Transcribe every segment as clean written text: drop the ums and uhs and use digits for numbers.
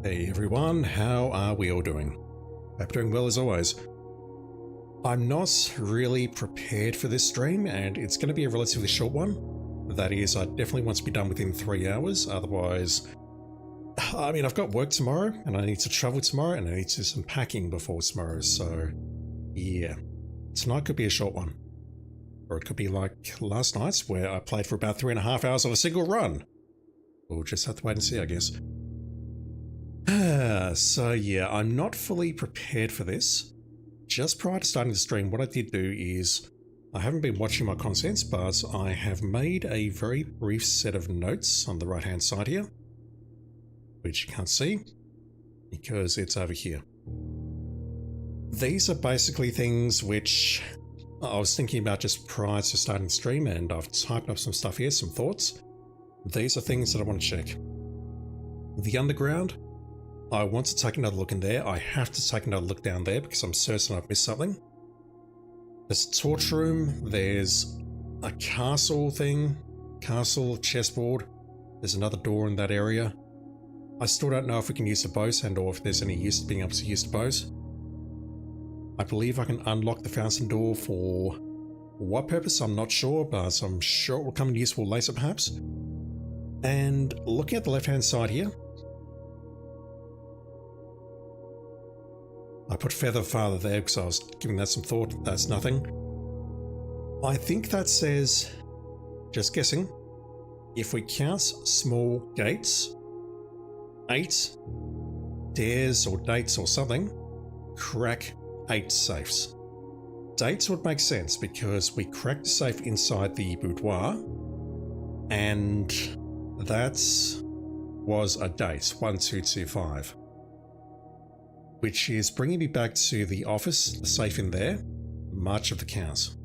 Hey everyone, how are we all doing? Hope doing well as always. I'm not really prepared for this stream and it's going to be a relatively short one. That is, I definitely want to be done within 3 hours, otherwise, I've got work tomorrow and I need to travel tomorrow and I need to do some packing before tomorrow, so yeah. Tonight could be a short one. Or it could be like last night's where I played for about 3.5 hours on a single run. We'll just have to wait and see, I guess. So yeah, I'm not fully prepared for this. Just prior to starting the stream, what I did do is, I haven't been watching my contents, but I have made a very brief set of notes on the right hand side here, which you can't see because it's over here. These are basically things which I was thinking about just prior to starting the stream, and I've typed up some stuff here, some thoughts. These are things that I want to check. The underground, I want to take another look in there. I have to take another look down there because I'm certain I've missed something. There's a torch room, there's a castle thing, castle chessboard. There's another door in that area. I still don't know if we can use the bows and or if there's any use to being able to use the bows. I believe I can unlock the fountain door for what purpose, I'm not sure, but I'm sure it will come in useful later perhaps. And looking at the left hand side here, I put Feather Father there because I was giving that some thought. That's nothing. I think that says, just guessing, if we count small gates, 8 dares or dates or something, crack 8 safes. Dates would make sense because we cracked a safe inside the boudoir, and that was a date, 1225. Which is bringing me back to the office, the safe in there, March of the Cows.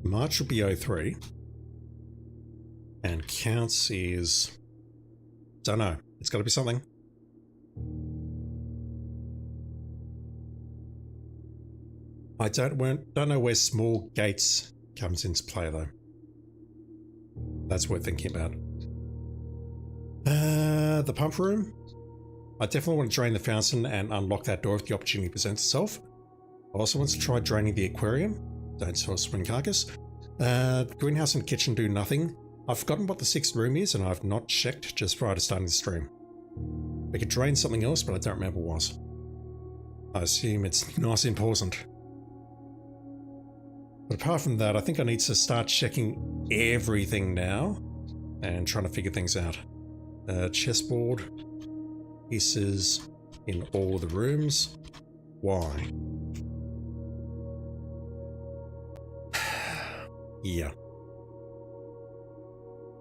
March would be 03. And counts is, don't know, it's got to be something. I don't know where small gates comes into play though. That's worth thinking about. The pump room. I definitely want to drain the fountain and unlock that door if the opportunity presents itself. I also want to try draining the aquarium. Don't tell spring carcass. The greenhouse and kitchen do nothing. I've forgotten what the 6th room is and I've not checked just prior to starting the stream. We could drain something else, but I don't remember what it was. I assume it's not important. But apart from that, I think I need to start checking everything now and trying to figure things out. Chessboard, pieces in all the rooms. Why? Yeah.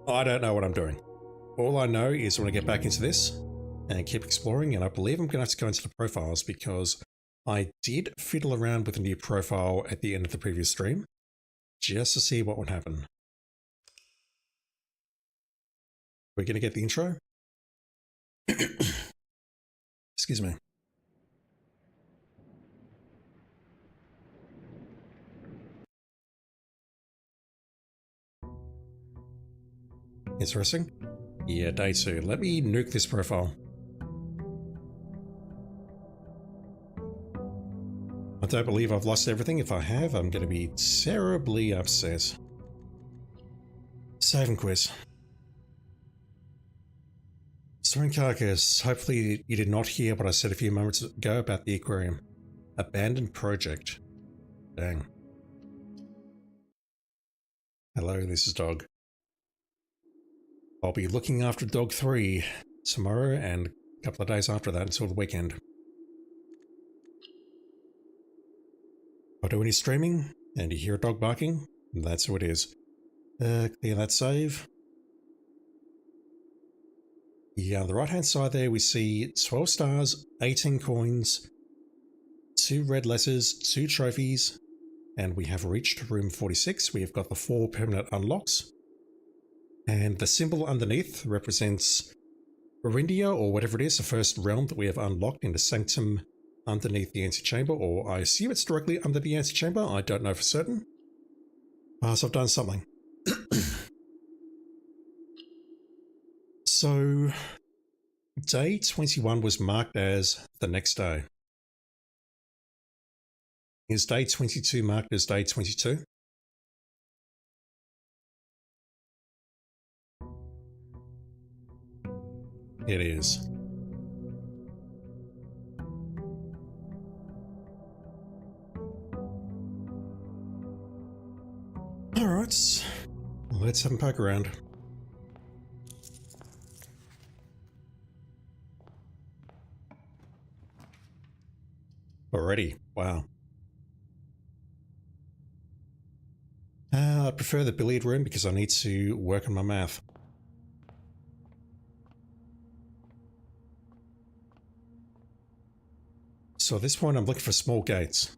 I don't know what I'm doing. All I know is I want to get back into this and keep exploring, and I believe I'm going to have to go into the profiles because I did fiddle around with a new profile at the end of the previous stream, just to see what would happen. We're going to get the intro. Excuse me. Interesting. Yeah, day 2. Let me nuke this profile. I don't believe I've lost everything. If I have, I'm going to be terribly upset. Save and quiz. Spring carcass, hopefully you did not hear what I said a few moments ago about the aquarium. Abandoned project. Dang. Hello, this is Dog. I'll be looking after Dog 3 tomorrow and a couple of days after that until the weekend. I'll do any streaming, and you hear a dog barking, that's who it is. Clear that save. Yeah, on the right hand side there we see 12 stars, 18 coins, 2 red letters, 2 trophies, and we have reached room 46. We have got the 4 permanent unlocks. And the symbol underneath represents Orindia, or whatever it is, the first realm that we have unlocked in the sanctum underneath the antechamber, or I assume it's directly under the antechamber, I don't know for certain. So I've done something. So day 21 was marked as the next day. Is day 22 marked as day 22? It is. Alright, let's have a poke around. Already, wow. I prefer the billiard room because I need to work on my math. So at this point I'm looking for small gates.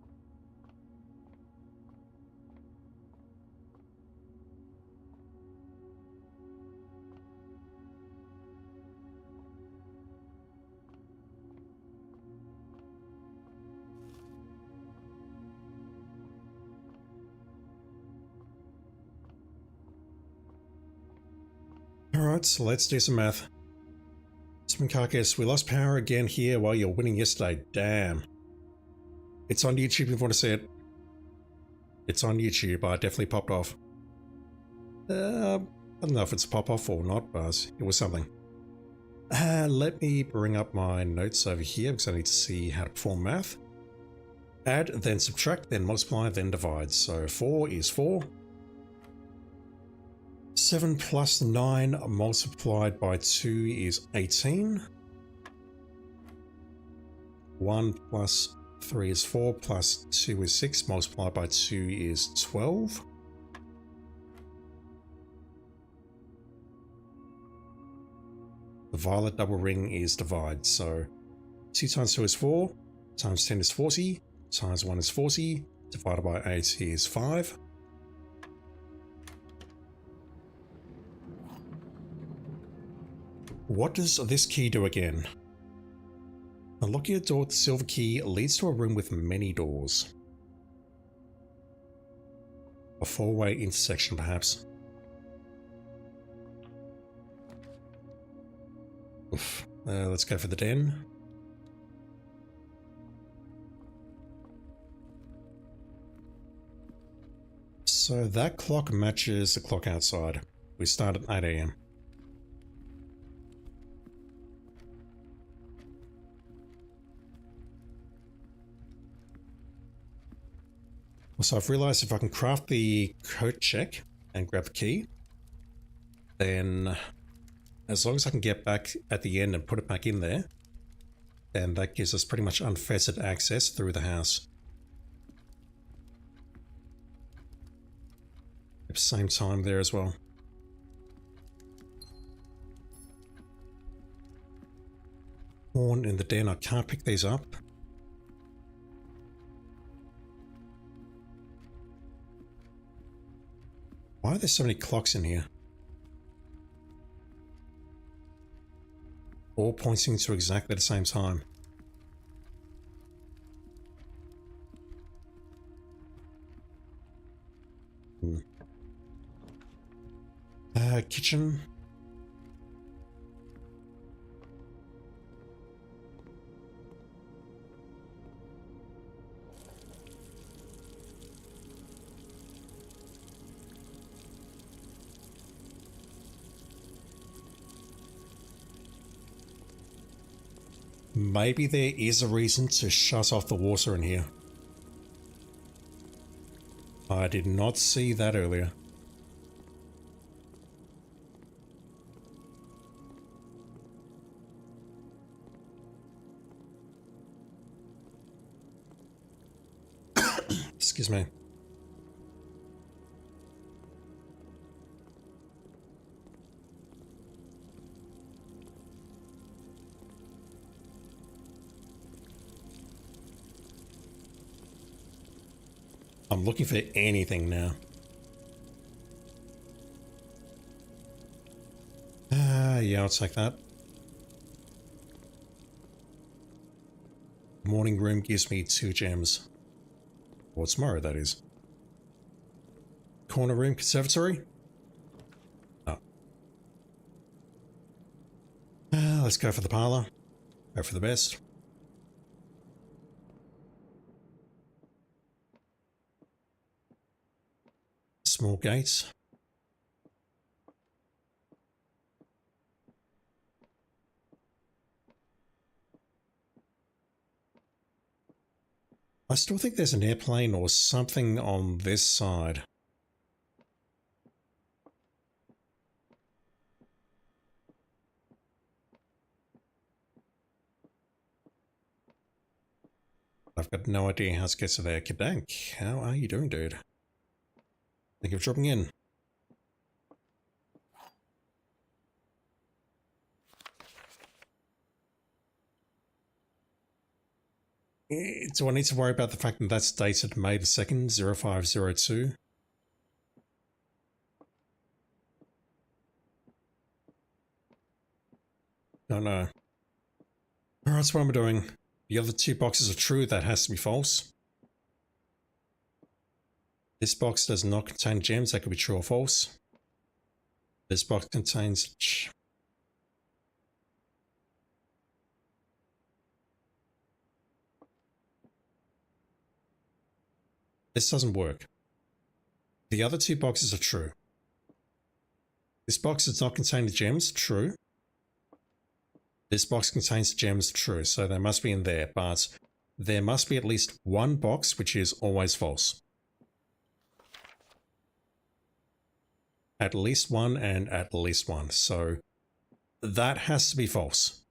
Alright, so let's do some math. Sminkarkis, we lost power again here while you're winning yesterday. Damn. It's on YouTube if you want to see it. It's on YouTube, I definitely popped off. I don't know if it's a pop-off or not, but it was something. Let me bring up my notes over here because I need to see how to perform math. Add, then subtract, then multiply, then divide. So 4 is 4. 7 plus 9 multiplied by 2 is 18. 1 plus 3 is 4, plus 2 is 6, multiplied by 2 is 12. The violet double ring is divide, so 2 times 2 is 4, times 10 is 40, times 1 is 40, divided by 8 is 5. What does this key do again? Unlocking a door with the silver key leads to a room with many doors. A four-way intersection, perhaps. Oof. Let's go for the den. So that clock matches the clock outside. We start at 8 AM. So I've realized if I can craft the code check and grab the key, then as long as I can get back at the end and put it back in there, then that gives us pretty much unfettered access through the house. At the same time there as well. Horn in the den, I can't pick these up. Why are there so many clocks in here? All pointing to exactly the same time. Kitchen. Maybe there is a reason to shut off the water in here. I did not see that earlier. Excuse me. I'm looking for anything now. Yeah, I'll take that. Morning room gives me 2 gems. Or tomorrow, that is. Corner room conservatory? No. Let's go for the parlor. Go for the best. Small gates. I still think there's an airplane or something on this side. I've got no idea how to get to there. Kadank, how are you doing, dude? Thank you for dropping in. Do I need to worry about the fact that that's dated May the 2nd, 0502? No, no. Alright, so what am I doing? The other two boxes are true, that has to be false. This box does not contain gems, that could be true or false. This box contains... This doesn't work. The other two boxes are true. This box does not contain the gems, true. This box contains the gems, true, so they must be in there, but there must be at least one box which is always false. At least one and at least one, so that has to be false.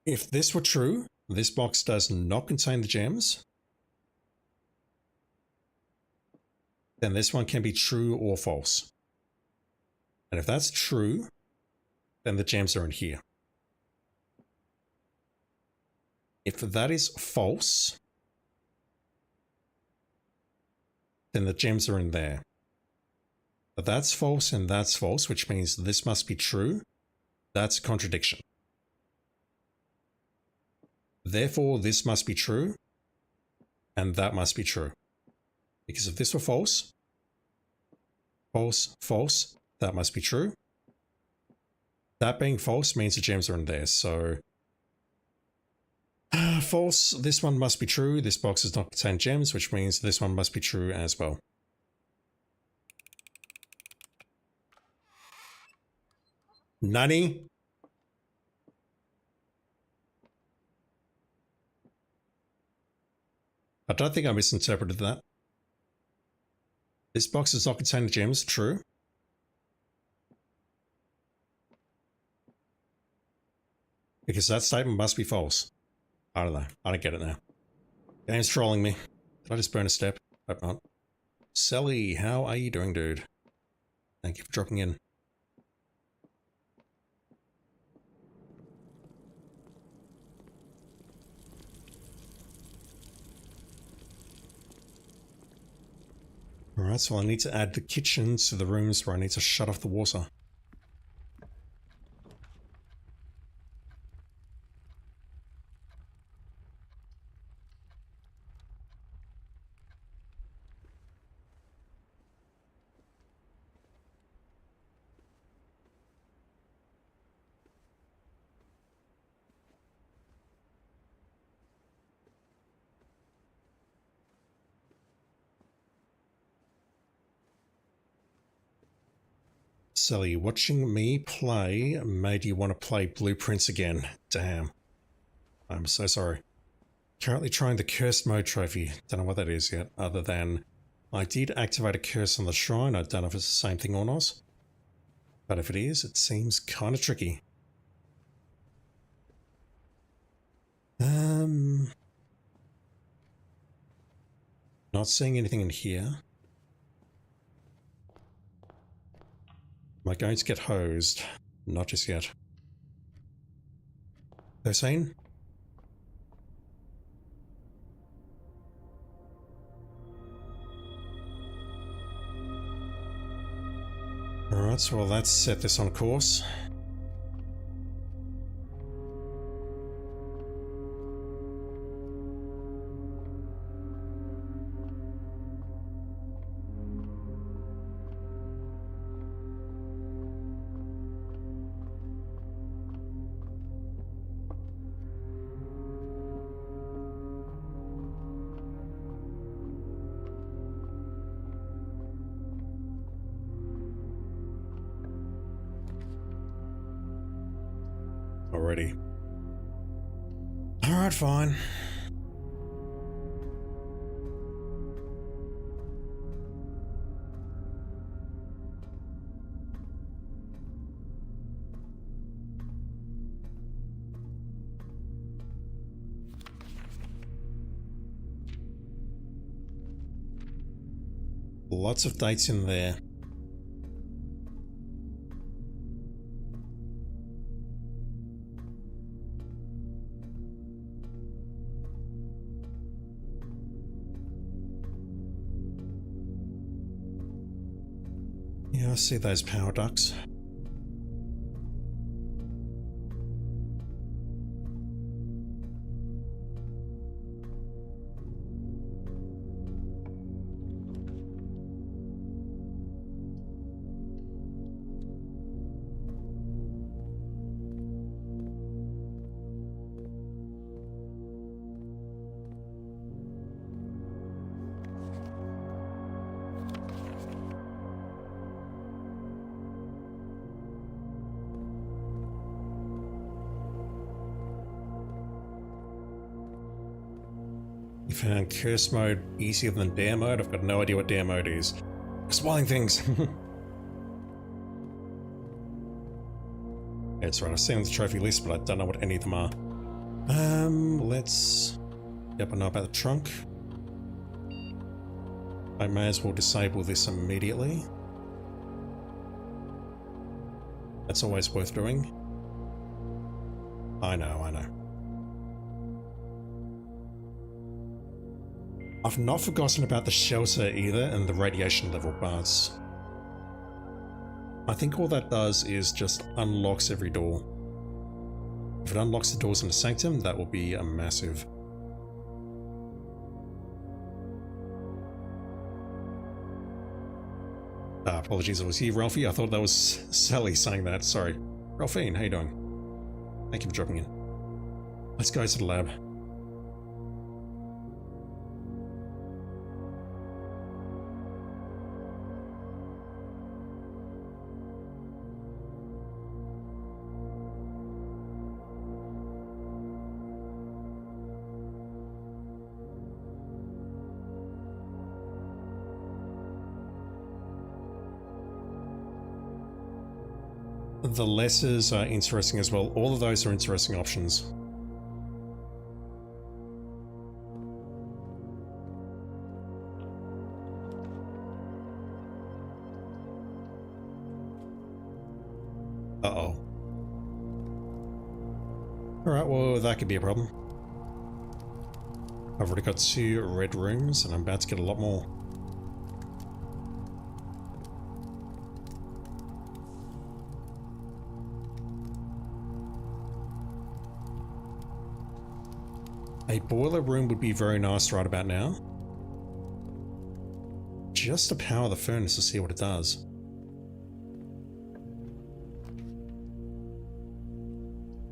If this were true, this box does not contain the gems, then this one can be true or false. And if that's true, then the gems are in here. If that is false, then the gems are in there. But that's false and that's false, which means this must be true. That's a contradiction. Therefore, this must be true, and that must be true. Because if this were false, false, false, that must be true. That being false means the gems are in there, so... false, this one must be true. This box does not contain gems, which means this one must be true as well. Nani? I don't think I misinterpreted that. This box does not contain the gems, true. Because that statement must be false. I don't know. I don't get it now. Game's trolling me. Did I just burn a step? Hope not. Sally, how are you doing, dude? Thank you for dropping in. Alright, so I need to add the kitchen to the rooms where I need to shut off the water. Sally, watching me play made you want to play Blueprints again. Damn. I'm so sorry. Currently trying the Cursed Mode trophy. Don't know what that is yet, other than I did activate a curse on the shrine. I don't know if it's the same thing or not. But if it is, it seems kind of tricky. Not seeing anything in here. Am I going to get hosed? Not just yet. 13? Alright, so let's set this on course. already. Alright, fine. Lots of dates in there. Yeah, I see those power ducts. You found curse mode easier than dare mode? I've got no idea what dare mode is. Spoiling things! That's right, I've seen the trophy list, but I don't know what any of them are. Let's... Yep, I know about the trunk. I may as well disable this immediately. That's always worth doing. I know, I know. I've not forgotten about the shelter either and the radiation level bars. I think all that does is just unlocks every door. If it unlocks the doors in the sanctum, that will be a massive. Apologies, it was you, Ralphie. I thought that was Sally saying that. Sorry. Ralphine, how you doing? Thank you for dropping in. Let's go to the lab. The lessers are interesting as well. All of those are interesting options. Uh-oh. Alright, well, that could be a problem. I've already got 2 red rooms, and I'm about to get a lot more. A boiler room would be very nice right about now. Just to power the furnace to see what it does.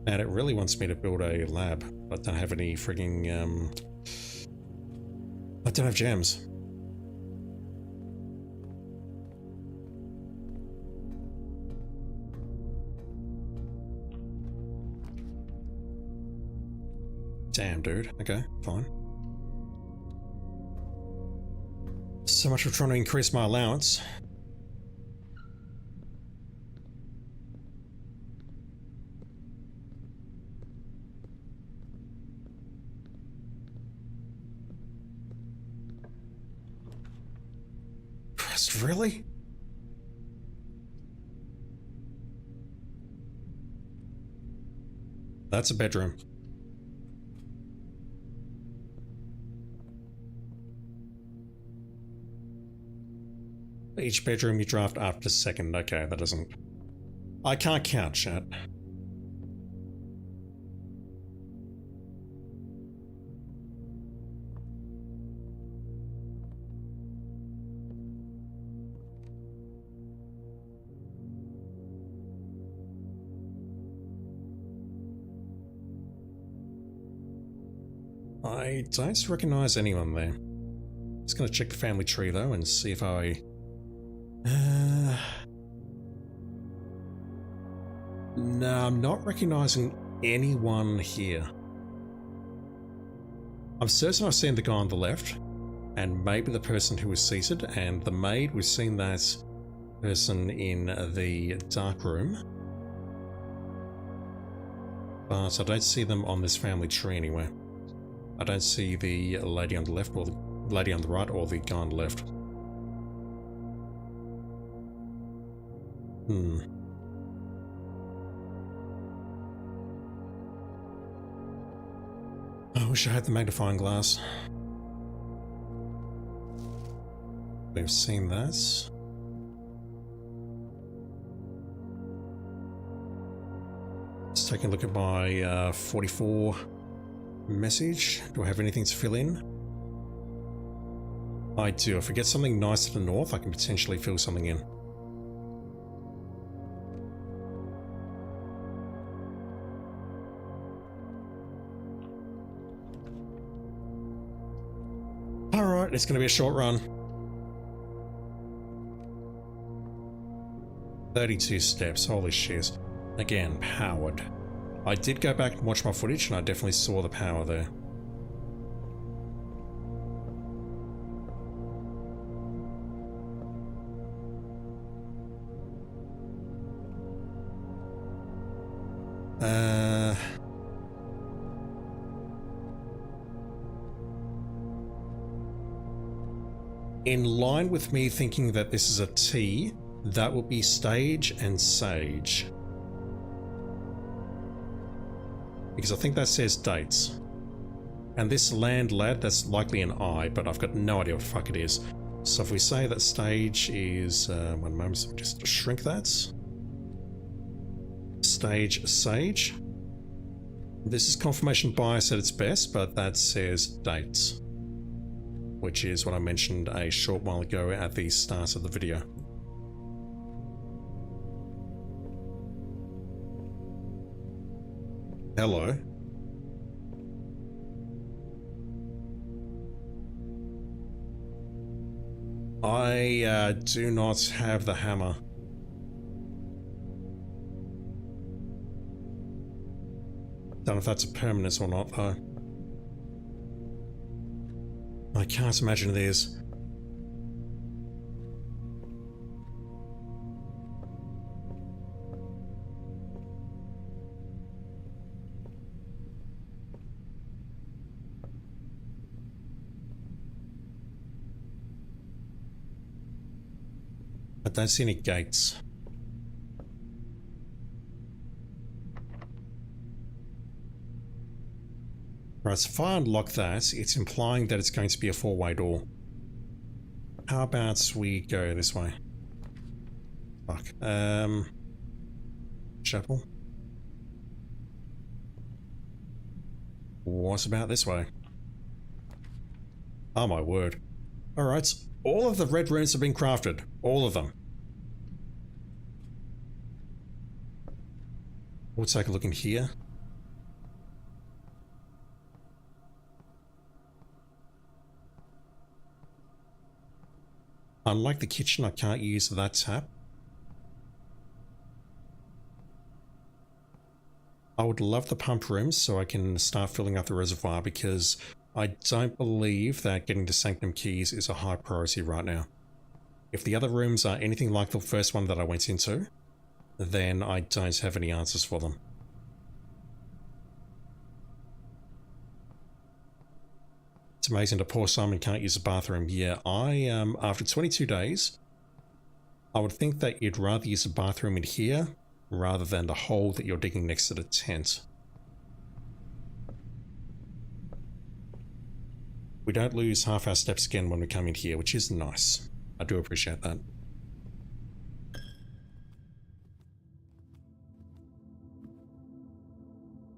And it really wants me to build a lab, but I don't have any frigging, I don't have gems. Damn, dude. Okay, fine. So much for trying to increase my allowance. Christ, really? That's a bedroom. Each bedroom you draft after second. Okay, that doesn't... I can't count, chat. I don't recognize anyone there. Just gonna check the family tree though and see if I... No, I'm not recognizing anyone here. I'm certain I've seen the guy on the left, and maybe the person who was seated, and the maid, we've seen that person in the dark room. But I don't see them on this family tree anywhere. I don't see the lady on the left, or the lady on the right, or the guy on the left. I wish I had the magnifying glass. We've seen that. Let's take a look at my 44 message. Do I have anything to fill in? I do. If I get something nice to the north, I can potentially fill something in. Alright, it's going to be a short run. 32 steps, holy shit. Again, powered. I did go back and watch my footage and I definitely saw the power there. In line with me thinking that this is a T, that will be stage and sage. Because I think that says dates. And this land lad, that's likely an I, but I've got no idea what the fuck it is. So if we say that stage is, one moment, so just shrink that. Stage sage. This is confirmation bias at its best, but that says dates. Which is what I mentioned a short while ago at the start of the video. Hello. I do not have the hammer. Don't know if that's a permanent or not though. I can't imagine it is. I don't see any gates. Right, so if I unlock that, it's implying that it's going to be a four-way door. How about we go this way? Fuck. Chapel? What about this way? Oh my word. Alright, all of the red runes have been crafted. All of them. We'll take a look in here. Unlike the kitchen, I can't use that tap. I would love the pump room so I can start filling up the reservoir because I don't believe that getting the Sanctum keys is a high priority right now. If the other rooms are anything like the first one that I went into, then I don't have any answers for them. It's amazing that poor Simon can't use a bathroom. Yeah, after 22 days, I would think that you'd rather use a bathroom in here rather than the hole that you're digging next to the tent. We don't lose half our steps again when we come in here, which is nice. I do appreciate that.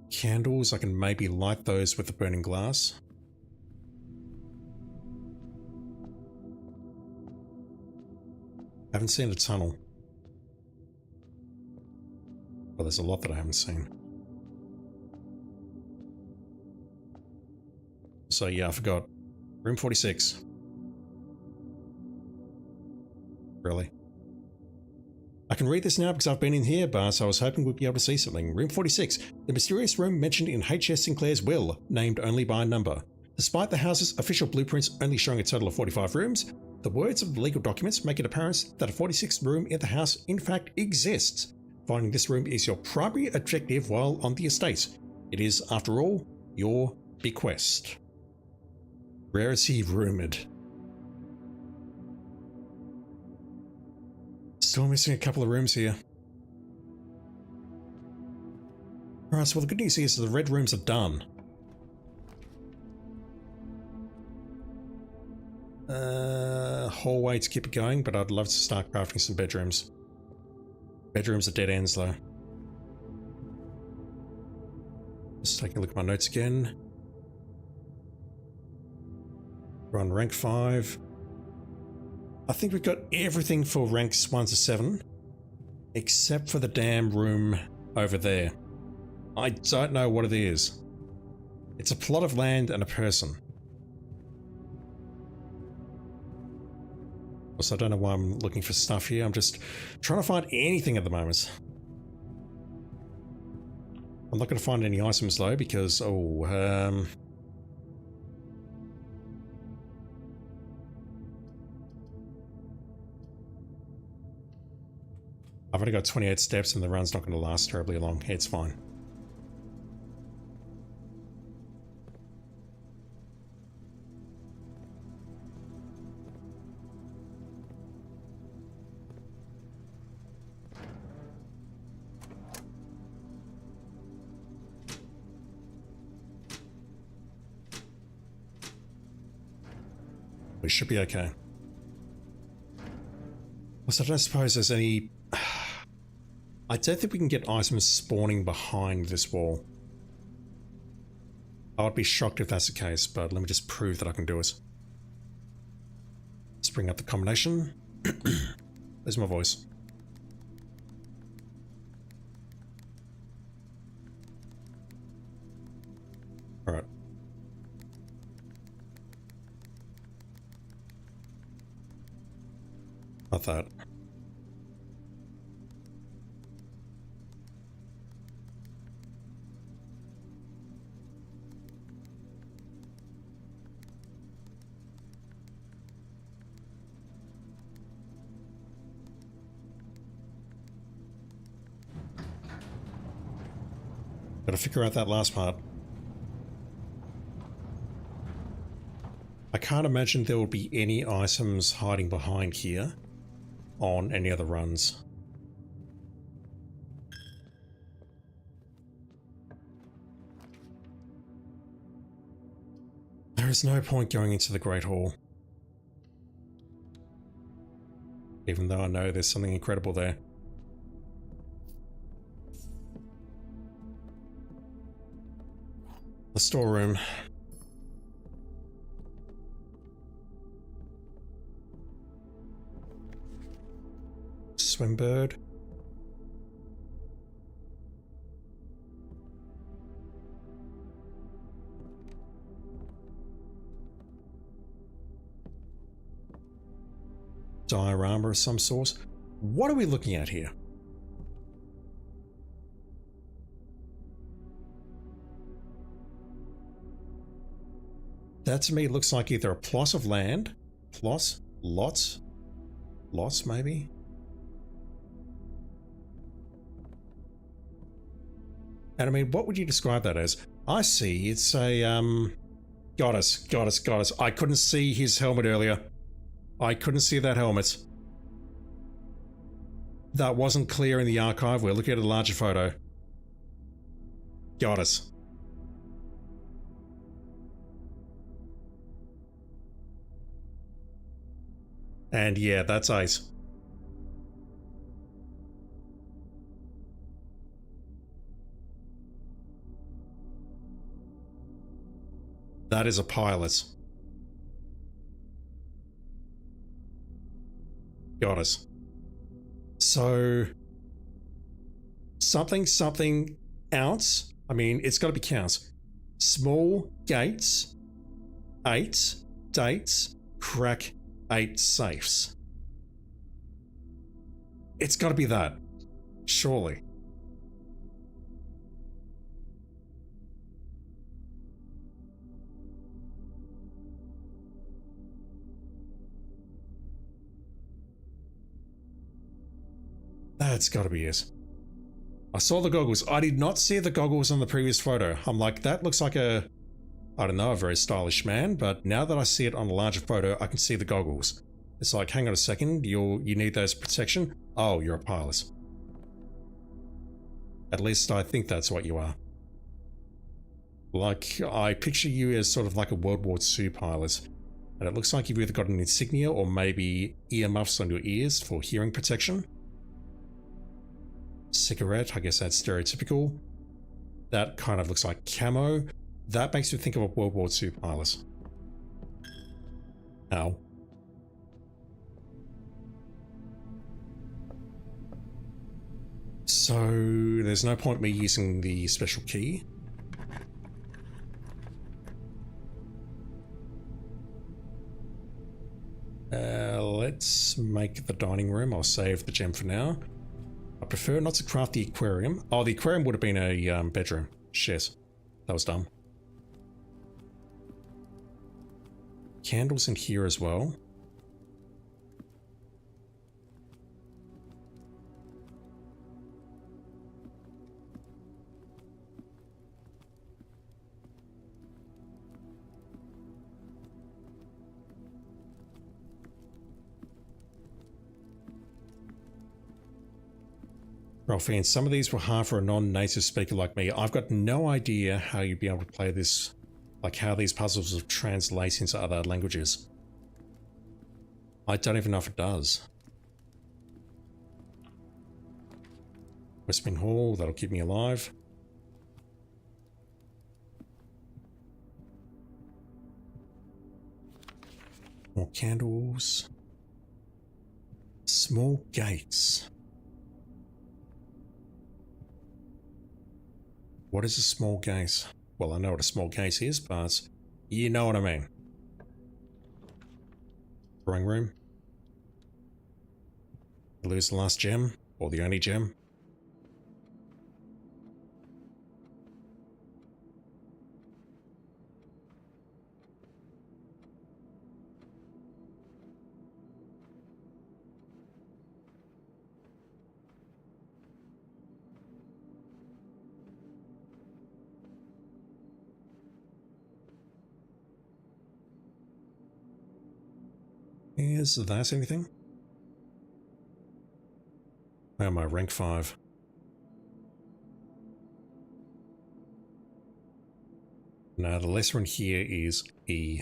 Candles, I can maybe light those with the burning glass. Haven't seen a tunnel. Well, there's a lot that I haven't seen. So yeah, I forgot. Room 46. Really? I can read this now because I've been in here, but I was hoping we'd be able to see something. Room 46, the mysterious room mentioned in H.S. Sinclair's will, named only by a number. Despite the house's official blueprints only showing a total of 45 rooms, the words of the legal documents make it apparent that a 46th room in the house in fact exists. Finding this room is your primary objective while on the estate. It is, after all, your bequest. Rarity rumoured. Still missing a couple of rooms here. Alright, so the good news is the red rooms are done. Hallway to keep it going, but I'd love to start crafting some bedrooms. Bedrooms are dead ends though. Just taking a look at my notes again. We're on rank 5. I think we've got everything for ranks 1 to 7, except for the damn room over there. I don't know what it is. It's a plot of land and a person. Also, I don't know why I'm looking for stuff here. I'm just trying to find anything at the moment. I'm not going to find any items though because, I've only got 28 steps and the run's not going to last terribly long. It's fine. We should be okay. Also, I don't suppose there's any... I don't think we can get items spawning behind this wall. I would be shocked if that's the case, but let me just prove that I can do it. Let's bring up the combination. There's my voice. Alright. Not that. Gotta figure out that last part. I can't imagine there will be any items hiding behind here on any other runs. There is no point going into the Great Hall. Even though I know there's something incredible there. The storeroom. Swimbird. Diorama of some sort. What are we looking at here? That to me looks like either a plot of land, lots maybe. And I mean, what would you describe that as? I see, it's a, goddess. I couldn't see his helmet earlier. I couldn't see that helmet. That wasn't clear in the archive. We're looking at a larger photo. Goddess. And yeah, that's Ace. That is a pilot. Goddess. So something ounce. I mean, it's got to be counts. Small gates, 8 dates, crack 8 safes. It's got to be that. Surely. That's got to be it. I saw the goggles. I did not see the goggles on the previous photo. I'm like, that looks like a, I don't know, a very stylish man, but now that I see it on a larger photo, I can see the goggles. It's like, hang on a second, you need those protection? Oh, you're a pilot. At least I think that's what you are. Like, I picture you as sort of like a World War II pilot, and it looks like you've either got an insignia or maybe earmuffs on your ears for hearing protection. Cigarette, I guess that's stereotypical. That kind of looks like camo. That makes me think of a World War II pilot. Ow. So, there's no point me using the special key. Let's make the dining room. I'll save the gem for now. I prefer not to craft the aquarium. Oh, the aquarium would have been a bedroom. Shit. That was dumb. Candles in here as well. Ralphie, and some of these were hard for a non-native speaker like me. I've got no idea how you'd be able to play this, like how these puzzles will translate into other languages. I don't even know if it does. Westman Hall, that'll keep me alive. More candles. Small gates. What is a small gate? Well, I know what a small gate is, but you know what I mean. Drawing room. Lose the last gem, or the only gem. Is that anything? Where am I? Rank 5. Now the lesser one here is E.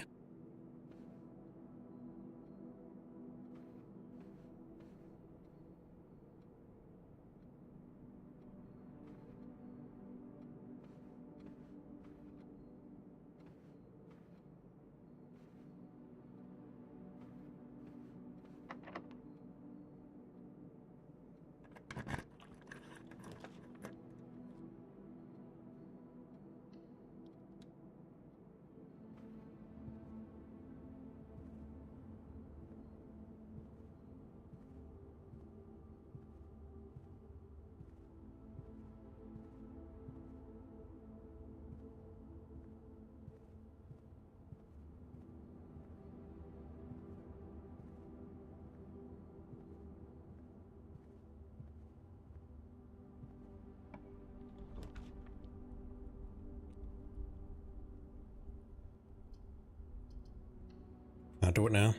I'll do it now.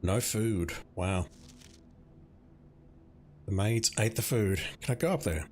No food. Wow. The maids ate the food. Can I go up there?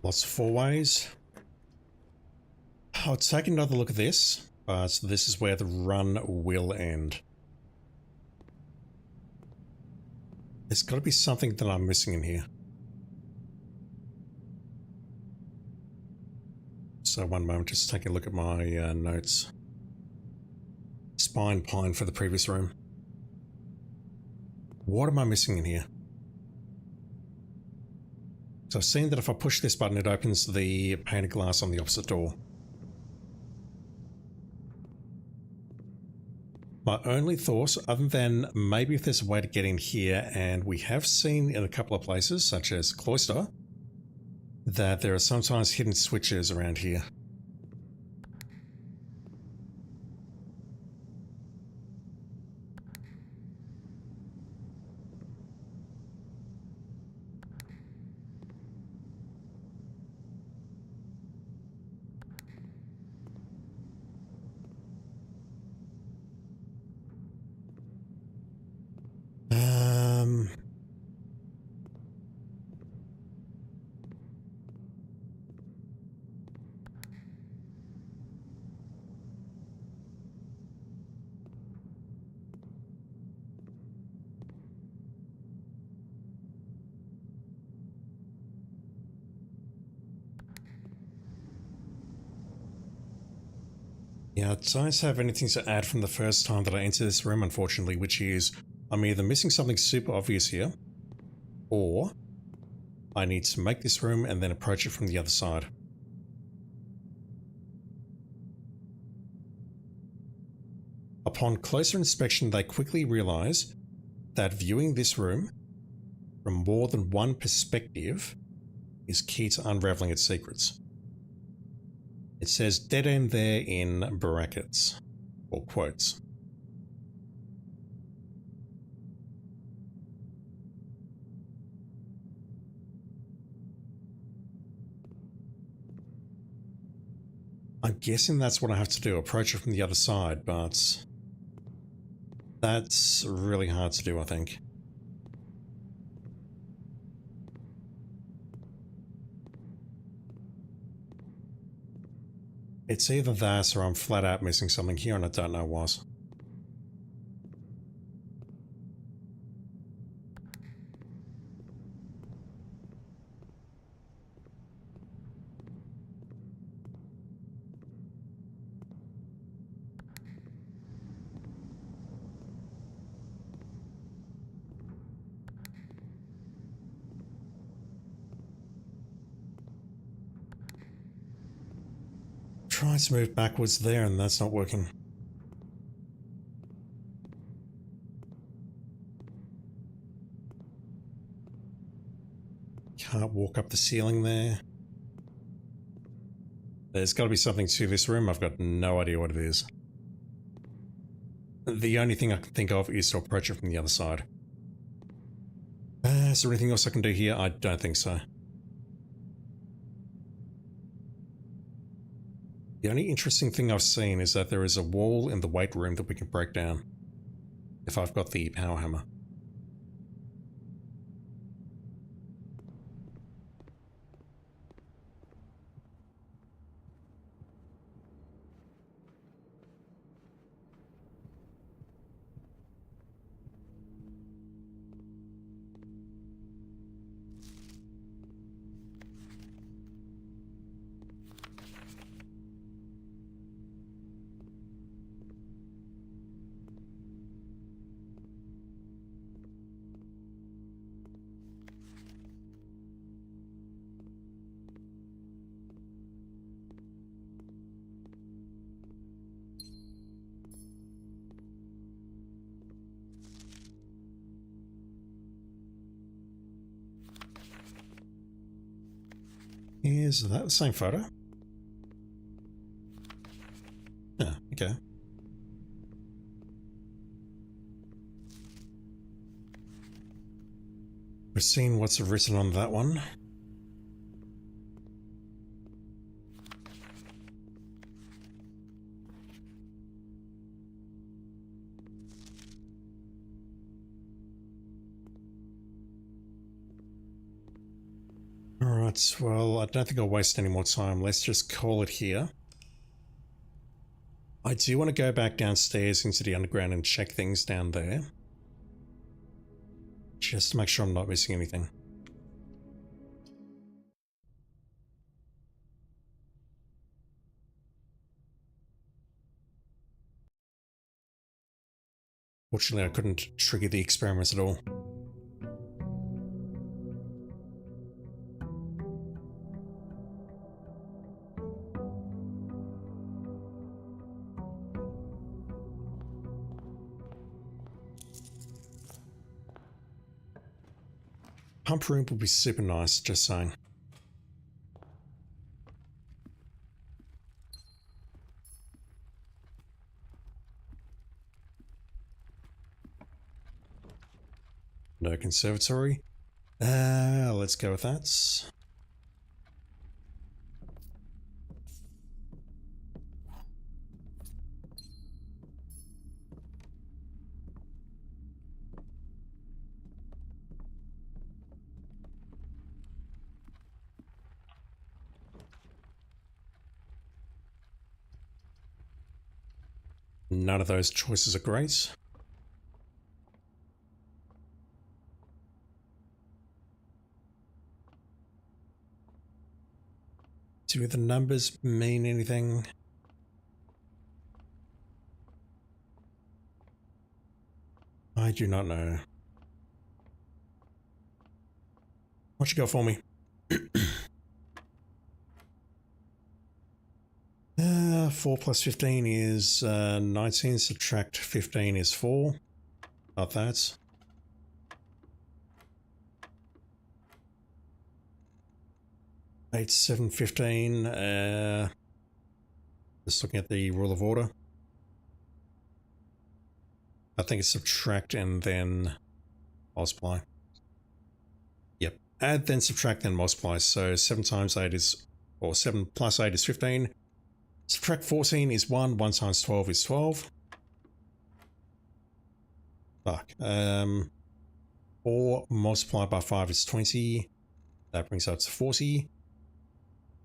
Lots of four ways. I'll take another look at this, but this is where the run will end. There's got to be something that I'm missing in here. So one moment, just take a look at my notes. Spine pine for the previous room. What am I missing in here? So I've seen that if I push this button, it opens the pane of glass on the opposite door. My only thought, other than maybe if there's a way to get in here, and we have seen in a couple of places, such as Cloister, that there are sometimes hidden switches around here. Yeah, I don't have anything to add from the first time that I entered this room, unfortunately, which is I'm either missing something super obvious here, or I need to make this room and then approach it from the other side. Upon closer inspection, they quickly realize that viewing this room from more than one perspective is key to unraveling its secrets. It says dead end there in brackets, or quotes. I'm guessing that's what I have to do, approach it from the other side, but that's really hard to do, I think. It's either that or I'm flat out missing something here and I don't know what. Trying to move backwards there and that's not working. Can't walk up the ceiling there. There's got to be something to this room. I've got no idea what it is. The only thing I can think of is to approach it from the other side. Is there anything else I can do here? I don't think so. The only interesting thing I've seen is that there is a wall in the weight room that we can break down if I've got the power hammer. Is that the same photo? Yeah, okay. We've seen what's written on that one. Alright, Right, well, I don't think I'll waste any more time. Let's just call it here. I do want to go back downstairs into the underground and check things down there. Just to make sure I'm not missing anything. Fortunately, I couldn't trigger the experiments at all. Pump room would be super nice, just saying. No conservatory. Let's go with that. None of those choices are great. Do the numbers mean anything? I do not know. What you got for me? 4 plus 15 is 19, subtract 15 is 4. Not that. Eight, 7, 15. Just looking at the rule of order. I think it's subtract and then multiply. Yep. Add, then subtract, then multiply. So 7 times 8 is, or 7 plus 8 is 15. Subtract 14 is 1. 1 times 12 is 12. Fuck. 4 multiplied by 5 is 20. That brings it up to 40.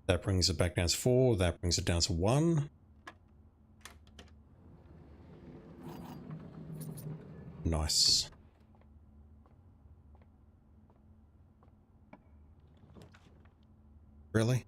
That brings it back down to 4. That brings it down to 1. Nice. Really?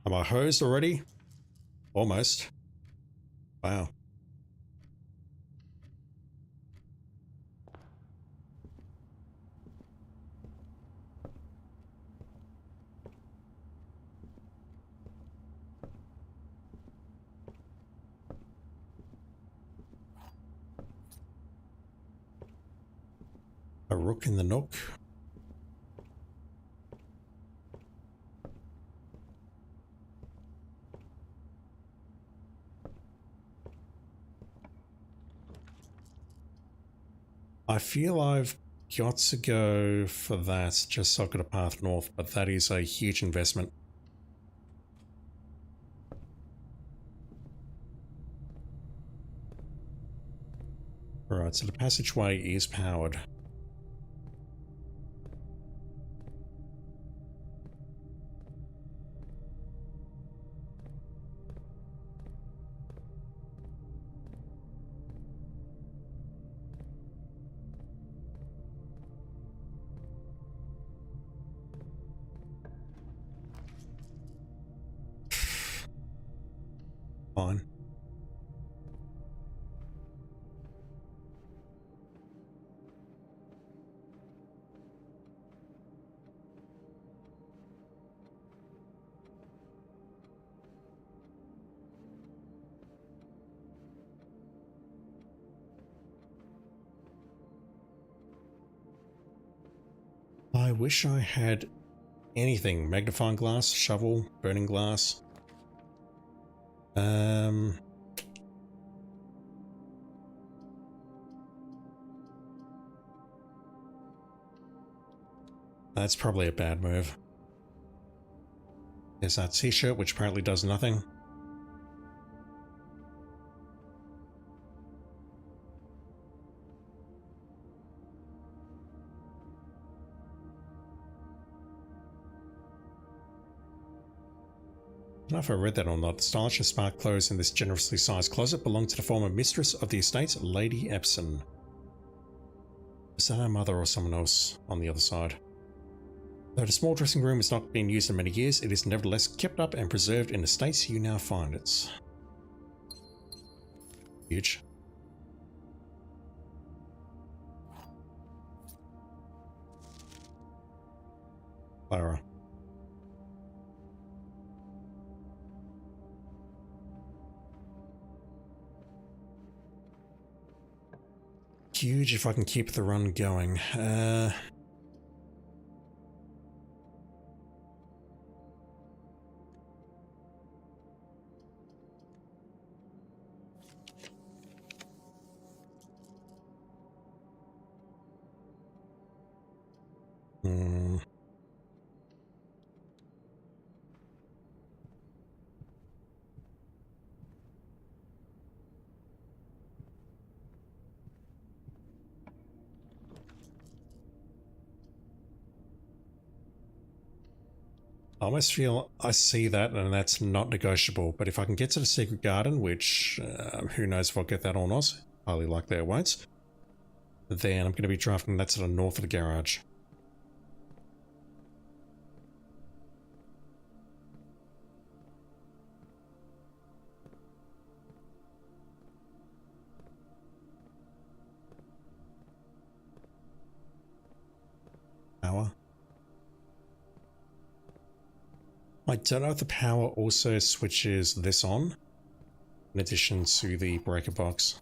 Am I hosed already? Almost. Wow. A rook in the nook. I feel I've got to go for that just so I've got a path north, but that is a huge investment. Alright, so the passageway is powered. Fine. I wish I had anything. Magnifying glass, shovel, burning glass. That's probably a bad move. There's that t-shirt, which apparently does nothing. I don't know if I read that or not. The stylish and smart clothes in this generously sized closet belong to the former mistress of the estate, Lady Epson. Is that her mother or someone else on the other side? Though the small dressing room has not been used in many years, it is nevertheless kept up and preserved in the state you now find it. Huge. Clara. Huge if I can keep the run going. I almost feel I see that and that's not negotiable, but if I can get to the secret garden, which who knows if I'll get that or not, highly likely I won't, then I'm going to be driving that to the north of the garage. Power. I don't know if the power also switches this on, in addition to the breaker box.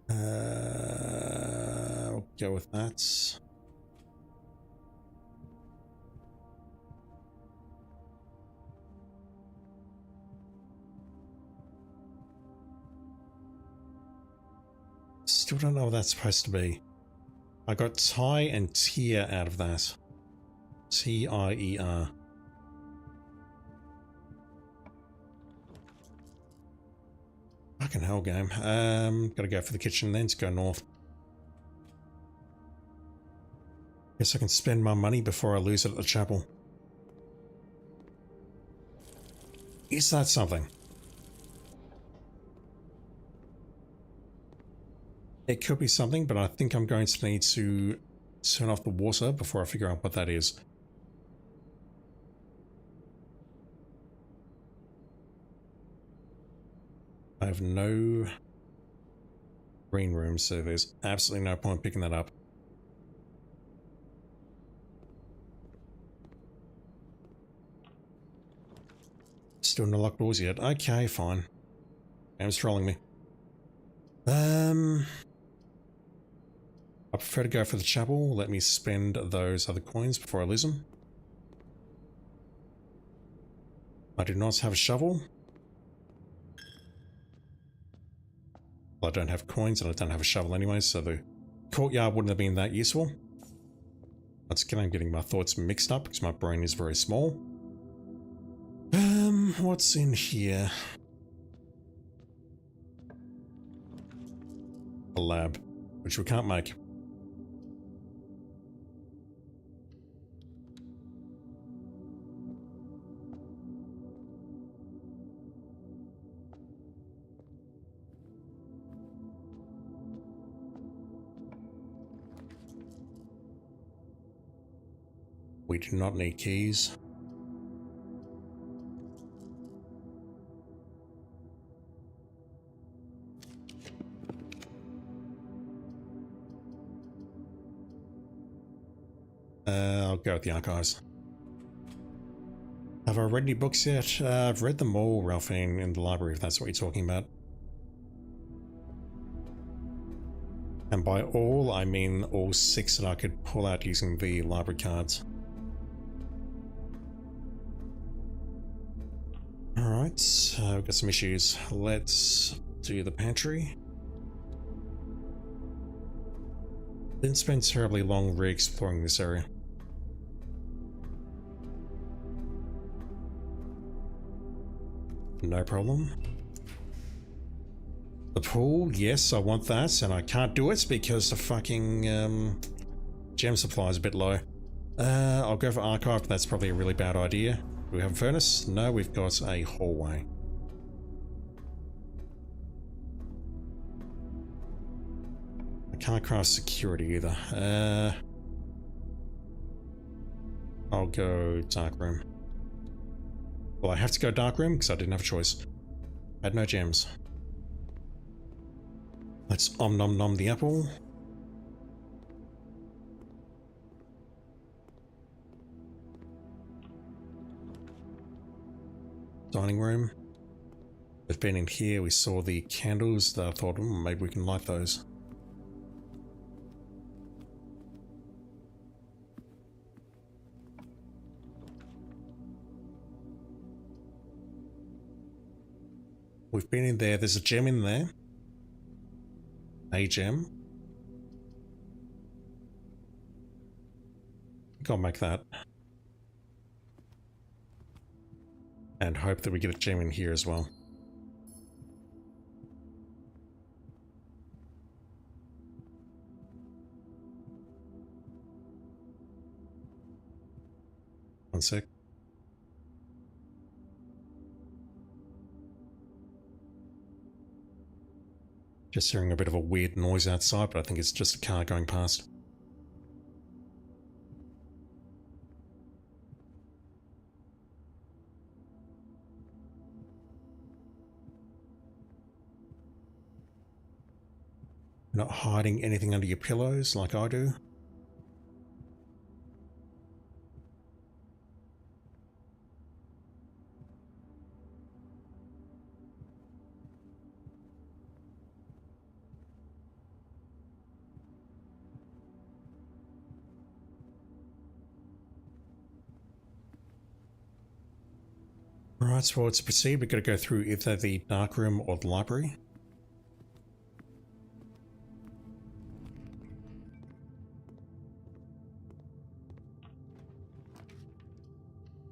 I'll go with that. Still don't know what that's supposed to be. I got tie and tier out of that. T-I-E-R. Fucking hell, game. Gotta go for the kitchen then to go north. Guess I can spend my money before I lose it at the chapel. Is that something? It could be something, but I think I'm going to need to turn off the water before I figure out what that is. I have no green room, so there's absolutely no point picking that up. Still no locked doors yet. Okay, fine. Game's trolling me. I prefer to go for the chapel. Let me spend those other coins before I lose them. I do not have a shovel. Well, I don't have coins and I don't have a shovel anyway, so the courtyard wouldn't have been that useful. Once again, I'm getting my thoughts mixed up because my brain is very small. What's in here? A lab, which we can't make. We do not need keys. I'll go with the archives. Have I read any books yet? I've read them all, Ralphine, in the library, if that's what you're talking about. And by all, I mean all 6 that I could pull out using the library cards. Alright. Right, we've got some issues. Let's do the pantry. Didn't spend terribly long re-exploring this area. No problem. The pool, yes, I want that, and I can't do it because the fucking gem supply is a bit low. I'll go for archive, but that's probably a really bad idea. Do we have a furnace? No, we've got a hallway. I can't craft security either. I'll go dark room. Well, I have to go dark room because I didn't have a choice. I had no gems. Let's nom nom the apple. Dining room. We've been in here, we saw the candles that I thought, maybe we can light those. We've been in there, there's a gem in there. A gem. I'll make that. And hope that we get a gem in here as well. One sec. Just hearing a bit of a weird noise outside, but I think it's just a car going past. You're not hiding anything under your pillows like I do. Alright, so let's proceed. We've got to go through either the dark room or the library.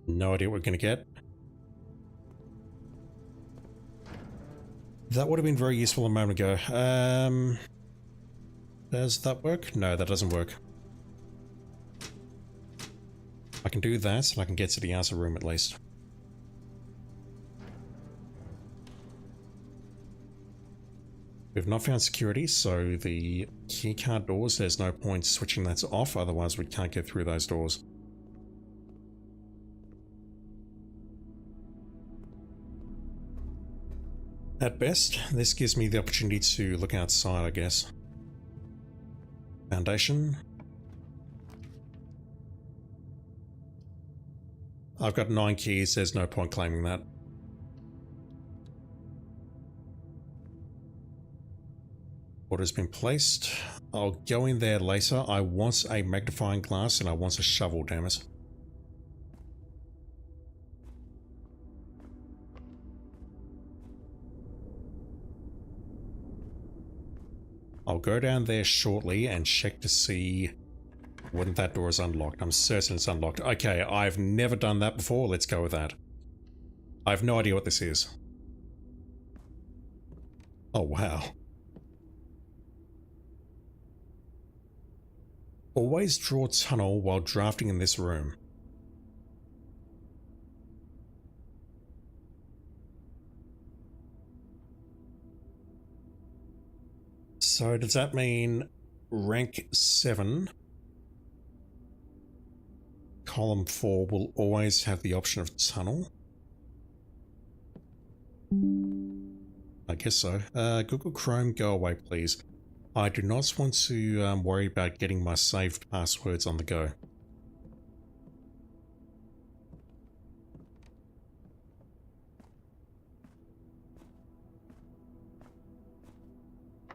No idea what we're going to get. That would have been very useful a moment ago. Does that work? No, that doesn't work. I can do that, and I can get to the outer room at least. We've not found security, so the keycard doors, there's no point switching that off, otherwise we can't get through those doors. At best, this gives me the opportunity to look outside, I guess. Foundation. I've got 9 keys, there's no point claiming that. Order's been placed. I'll go in there later. I want a magnifying glass and I want a shovel, damn it. I'll go down there shortly and check to see when that door is unlocked. I'm certain it's unlocked. Okay, I've never done that before. Let's go with that. I have no idea what this is. Oh, wow. Always draw tunnel while drafting in this room. So does that mean rank 7, column 4 will always have the option of tunnel? I guess so. Google Chrome, go away please. I do not want to worry about getting my saved passwords on the go.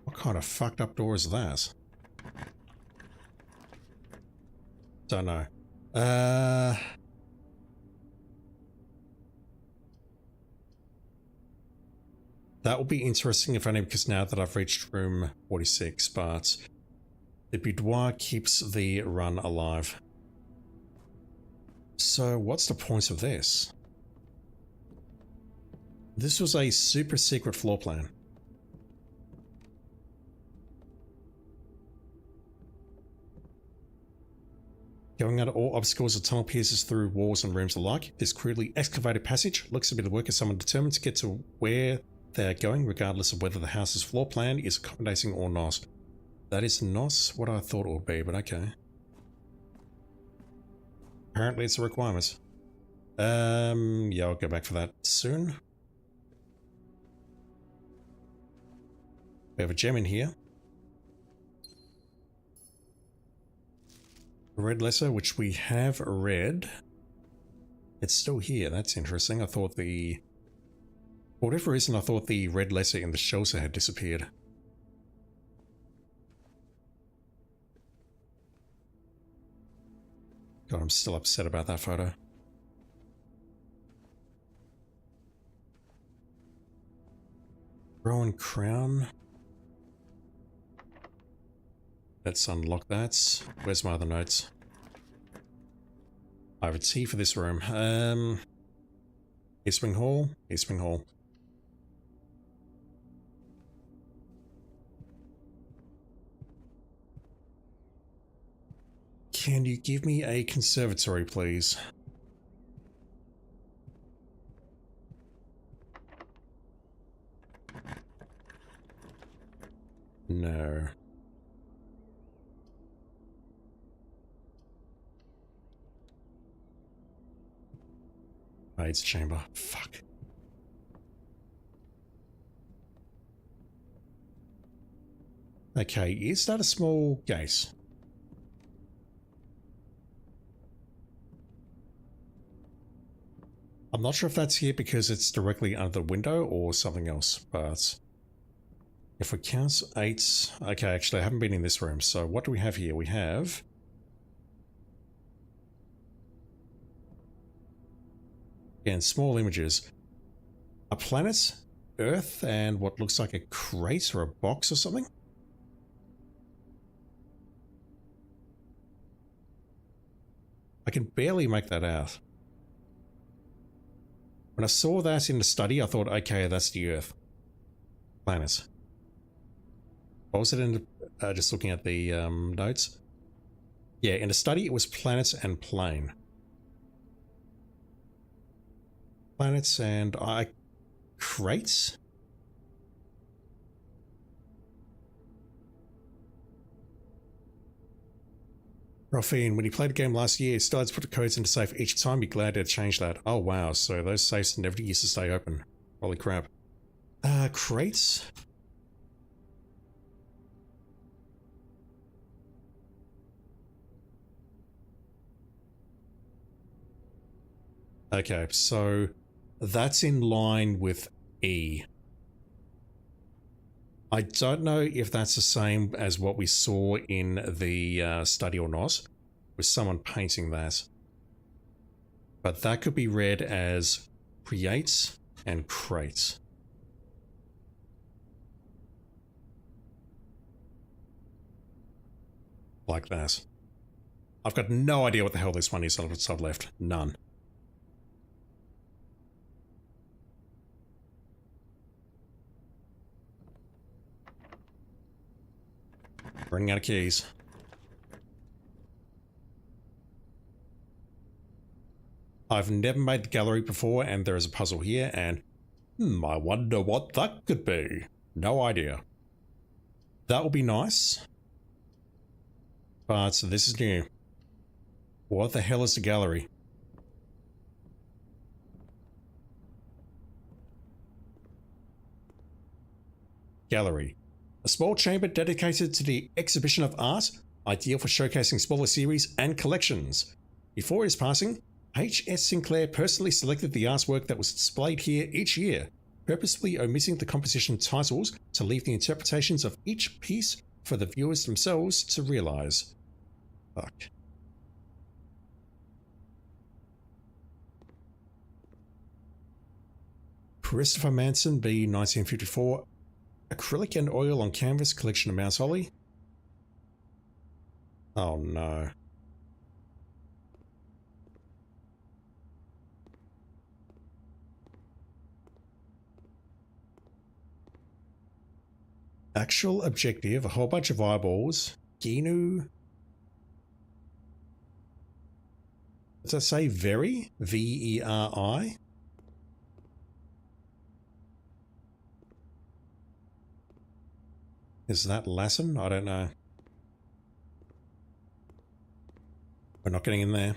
What kind of fucked up door is that? Don't know. That will be interesting, if only because now that I've reached room 46, but the boudoir keeps the run alive. So what's the point of this? This was a super secret floor plan. Going out of all obstacles, the tunnel pierces through walls and rooms alike. This crudely excavated passage looks to be the work of someone determined to get to where they're going, regardless of whether the house's floor plan is accommodating or not. That is not what I thought it would be, but okay. Apparently it's a requirement. Yeah, I'll go back for that soon. We have a gem in here. A red letter, which we have read. It's still here. That's interesting. I thought for whatever reason, I thought the red letter in the shelter had disappeared. God, I'm still upset about that photo. Rowan crown. Let's unlock that. Where's my other notes? I have a T for this room. Eastwing Hall. Eastwing Hall. Can you give me a conservatory, please? No. Maids chamber. Fuck. Okay, is that a small gate? I'm not sure if that's here because it's directly under the window or something else, but if we count 8... Okay, actually I haven't been in this room, so what do we have here? We have... Again, small images. A planet, Earth, and what looks like a crate or a box or something? I can barely make that out. When I saw that in the study, I thought, okay, that's the Earth. Planet. What was it in the, just looking at the notes? Yeah, in the study it was planet and plane. Planets and crates? Ralphine, when he played a game last year, he started to put the codes into safe each time. Be glad to change that. Oh wow, so those safes never used to stay open. Holy crap. Crates? Okay, so that's in line with E. I don't know if that's the same as what we saw in the study or not, with someone painting that. But that could be read as create and crate. Like that. I've got no idea what the hell this one is on the top left. None. Running out of keys. I've never made the gallery before, and there is a puzzle here, and I wonder what that could be. No idea. That will be nice. But this is new. What the hell is the gallery? Gallery. A small chamber dedicated to the exhibition of art, ideal for showcasing smaller series and collections. Before his passing, H.S. Sinclair personally selected the artwork that was displayed here each year, purposefully omitting the composition titles to leave the interpretations of each piece for the viewers themselves to realize. Fuck. Christopher Manson, B, 1954. Acrylic and oil on canvas, collection of Mouse Holly. Oh no. Actual objective, a whole bunch of eyeballs. Ginu. Does that say Veri? V-E-R-I? Is that Latin? I don't know. We're not getting in there.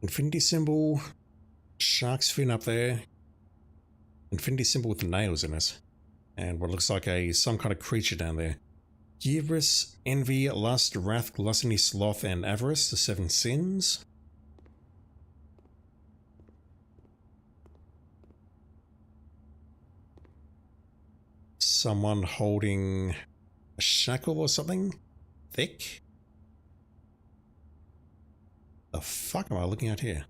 Infinity symbol. Shark's fin up there. Infinity symbol with the nails in it. And what looks like some kind of creature down there. Hubris, envy, lust, wrath, gluttony, sloth, and avarice, the 7 sins. Someone holding a shackle or something? Thick? The fuck am I looking at here?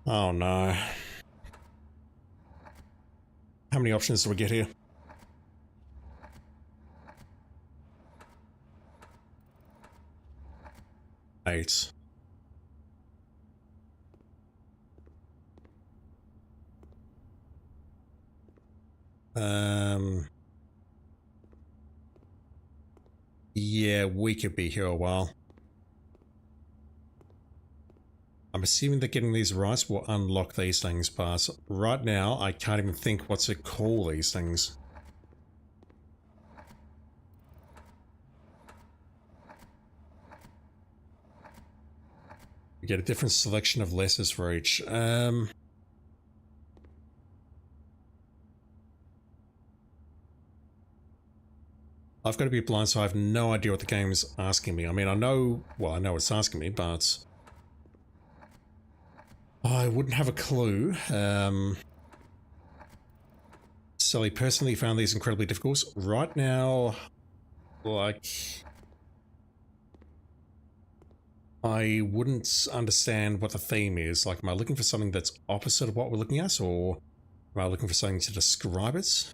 Oh no. How many options do we get here? 8. Yeah, we could be here a while. I'm assuming that getting these right will unlock these things, but right now I can't even think what to call these things. We get a different selection of letters for each. I've got to be blind, so I have no idea what the game's asking me. I mean, I know what it's asking me, but I wouldn't have a clue. Sally personally found these incredibly difficult. Right now, like, I wouldn't understand what the theme is. Like, am I looking for something that's opposite of what we're looking at, or am I looking for something to describe it?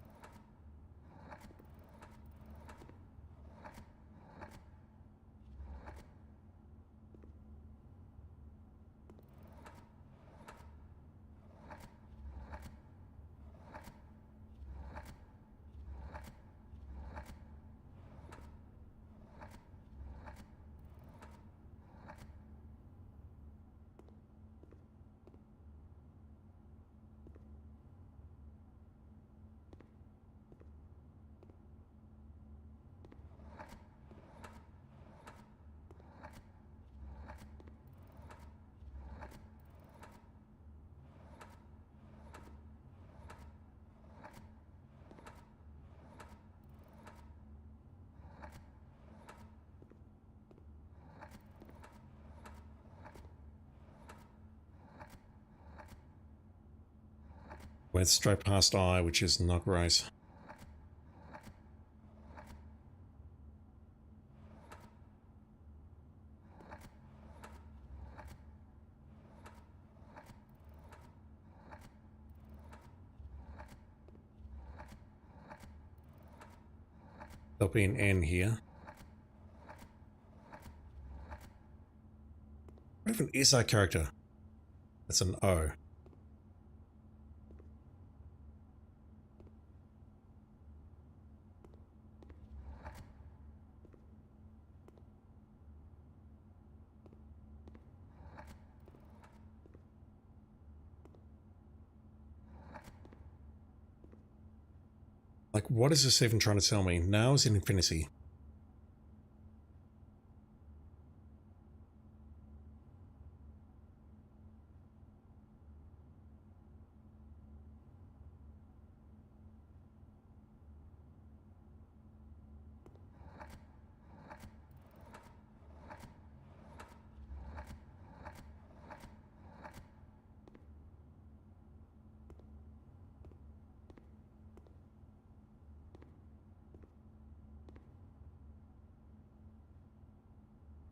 Went straight past I, which is not great. There'll be an N here. What even is that character? That's an O. Like, what is this even trying to tell me? Now is in infinity.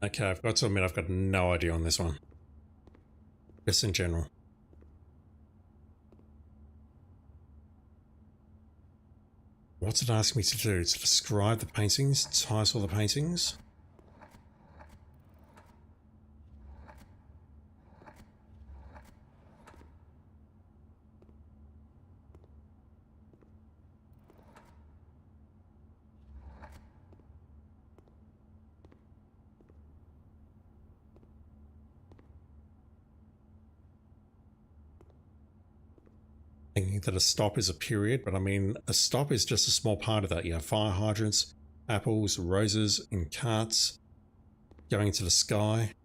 Okay, I've got to admit I've got no idea on this one. Just in general. What's it asking me to do? To describe the paintings? Title the paintings? Thinking that a stop is a period, but I mean, a stop is just a small part of that. You have fire hydrants, apples, roses in carts, going into the sky.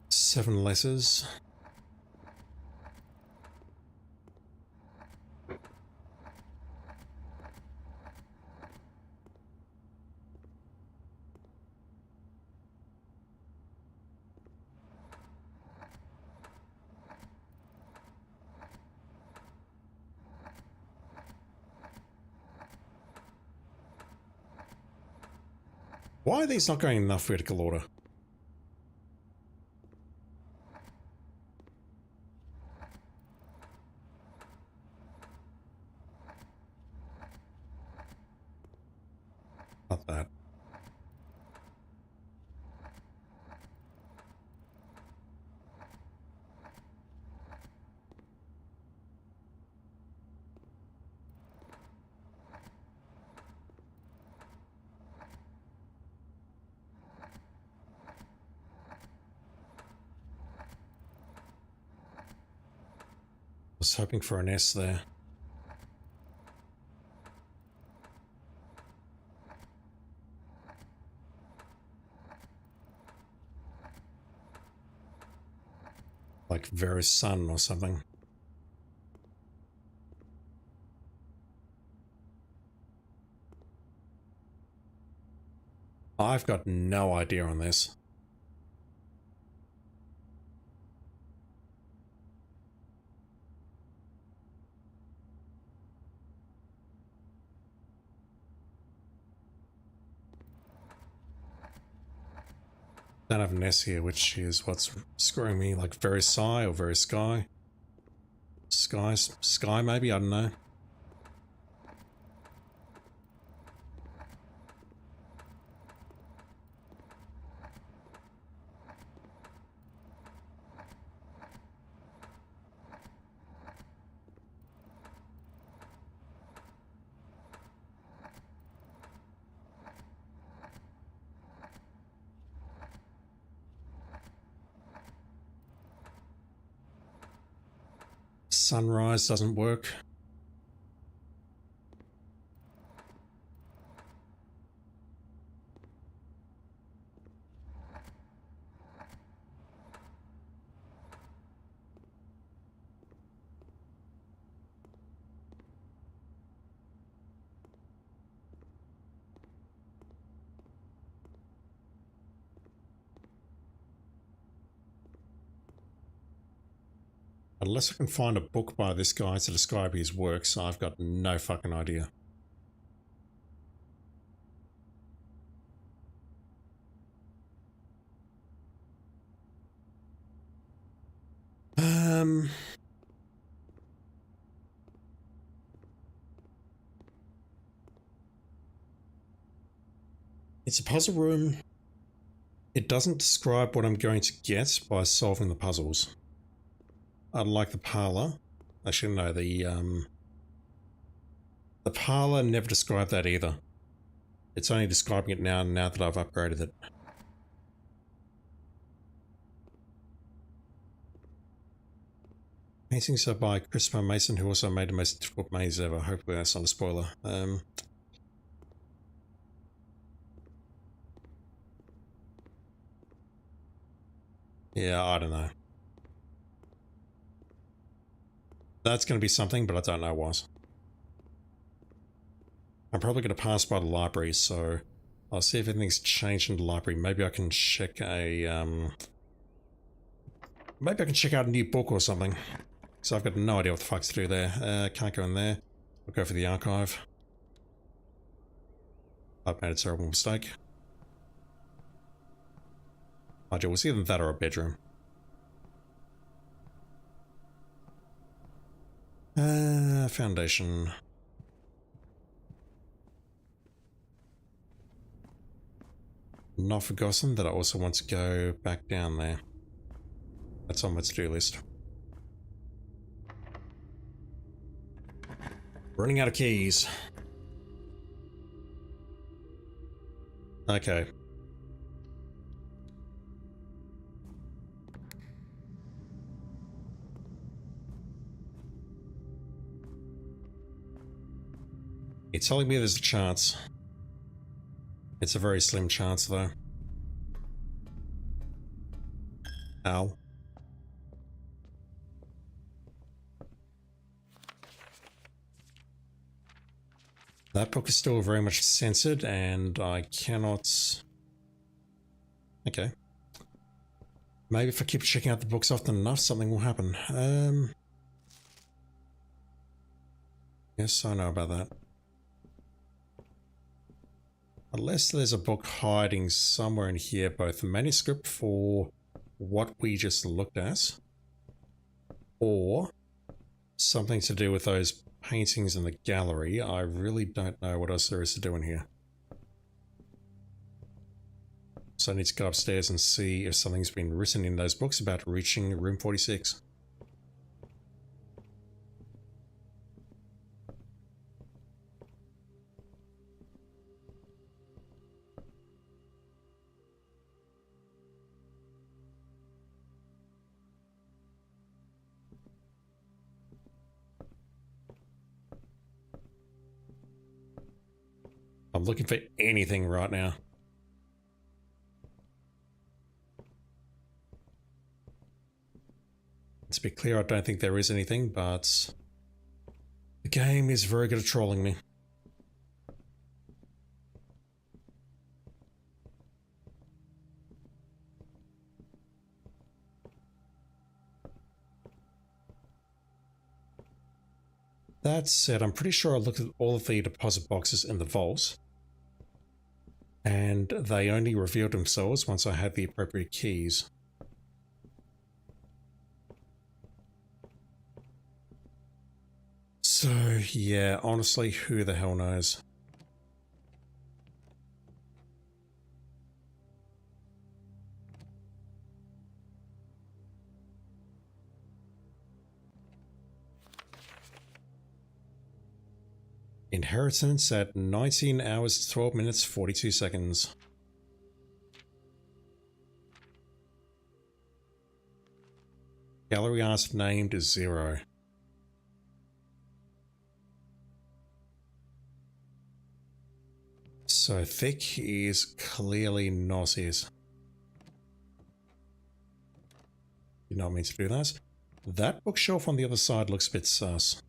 Seven letters. Why are these not going in enough vertical order? Not that. I was hoping for an S there. Like very sun or something. I've got no idea on this. Don't have an S here, which is what's screwing me, like very sigh or very sky. Sky maybe, I don't know. Sunrise doesn't work. Unless I can find a book by this guy to describe his works, I've got no fucking idea. It's a puzzle room. It doesn't describe what I'm going to get by solving the puzzles. Unlike the parlor. Actually, no, the parlor never described that either. It's only describing it now that I've upgraded it. Paintings are by Christopher Mason, who also made the most difficult maze ever. Hopefully that's not a spoiler. Yeah, I don't know. That's going to be something, but I don't know what. I'm probably going to pass by the library, so I'll see if anything's changed in the library. Maybe I can check maybe I can check out a new book or something. So I've got no idea what the fuck to do there. Can't go in there. I'll go for the archive. I've made a terrible mistake. It was either that or a bedroom. Foundation. Not forgotten that I also want to go back down there. That's on my to-do list. Running out of keys. Okay. You're telling me there's a chance. It's a very slim chance, though. Ow. That book is still very much censored, and I cannot... Okay. Maybe if I keep checking out the books often enough, something will happen. Yes, I know about that. Unless there's a book hiding somewhere in here, both the manuscript for what we just looked at, or something to do with those paintings in the gallery. I really don't know what else there is to do in here. So I need to go upstairs and see if something's been written in those books about reaching room 46. I'm looking for anything right now. To be clear, I don't think there is anything, but the game is very good at trolling me. That said, I'm pretty sure I looked at all of the deposit boxes in the vault, and they only revealed themselves once I had the appropriate keys. So, yeah, honestly, who the hell knows? Inheritance at 19 hours, 12 minutes, 42 seconds. Gallery art named is 0. So thick is clearly not it. Did not mean to do that. That bookshelf on the other side looks a bit sus.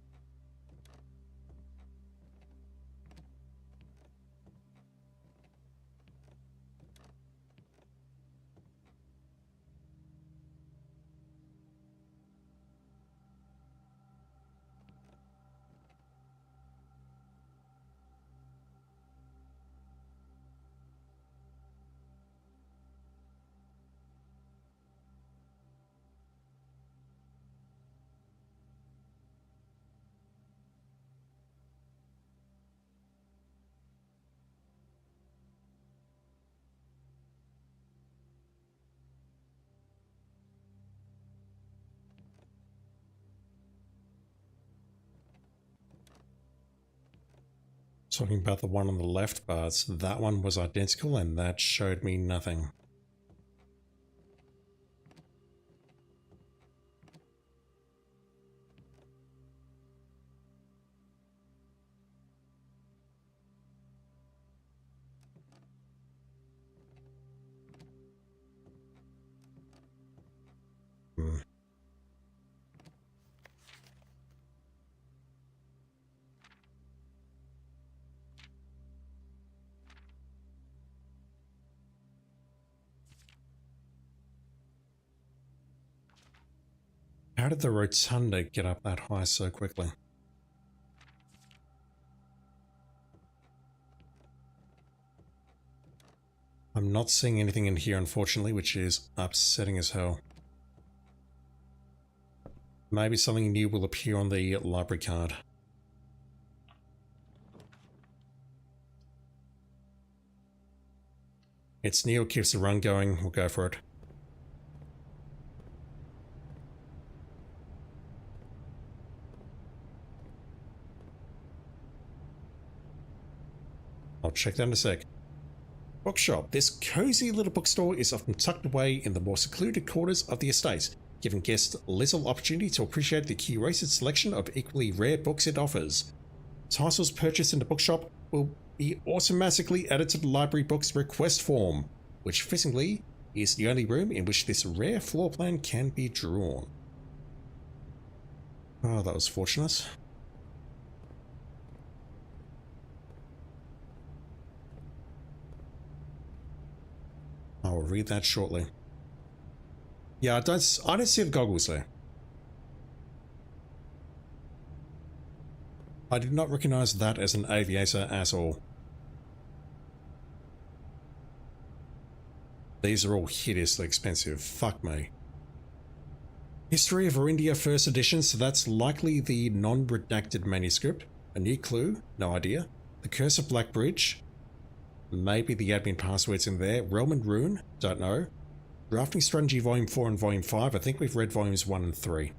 Talking about the one on the left, but that one was identical and that showed me nothing. How did the rotunda get up that high so quickly? I'm not seeing anything in here, unfortunately, which is upsetting as hell. Maybe something new will appear on the library card. It's new, it keeps the run going, we'll go for it. I'll check that in a sec. Bookshop. This cozy little bookstore is often tucked away in the more secluded quarters of the estate, giving guests little opportunity to appreciate the curated selection of equally rare books it offers. Titles purchased in the bookshop will be automatically added to the library book's request form, which fittingly is the only room in which this rare floor plan can be drawn. Oh, that was fortunate. I will read that shortly. Yeah, I don't see the goggles there. I did not recognize that as an aviator at all. These are all hideously expensive. Fuck me. History of Orindia First Edition, so that's likely the non-redacted manuscript. A new clue? No idea. The Curse of Black Bridge? Maybe the admin password's in there. Realm and Rune? Don't know. Drafting Strategy Volume 4 and Volume 5. I think we've read Volumes 1 and 3.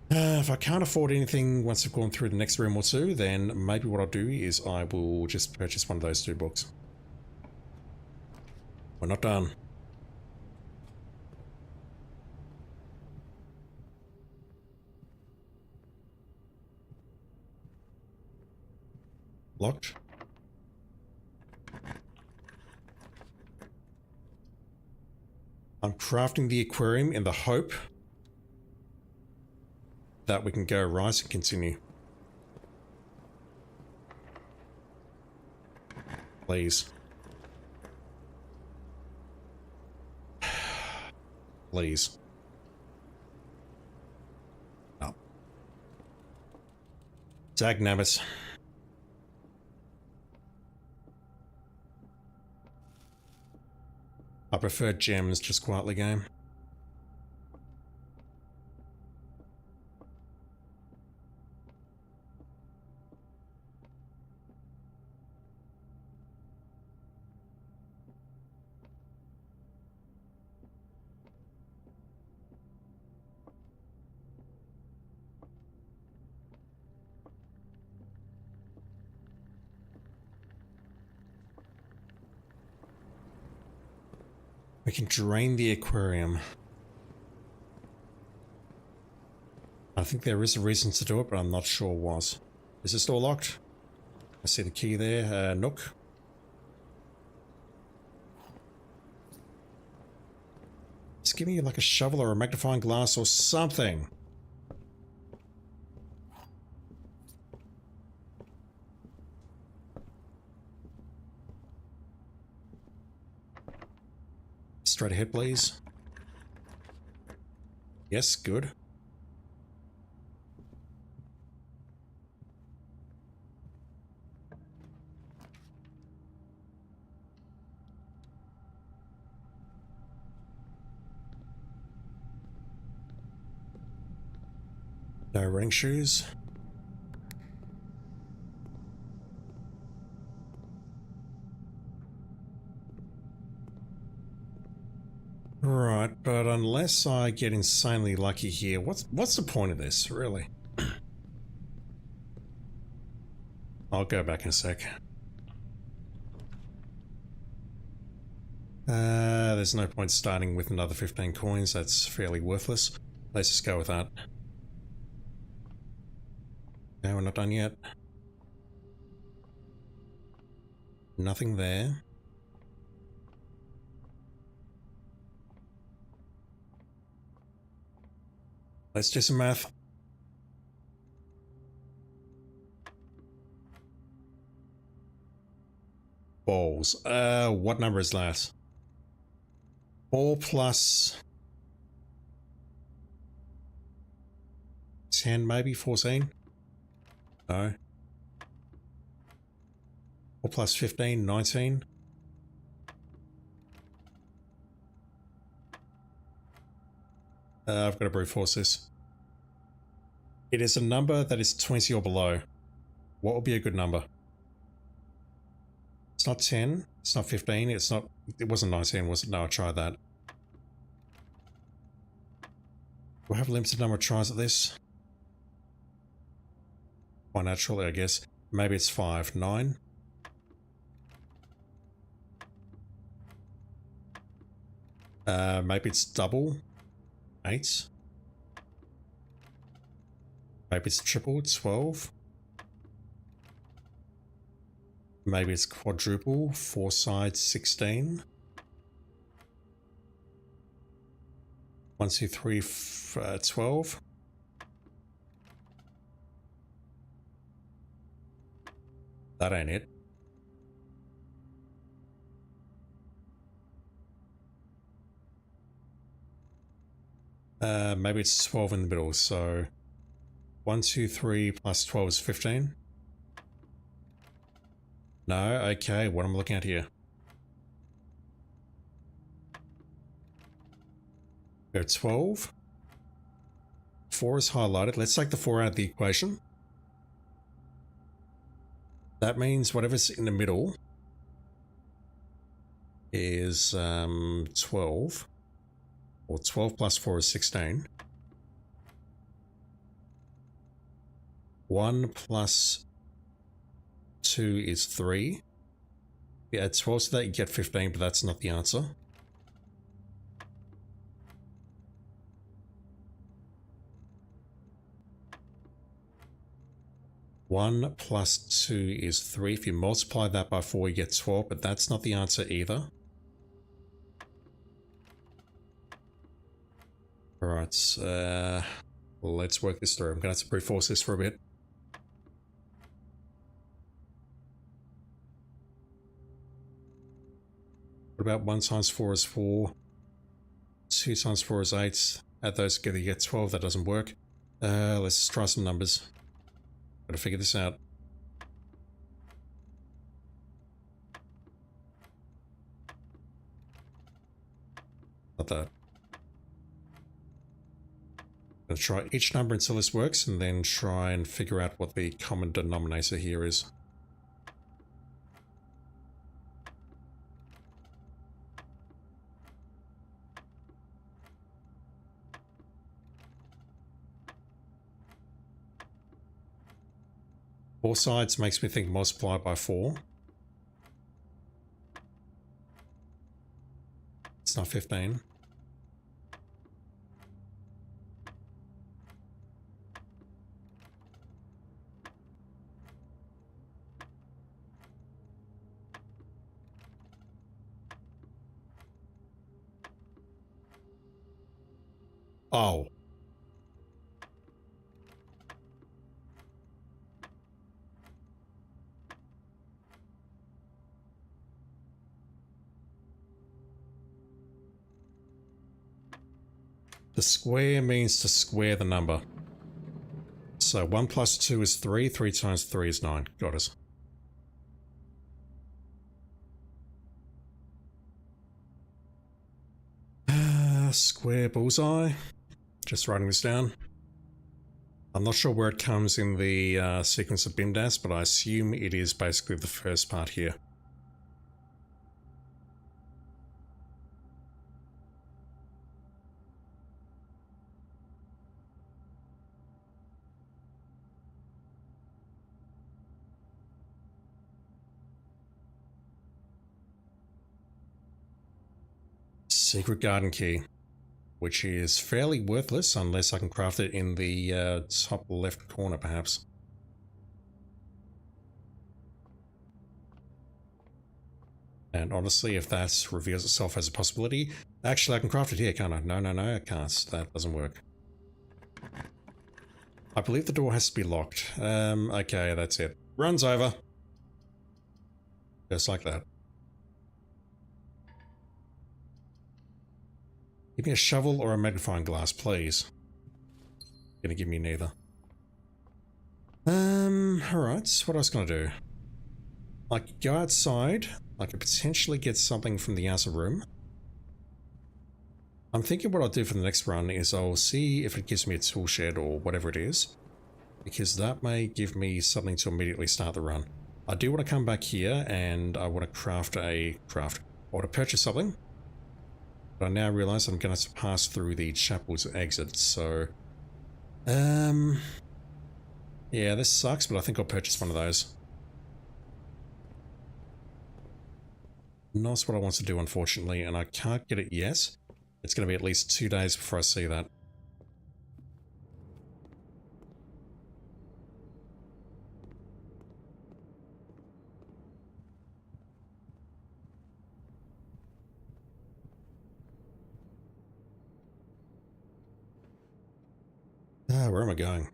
If I can't afford anything once I've gone through the next room or two, then maybe what I'll do is I will just purchase one of those two books. We're not done. Locked. I'm crafting the aquarium in the hope that we can go right and continue. Please. Please. Oh. Dagnabbit. I prefer gems, just quietly game. We can drain the aquarium. I think there is a reason to do it, but I'm not sure what. Is this door locked? I see the key there. Nook. Just give me like a shovel or a magnifying glass or something. Straight ahead, please. Yes, good. No running shoes. Right, but unless I get insanely lucky here, what's the point of this, really? I'll go back in a sec. There's no point starting with another 15 coins, that's fairly worthless. Let's just go with that. No, we're not done yet. Nothing there. Let's do some math. Balls. What number is that? 4 plus 10 maybe, 14? No. 4 plus 15, 19. I've got to brute force this. It is a number that is 20 or below. What would be a good number? It's not 10, it's not 15, it's not... It wasn't 19, was it? No, I tried that. We'll have a limited number of tries at this. Quite naturally, I guess. Maybe it's 5, 9. Maybe it's double. 8. Maybe it's triple. 12. Maybe it's quadruple. 4 sides. 16. 1, 2, 3, 12. That ain't it. Maybe it's 12 in the middle, so 1, 2, 3 plus 12 is 15. No, okay, what am I looking at here? Go 12. 4 is highlighted. Let's take the 4 out of the equation. That means whatever's in the middle is 12. Or 12 plus 4 is 16. 1 plus 2 is 3. You add 12 to that, you get 15, but that's not the answer. One plus 2 is 3. If you multiply that by 4, you get 12, but that's not the answer either. Alright, let's work this through. I'm going to have to brute force this for a bit. What about 1 times 4 is 4? 2 times 4 is 8. Add those together, you get 12. That doesn't work. Let's try some numbers. Gotta figure this out. Not that. I'm going to try each number until this works, and then try and figure out what the common denominator here is. Four sides makes me think multiply by 4. It's not 15. Oh. The square means to square the number. So 1 plus 2 is 3. 3 times 3 is 9. Got it. Square bullseye. Just writing this down. I'm not sure where it comes in the sequence of BIMDAS, but I assume it is basically the first part here. Secret garden key, which is fairly worthless unless I can craft it in the top left corner, perhaps. And honestly, if that reveals itself as a possibility... Actually, I can craft it here, can't I? No, I can't. That doesn't work. I believe the door has to be locked. Okay, that's it. Runs over. Just like that. Give me a shovel or a magnifying glass, please. Gonna give me neither. Alright, what else can I do? I could go outside. I could potentially get something from the outer room. I'm thinking what I'll do for the next run is I'll see if it gives me a tool shed or whatever it is, because that may give me something to immediately start the run. I do want to come back here and I want to or to purchase something. But I now realize I'm going to have to pass through the chapel's exit, so... yeah, this sucks, but I think I'll purchase one of those. Not what I want to do, unfortunately, and I can't get it yet. It's going to be at least 2 days before I see that. Where am I going?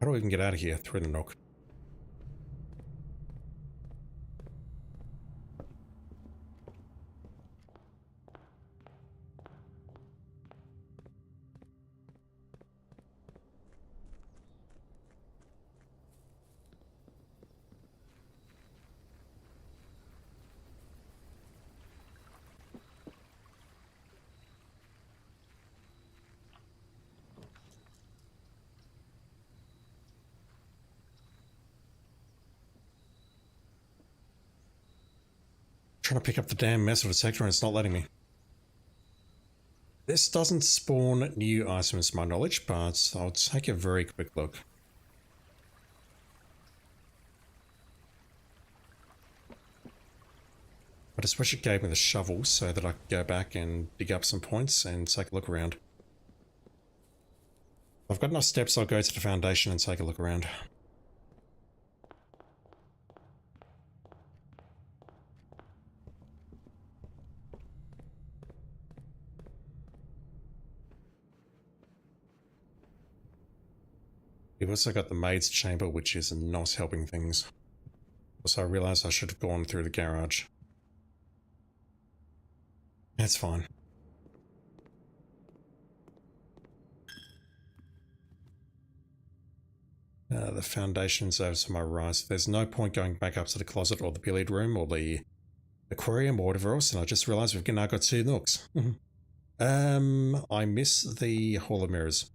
How do I even get out of here through the nook? Trying to pick up the damn mess of a sector and it's not letting me. This doesn't spawn new items to my knowledge, but I'll take a very quick look. I just wish it gave me the shovel so that I could go back and dig up some points and take a look around. If I've got enough steps, I'll go to the foundation and take a look around. We've also got the maid's chamber, which is not helping things. Also, I realised I should have gone through the garage. That's fine. The foundation's over to my right. There's no point going back up to the closet or the billiard room or the aquarium or whatever else, and I just realised we've now got 2 nooks. I miss the Hall of Mirrors.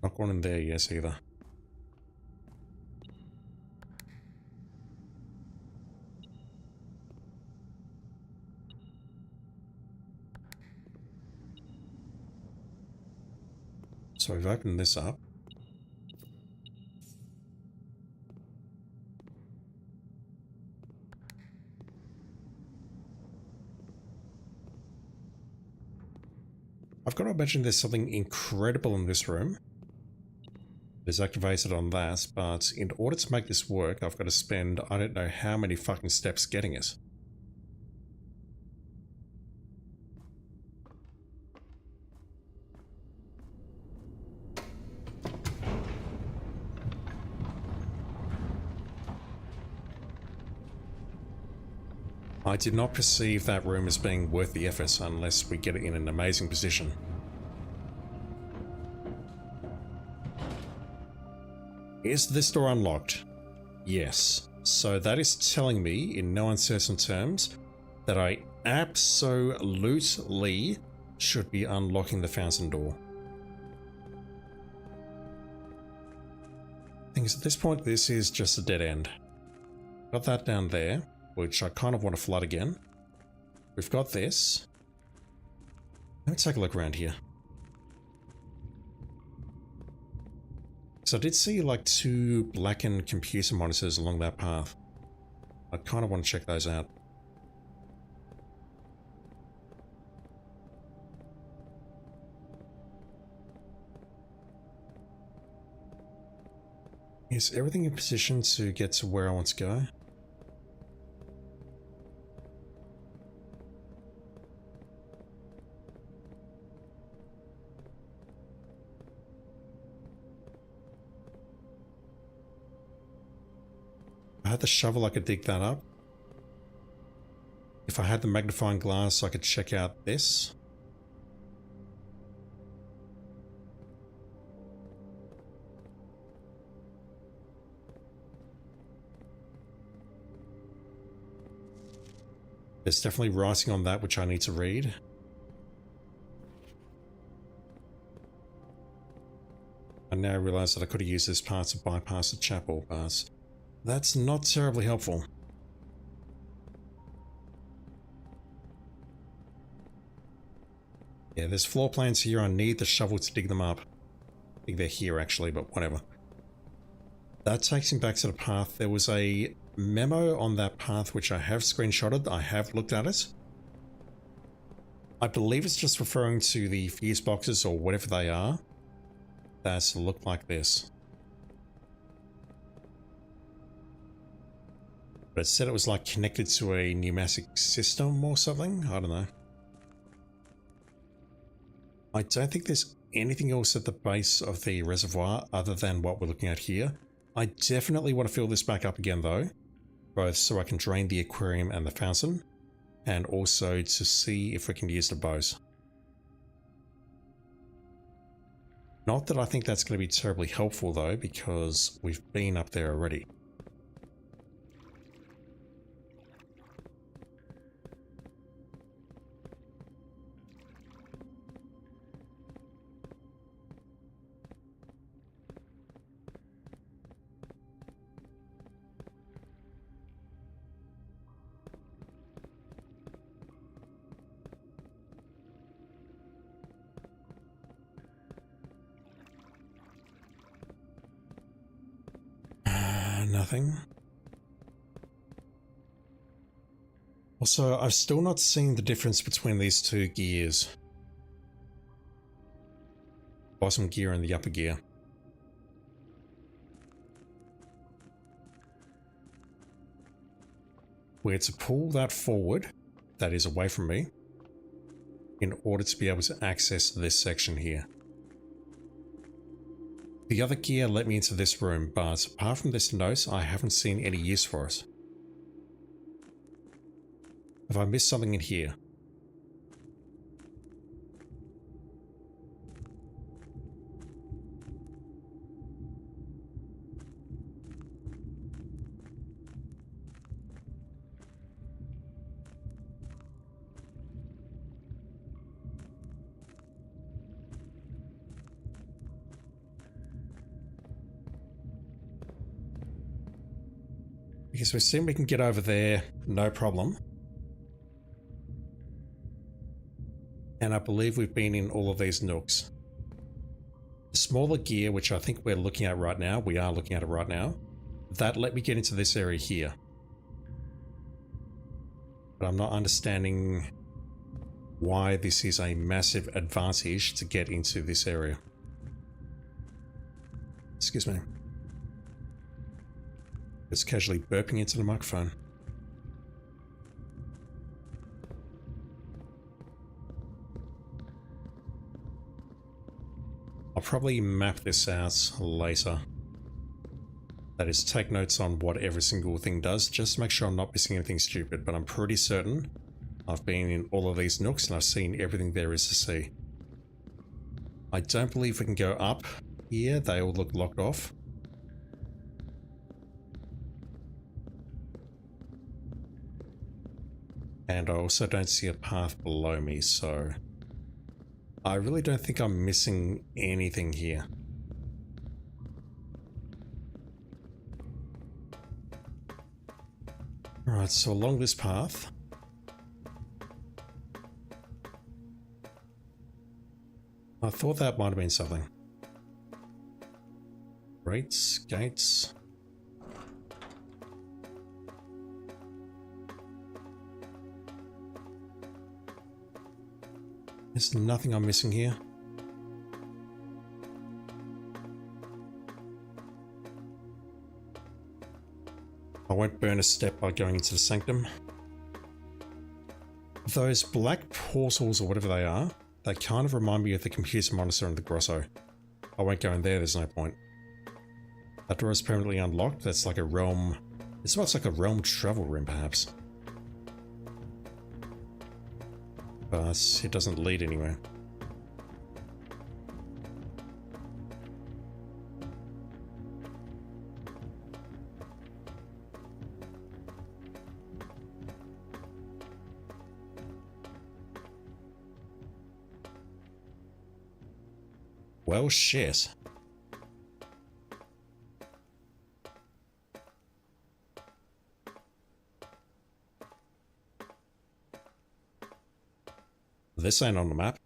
Not one in there, yes, either. So we've opened this up. I've got to imagine there's something incredible in this room. It's activated on that, but in order to make this work, I've got to spend I don't know how many fucking steps getting it. I did not perceive that room as being worth the effort unless we get it in an amazing position. Is this door unlocked? Yes. So that is telling me, in no uncertain terms, that I absolutely should be unlocking the fountain door. Thing is, at this point, this is just a dead end. Got that down there, which I kind of want to flood again. We've got this. Let me take a look around here. So I did see like 2 blackened computer monitors along that path. I kind of want to check those out. Is everything in position to get to where I want to go? I had the shovel, I could dig that up. If I had the magnifying glass, I could check out this. There's definitely writing on that which I need to read. I now realise that I could have used this part to bypass the chapel, but that's not terribly helpful. Yeah, there's floor plans here. I need the shovel to dig them up. I think they're here actually, but whatever. That takes me back to the path. There was a memo on that path which I have screenshotted. I have looked at it. I believe it's just referring to the fuse boxes or whatever they are that look like this. But it said it was like connected to a pneumatic system or something. I don't know. I don't think there's anything else at the base of the reservoir other than what we're looking at here. I definitely want to fill this back up again though, both so I can drain the aquarium and the fountain, and also to see if we can use the bows. Not that I think that's going to be terribly helpful though, because we've been up there already. Nothing. Also, I've still not seen the difference between these two gears. Bottom gear and the upper gear. Where to pull that forward, that is away from me, in order to be able to access this section here. The other gear let me into this room, but apart from this note, I haven't seen any use for it. Have I missed something in here? Because we assume we can get over there, no problem. And I believe we've been in all of these nooks. The smaller gear, which I think we're looking at right now, we are looking at it right now, that let me get into this area here. But I'm not understanding why this is a massive advantage to get into this area. Excuse me. Just casually burping into the microphone. I'll probably map this out later. That is, take notes on what every single thing does, just to make sure I'm not missing anything stupid, but I'm pretty certain I've been in all of these nooks and I've seen everything there is to see. I don't believe we can go up here, they all look locked off. And I also don't see a path below me, so I really don't think I'm missing anything here. Alright, so along this path, I thought that might have been something. Grates, gates. There's nothing I'm missing here. I won't burn a step by going into the sanctum. Those black portals or whatever they kind of remind me of the computer monitor in the grotto. I won't go in there, there's no point. That door is permanently unlocked. That's like a realm. It's almost like a realm travel room perhaps. But it doesn't lead anywhere. Well, shit. This ain't on the map.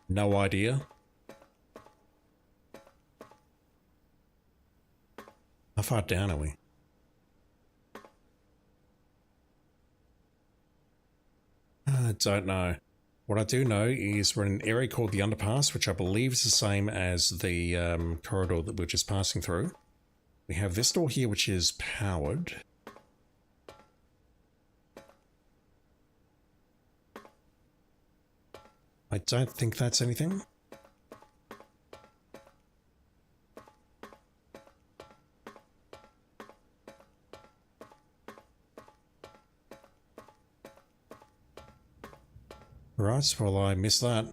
No idea. How far down are we? I don't know. What I do know is we're in an area called the Underpass, which I believe is the same as the corridor that we're just passing through. We have this door here, which is powered. I don't think that's anything. Right, well, I missed that.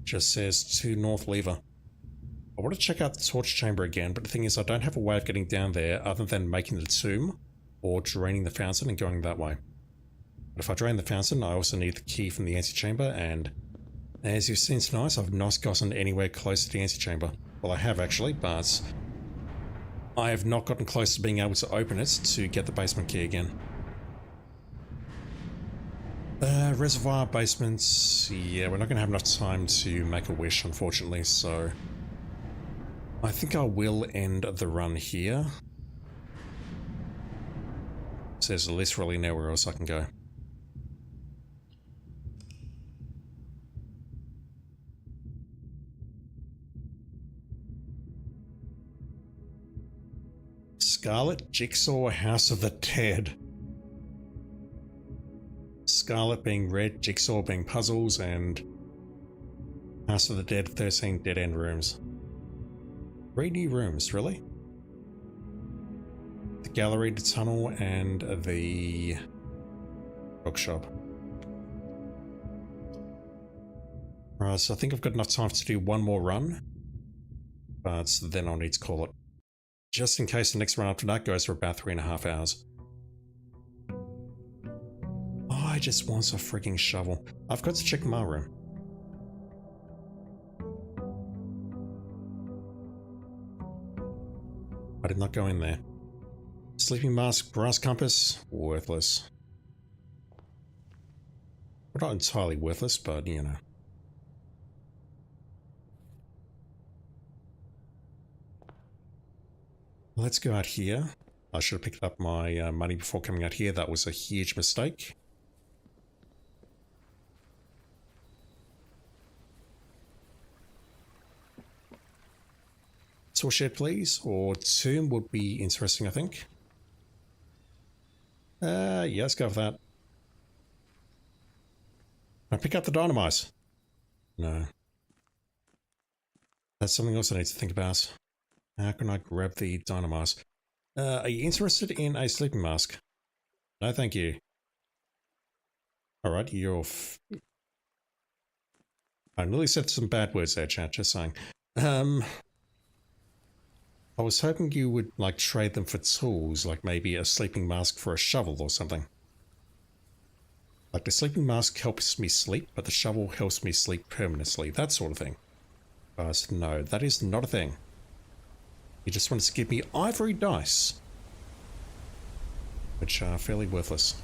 Just says to North Lever. I want to check out the torch chamber again, but the thing is I don't have a way of getting down there other than making the tomb or draining the fountain and going that way. But if I drain the fountain, I also need the key from the antechamber, and as you've seen tonight, I've not gotten anywhere close to the antechamber. Well, I have actually, but I have not gotten close to being able to open it to get the basement key again. Reservoir, basements, yeah, we're not going to have enough time to make a wish, unfortunately, so I think I will end the run here. So there's literally nowhere else I can go. Scarlet Jigsaw House of the Dead. Scarlet being red, Jigsaw being puzzles, and House of the Dead, 13 dead-end rooms. 3 new rooms, really? The gallery, the tunnel, and the bookshop. Right, so I think I've got enough time to do one more run, but then I'll need to call it. Just in case the next run after that goes for about 3.5 hours. Oh, I just want a freaking shovel. I've got to check my room. I did not go in there. Sleeping mask, brass compass, worthless. Well, not entirely worthless, but you know. Let's go out here. I should have picked up my money before coming out here. That was a huge mistake. Tool shed, please, or tomb would be interesting, I think. Yeah, let's go for that. Can I pick up the dynamite? No. That's something else I need to think about. How can I grab the dynamite? Are you interested in a sleeping mask? No, thank you. Alright, you're I nearly said some bad words there, chat, just saying. I was hoping you would, like, trade them for tools, like maybe a sleeping mask for a shovel or something. Like, the sleeping mask helps me sleep, but the shovel helps me sleep permanently, that sort of thing. But no, that is not a thing. You just wanted to give me ivory dice, which are fairly worthless.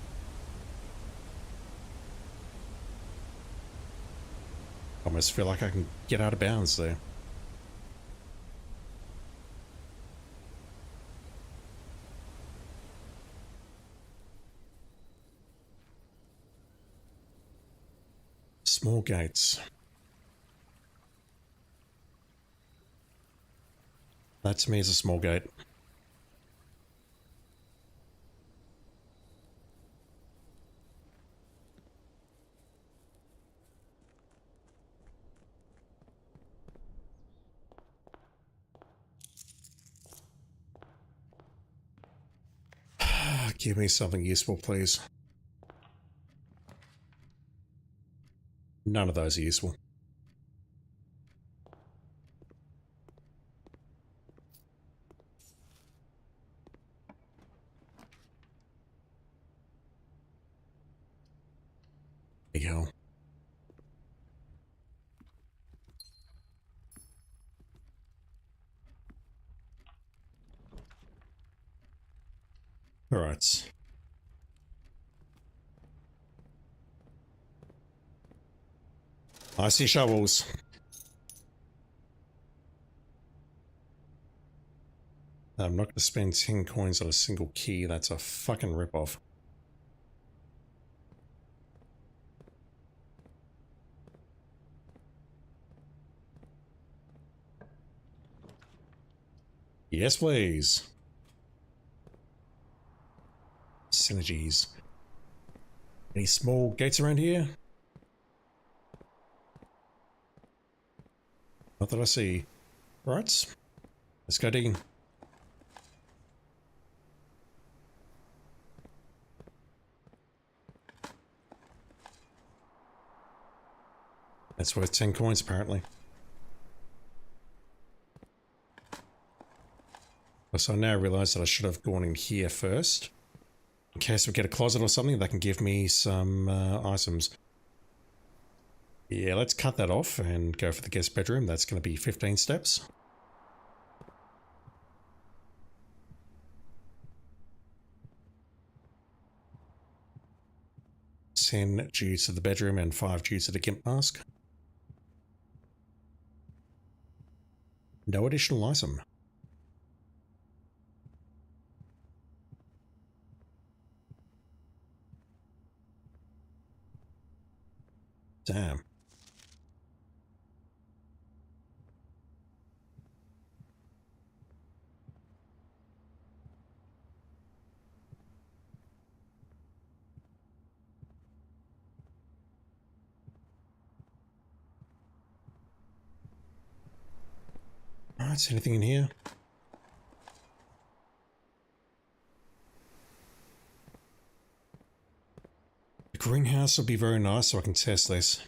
I almost feel like I can get out of bounds there. Small gates. That to me is a small gate. Give me something useful, please. None of those are useful. There you go. Alright. I see shovels. I'm not going to spend 10 coins on a single key. That's a fucking ripoff. Yes, please. Synergies. Any small gates around here? Not that I see. Right. Let's go digging. That's worth 10 coins, apparently. So I now realise that I should have gone in here first. In case we get a closet or something that can give me some items. Yeah, let's cut that off and go for the guest bedroom. That's going to be 15 steps. $10 due to the bedroom and 5 due to the gimp mask. No additional item. Damn. Alright, anything in here? The greenhouse will be very nice so I can test this.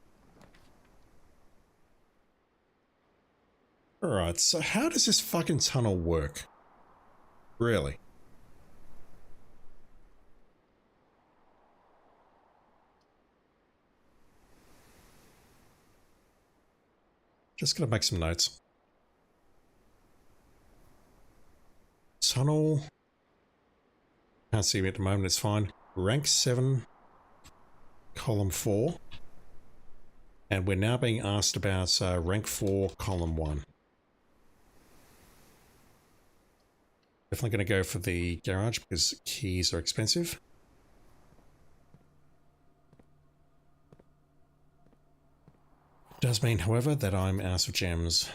Alright, so how does this fucking tunnel work? Really? Just gonna make some notes. Tunnel. Can't see me at the moment, it's fine. Rank 7, column 4. And we're now being asked about rank 4, column 1. Definitely going to go for the garage because keys are expensive. Does mean, however, that I'm out of gems.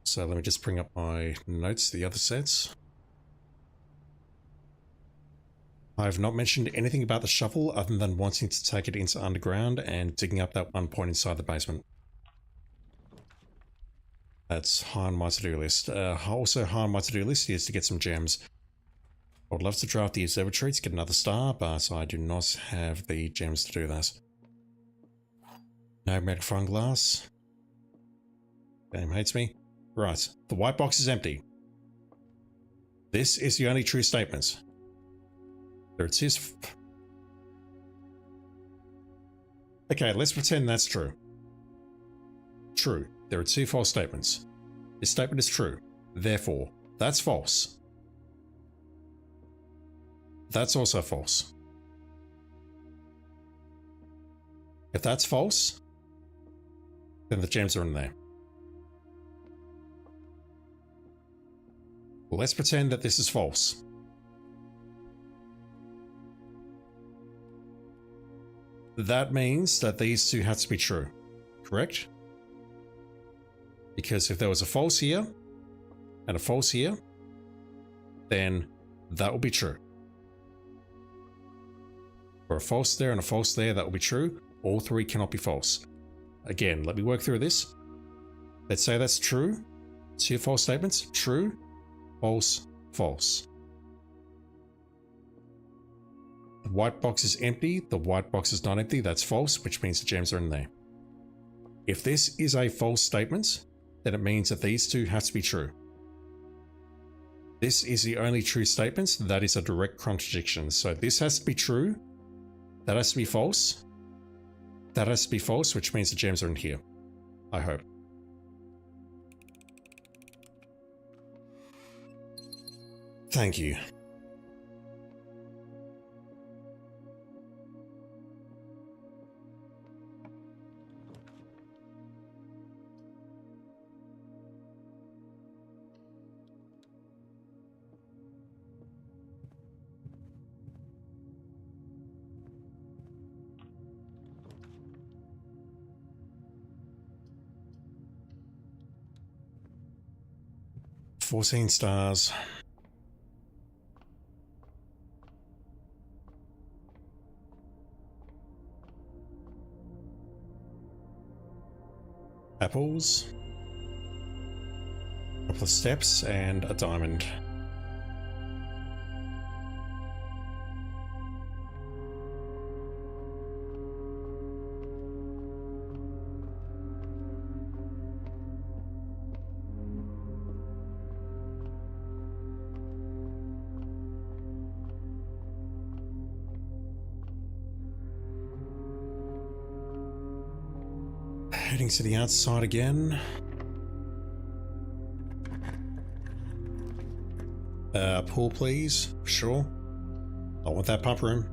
So let me just bring up my notes, the other sets. I've not mentioned anything about the shovel other than wanting to take it into underground and digging up that one point inside the basement. That's high on my to-do list. Also high on my to-do list is to get some gems. I would love to draft the observatory to get another star, but I do not have the gems to do that. No magnifying glass. Game hates me. Right, the white box is empty. This is the only true statement. There it is. Okay, let's pretend that's true. True. There are 2 false statements. This statement is true. Therefore, that's false. That's also false. If that's false, then the gems are in there. Let's pretend that this is false. That means that these two have to be true, correct? Because if there was a false here and a false here, then that will be true. For a false there and a false there, that will be true. All three cannot be false. Again, let me work through this. Let's say that's true. Two false statements. True, false, false. The white box is empty. The white box is not empty. That's false, which means the gems are in there. If this is a false statement, then it means that these two have to be true. This is the only true statement. That is a direct contradiction. So this has to be true. That has to be false. That has to be false, which means the gems are in here. I hope. Thank you. $14 stars. Apples. A couple of steps and a diamond. Heading to the outside again. Pool, please. Sure. I want that pump room.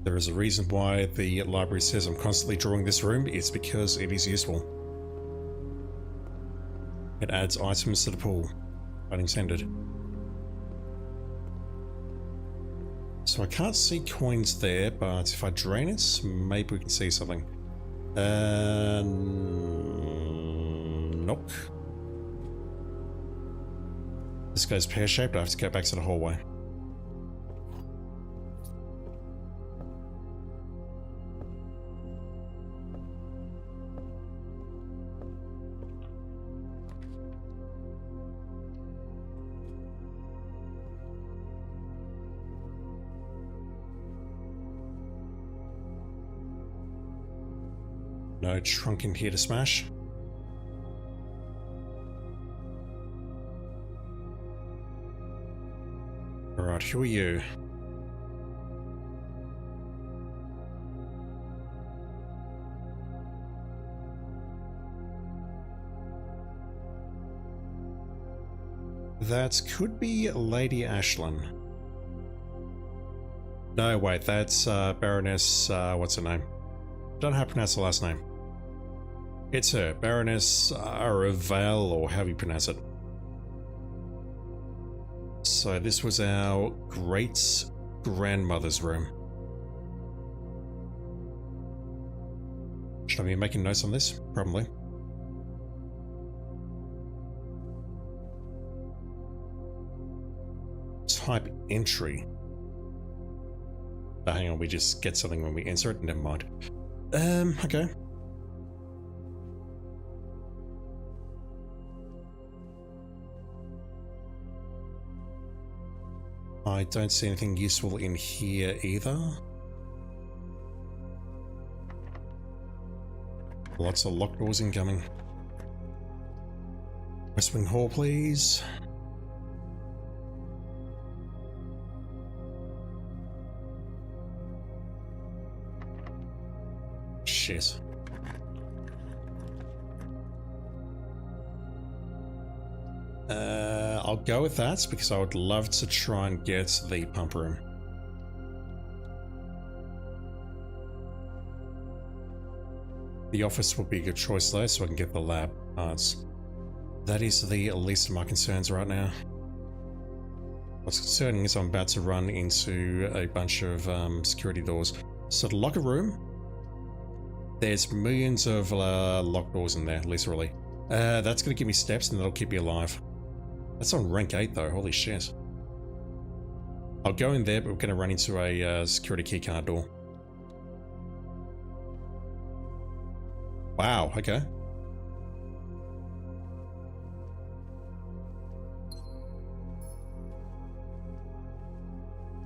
There is a reason why the library says I'm constantly drawing this room. It's because it is useful. It adds items to the pool. Unintended. So I can't see coins there, but if I drain it, maybe we can see something. Nope. This goes pear-shaped. I have to go back to the hallway. No trunk in here to smash. Alright, who are you? That could be Lady Ashlyn. No, wait, that's Baroness, what's her name? Don't know how to pronounce the last name. It's her, Baroness Araval, or how do you pronounce it? So this was our great-grandmother's room. Should I be making notes on this? Probably. Type entry. Oh, hang on, we just get something when we enter it? Never mind. Okay. I don't see anything useful in here either. Lots of locked doors incoming. West Wing Hall, please. Shit. I'll go with that because I would love to try and get the pump room. The office would be a good choice though, so I can get the lab parts. That is the least of my concerns right now. What's concerning is I'm about to run into a bunch of security doors. So the locker room, there's millions of locked doors in there, literally. That's going to give me steps and that'll keep me alive. That's on rank 8 though, holy shit. I'll go in there, but we're going to run into a security keycard door. Wow, okay.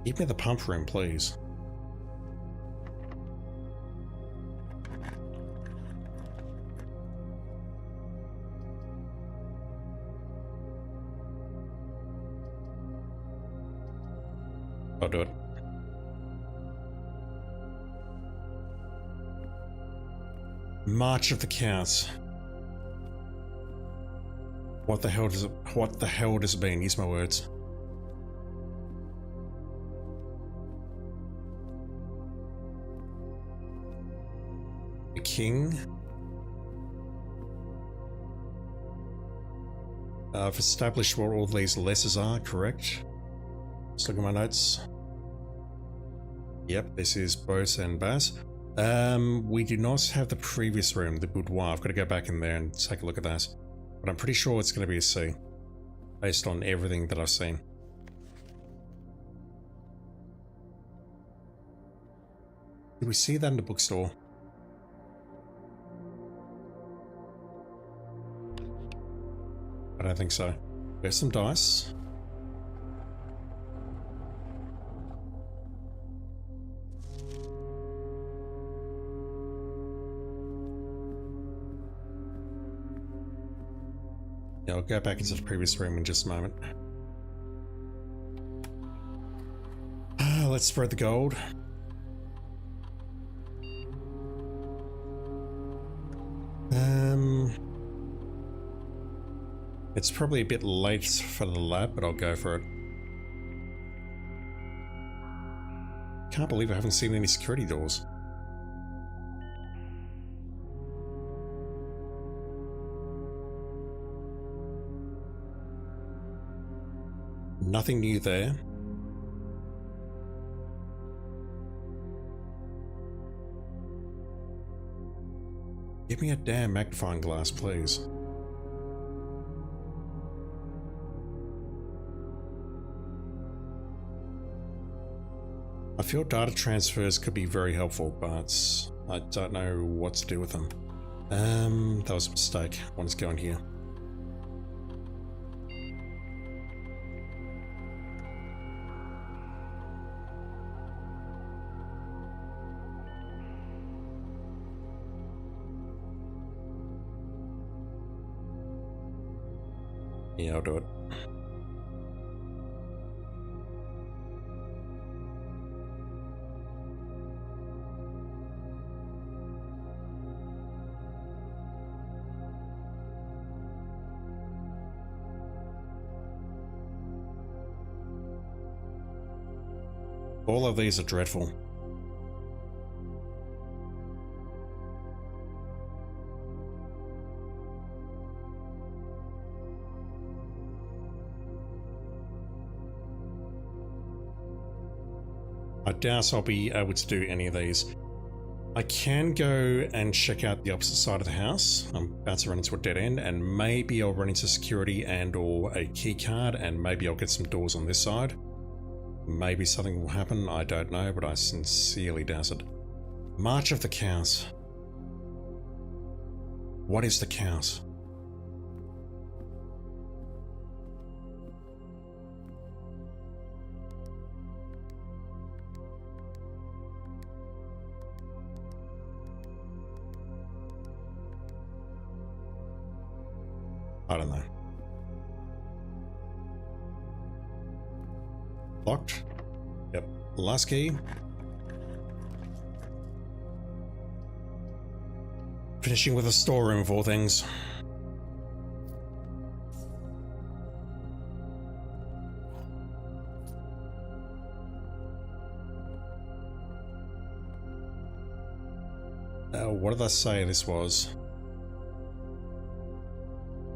Give me the pump room, please. I'll do it. March of the Cows. What the hell does it mean? Use my words. The king. I've established what all these letters are, correct? Let's look at my notes. Yep, this is Bose and Baz. We do not have the previous room, the boudoir. I've got to go back in there and take a look at that. But I'm pretty sure it's going to be a C, based on everything that I've seen. Did we see that in the bookstore? I don't think so. There's some dice. Yeah, I'll go back into the previous room in just a moment. Let's spread the gold. It's probably a bit late for the lab, but I'll go for it. Can't believe I haven't seen any security doors. Nothing new there. Give me a damn magnifying glass, please. I feel data transfers could be very helpful, but I don't know what to do with them. That was a mistake. I want to go in here. Yeah, I'll do it. All of these are dreadful. I doubt I'll be able to do any of these. I can go and check out the opposite side of the house. I'm about to run into a dead end, and maybe I'll run into security and or a key card, and maybe I'll get some doors on this side. Maybe something will happen, I don't know, but I sincerely doubt it. March of the Cows. What is the cows? I don't know. Locked? Yep. Last key. Finishing with a storeroom of all things. What did I say this was?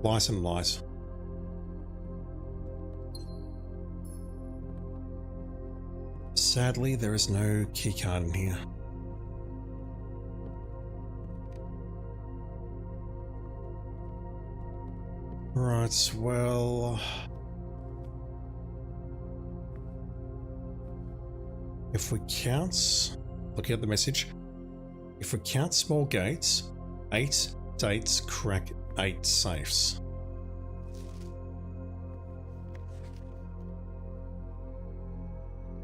Lies and lies. Sadly, there is no keycard in here. Right, well... if we count... looking at the message, if we count small gates, 8 dates crack 8 safes.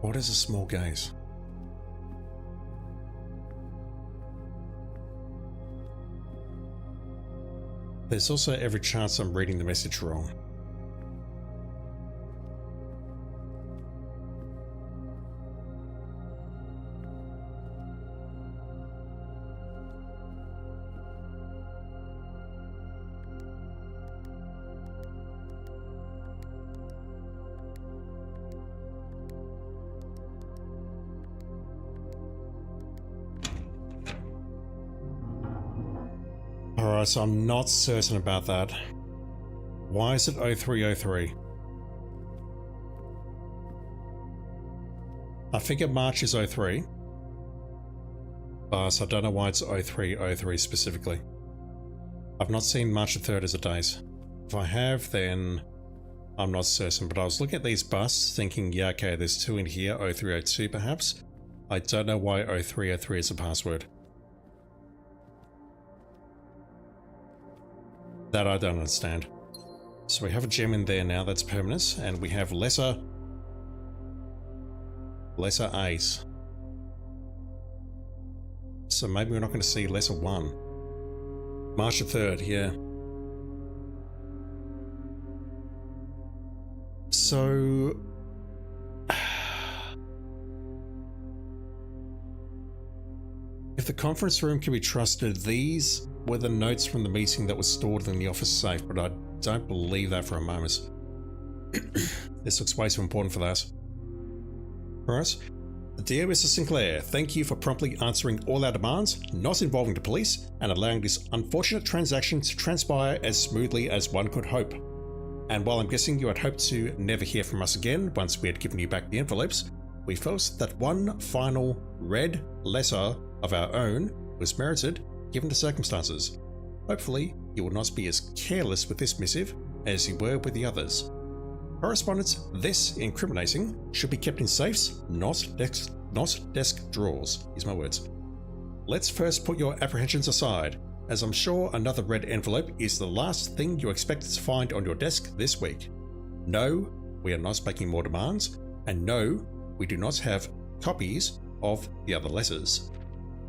What is a small gate? There's also every chance I'm reading the message wrong. Alright, so I'm not certain about that. Why is it 0303? I figure March is 03. But I don't know why it's 0303 specifically. I've not seen March the 3rd as a date. If I have, then I'm not certain. But I was looking at these busts thinking, yeah, okay, there's 2 in here, 0302 perhaps. I don't know why 0303 is a password. That I don't understand. So we have a gem in there now that's permanent, and we have lesser 8. So maybe we're not going to see lesser 1. March the 3rd, yeah. So... if the conference room can be trusted, these were the notes from the meeting that was stored in the office safe, but I don't believe that for a moment. This looks way too important for that. Alright. Dear Mr. Sinclair, thank you for promptly answering all our demands, not involving the police, and allowing this unfortunate transaction to transpire as smoothly as one could hope. And while I'm guessing you had hoped to never hear from us again once we had given you back the envelopes, we felt that one final red letter of our own was merited given the circumstances. Hopefully, you will not be as careless with this missive as you were with the others. Correspondence this incriminating should be kept in safes, not desk drawers, is my words. Let's first put your apprehensions aside, as I'm sure another red envelope is the last thing you expected to find on your desk this week. No, we are not making more demands, and no, we do not have copies of the other letters.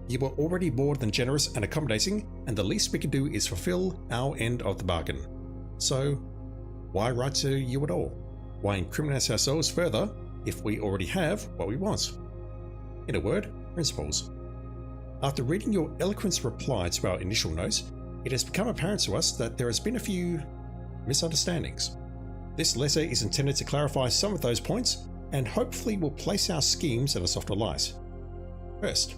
You were already more than generous and accommodating, and the least we can do is fulfill our end of the bargain. So, why write to you at all? Why incriminate ourselves further if we already have what we want? In a word, principles. After reading your eloquent reply to our initial note, it has become apparent to us that there has been a few misunderstandings. This letter is intended to clarify some of those points, and hopefully will place our schemes in a softer light. First,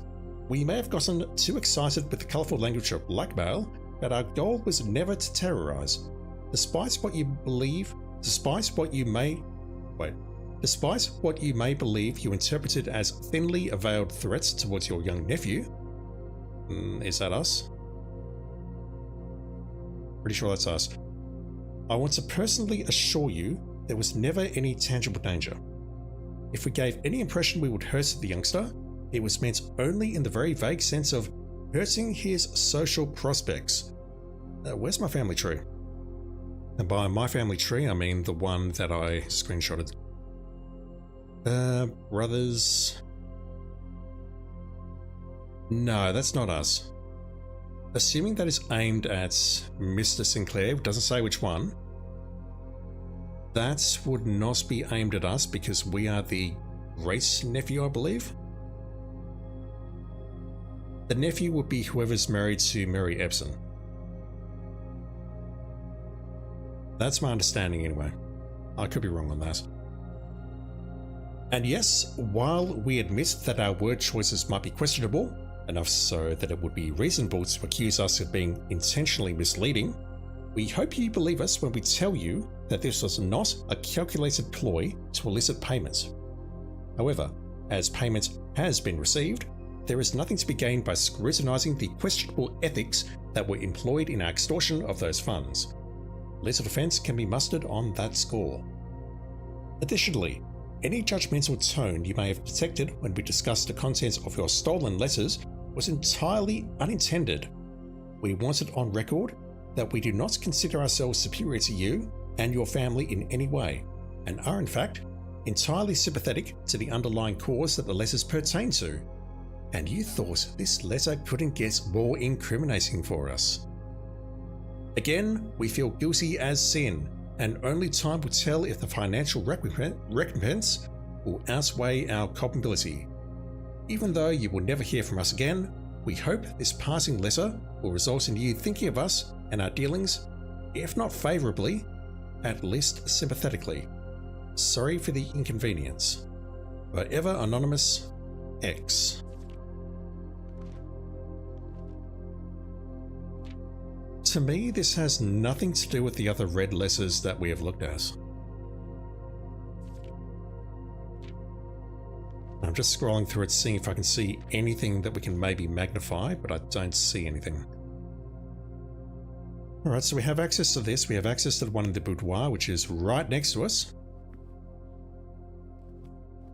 we may have gotten too excited with the colourful language of blackmail, but our goal was never to terrorise. Despite what you may believe you interpreted as thinly veiled threats towards your young nephew. Is that us? Pretty sure that's us. I want to personally assure you there was never any tangible danger. If we gave any impression we would hurt the youngster, it was meant only in the very vague sense of hurting his social prospects. Where's my family tree? And by my family tree, I mean the one that I screenshotted. Brothers... No, that's not us. Assuming that is aimed at Mr. Sinclair, doesn't say which one. That would not be aimed at us because we are the great nephew, I believe. The nephew would be whoever's married to Mary Epson. That's my understanding anyway. I could be wrong on that. And yes, while we admit that our word choices might be questionable, enough so that it would be reasonable to accuse us of being intentionally misleading, We hope you believe us when we tell you that this was not a calculated ploy to elicit payments. However, as payment has been received, there is nothing to be gained by scrutinizing the questionable ethics that were employed in our extortion of those funds. Little offense can be mustered on that score. Additionally, any judgmental tone you may have detected when we discussed the contents of your stolen letters was entirely unintended. We want it on record that we do not consider ourselves superior to you and your family in any way, and are in fact entirely sympathetic to the underlying cause that the letters pertain to. And you thought this letter couldn't get more incriminating for us. Again, we feel guilty as sin, and only time will tell if the financial recompense will outweigh our culpability. Even though you will never hear from us again, we hope this passing letter will result in you thinking of us and our dealings, if not favourably, at least sympathetically. Sorry for the inconvenience. Forever Anonymous X. To me, this has nothing to do with the other red letters that we have looked at. I'm just scrolling through it, seeing if I can see anything that we can maybe magnify, but I don't see anything. Alright, so we have access to this. We have access to the one in the boudoir, which is right next to us.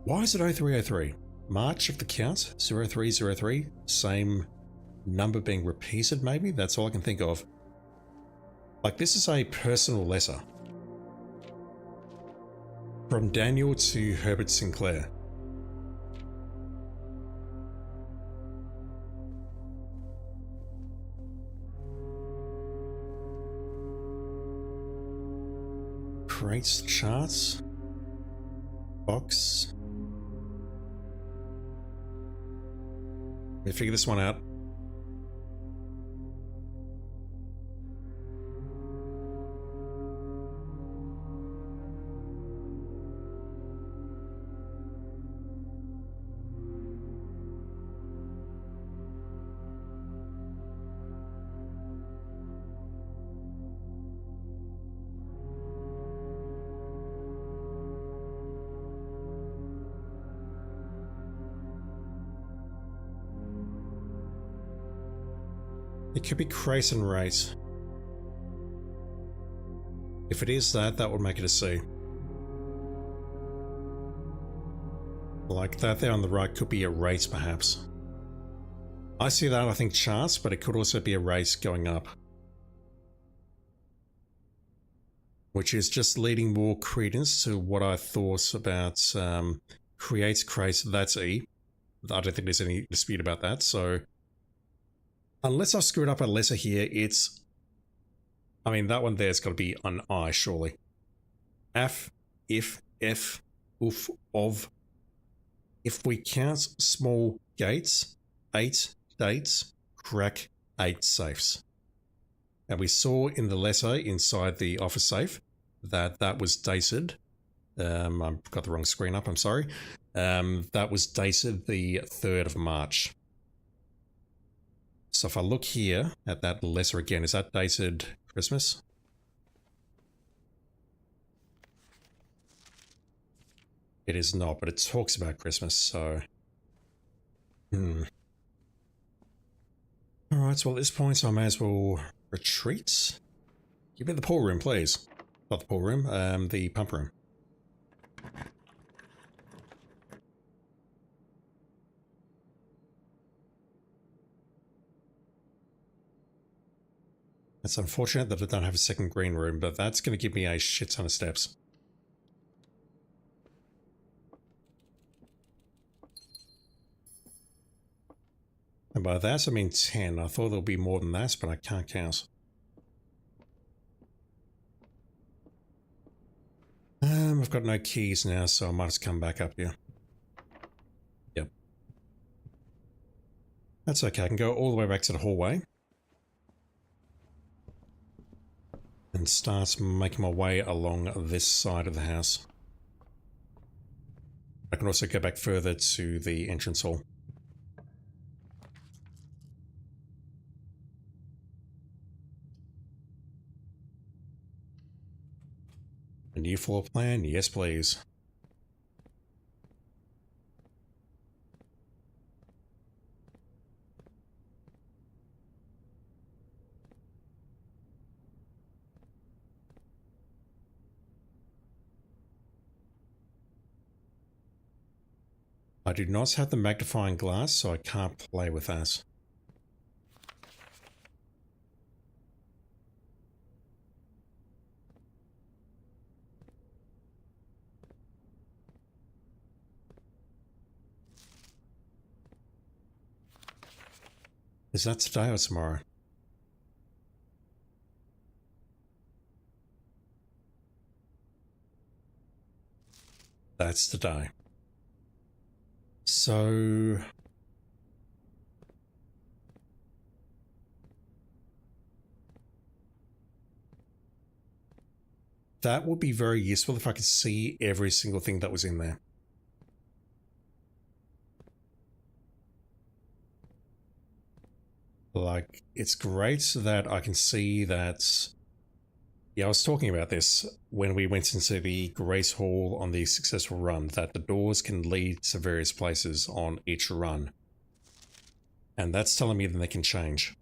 Why is it 0303? March of the count, 0303, same number being repeated maybe? That's all I can think of. Like, this is a personal letter. From Daniel to Herbert Sinclair. Creates charts. Box. Let me figure this one out. It could be crate and rate. If it is that, that would make it a C. Like that there on the right could be a rate perhaps. I see that, I think charts, but it could also be a rate going up. Which is just leading more credence to what I thought about create crate, that's E. I don't think there's any dispute about that, so unless I've screwed up a letter here, it's... I mean, that one there's got to be an I, surely. Af, if, F, oof, of. If we count small gates, 8 dates, crack 8 safes. And we saw in the letter inside the office safe that that was dated. I've got the wrong screen up, I'm sorry. That was dated the 3rd of March. So if I look here at that letter again, is that dated Christmas? It is not, but it talks about Christmas, so... Alright, so at this point I may as well retreat. Give me the pool room, please. Not the pool room, the pump room. It's unfortunate that I don't have a second green room, but that's going to give me a shit ton of steps. And by that I mean 10. I thought there'll be more than that, but I can't count. I've got no keys now, so I might just come back up here. Yep. That's okay, I can go all the way back to the hallway. And start making my way along this side of the house. I can also go back further to the entrance hall. new floor plan? Yes, please. I do not have the magnifying glass, so I can't play with that. Is that today or tomorrow? That's today. So... that would be very useful if I could see every single thing that was in there. Like, it's great that I can see that... yeah, I was talking about this when we went into the Grace Hall on the successful run, that the doors can lead to various places on each run. And that's telling me that they can change.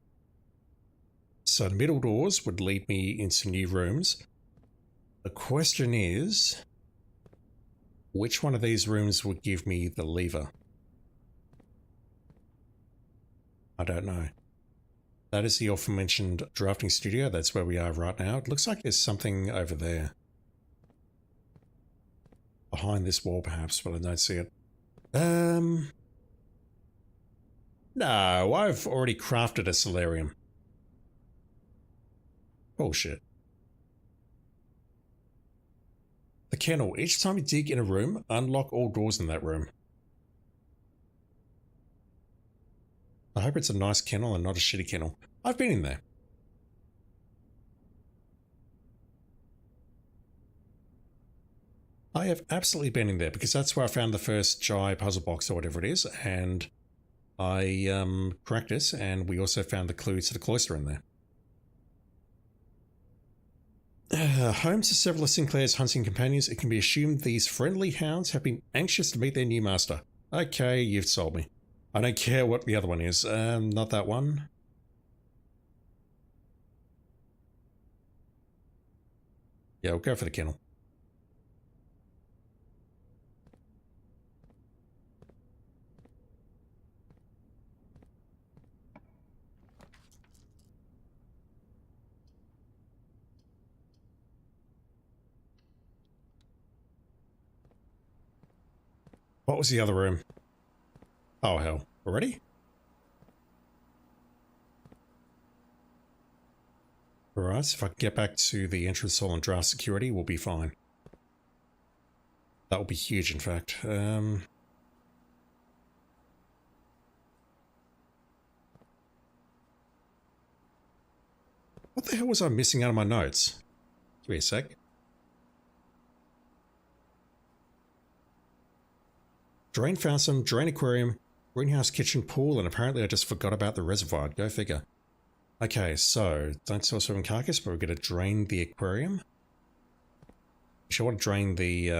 So the middle doors would lead me into new rooms. The question is, which one of these rooms would give me the lever? I don't know. That is the aforementioned drafting studio. That's where we are right now. It looks like there's something over there. Behind this wall, perhaps, but I don't see it. No, I've already crafted a solarium. Bullshit. The kennel. Each time you dig in a room, unlock all doors in that room. I hope it's a nice kennel and not a shitty kennel. I've been in there. I have absolutely been in there because that's where I found the first Jai puzzle box or whatever it is, and I cracked it, and we also found the clue to the cloister in there. Home to several of Sinclair's hunting companions, it can be assumed these friendly hounds have been anxious to meet their new master. Okay, you've sold me. I don't care what the other one is. Not that one. Yeah, we'll go for the kennel. What was the other room? Oh, hell. Already? Alright, so if I can get back to the entrance hall and draft security, we'll be fine. That will be huge, in fact. What the hell was I missing out of my notes? Give me a sec. Drain fountain, drain aquarium, greenhouse, kitchen, pool, and apparently I just forgot about the reservoir. Go figure. Okay, so don't sell serving carcass, but we're going to drain the aquarium. Actually, I want to drain the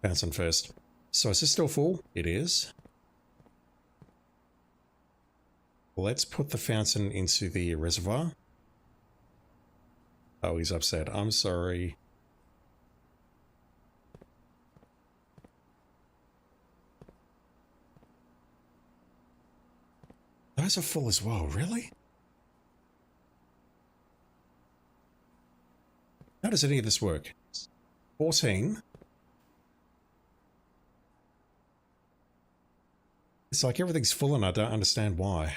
fountain first. So is this still full? It is. Let's put the fountain into the reservoir. Oh, he's upset. I'm sorry. Those are full as well, really? How does any of this work? 14. It's like everything's full and I don't understand why.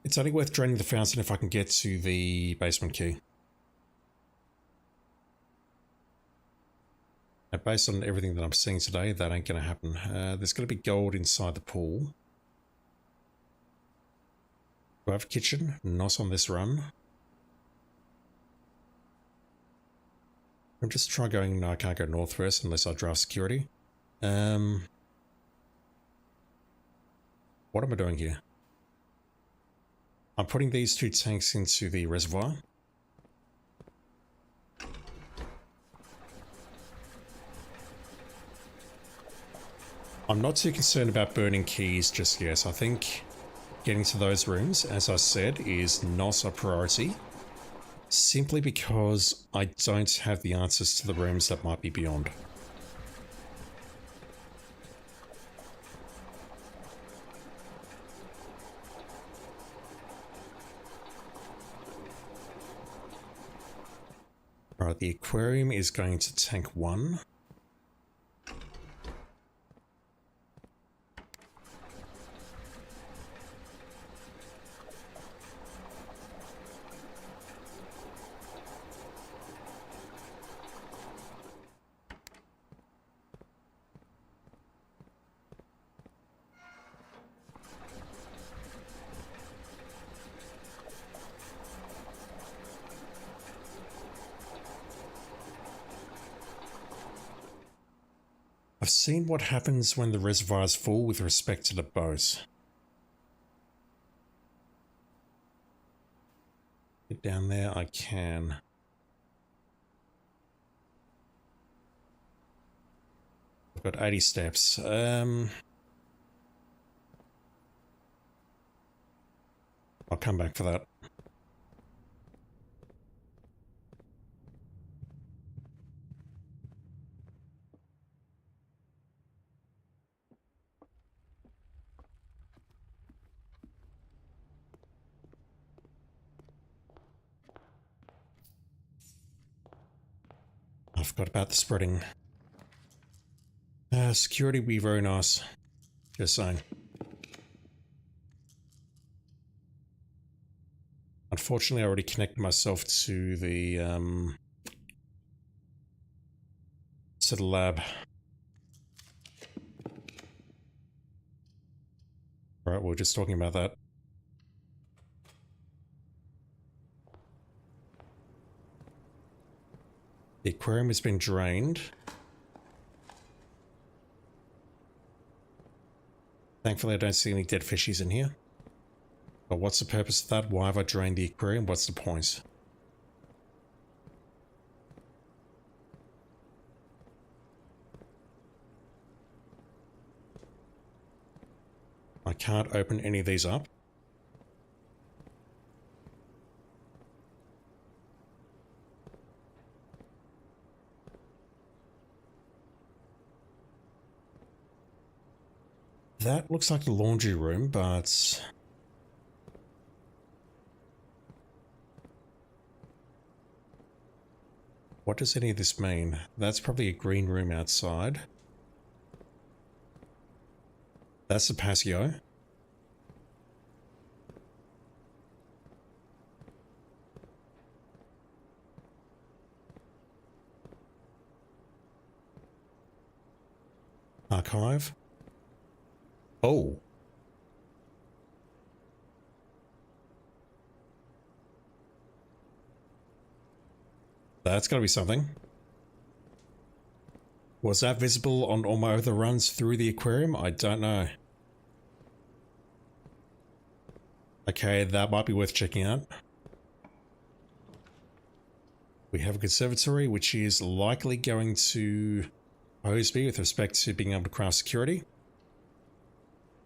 It's only worth draining the fountain if I can get to the basement key. And based on everything that I'm seeing today, that ain't going to happen. There's going to be gold inside the pool. Do I have a kitchen? Not on this run. I'm just trying going... no, I can't go north first unless I draft security. What am I doing here? I'm putting these 2 tanks into the reservoir. I'm not too concerned about burning keys just yet. I think getting to those rooms, as I said, is not a priority. Simply because I don't have the answers to the rooms that might be beyond. Alright, the aquarium is going to tank 1. I've seen what happens when the reservoir is full with respect to the boat. Get down there, I can. I've got 80 steps. I'll come back for that. I forgot about the spreading. Security would be very nice. Just saying. Unfortunately, I already connected myself to the lab. Right, we were just talking about that. The aquarium has been drained. Thankfully, I don't see any dead fishies in here. But what's the purpose of that? Why have I drained the aquarium? What's the point? I can't open any of these up. That looks like the laundry room, but... what does any of this mean? That's probably a green room outside. That's the patio. Archive. Oh. That's gotta be something. Was that visible on all my other runs through the aquarium? I don't know. Okay, that might be worth checking out. We have a conservatory, which is likely going to pose me with respect to being able to craft security.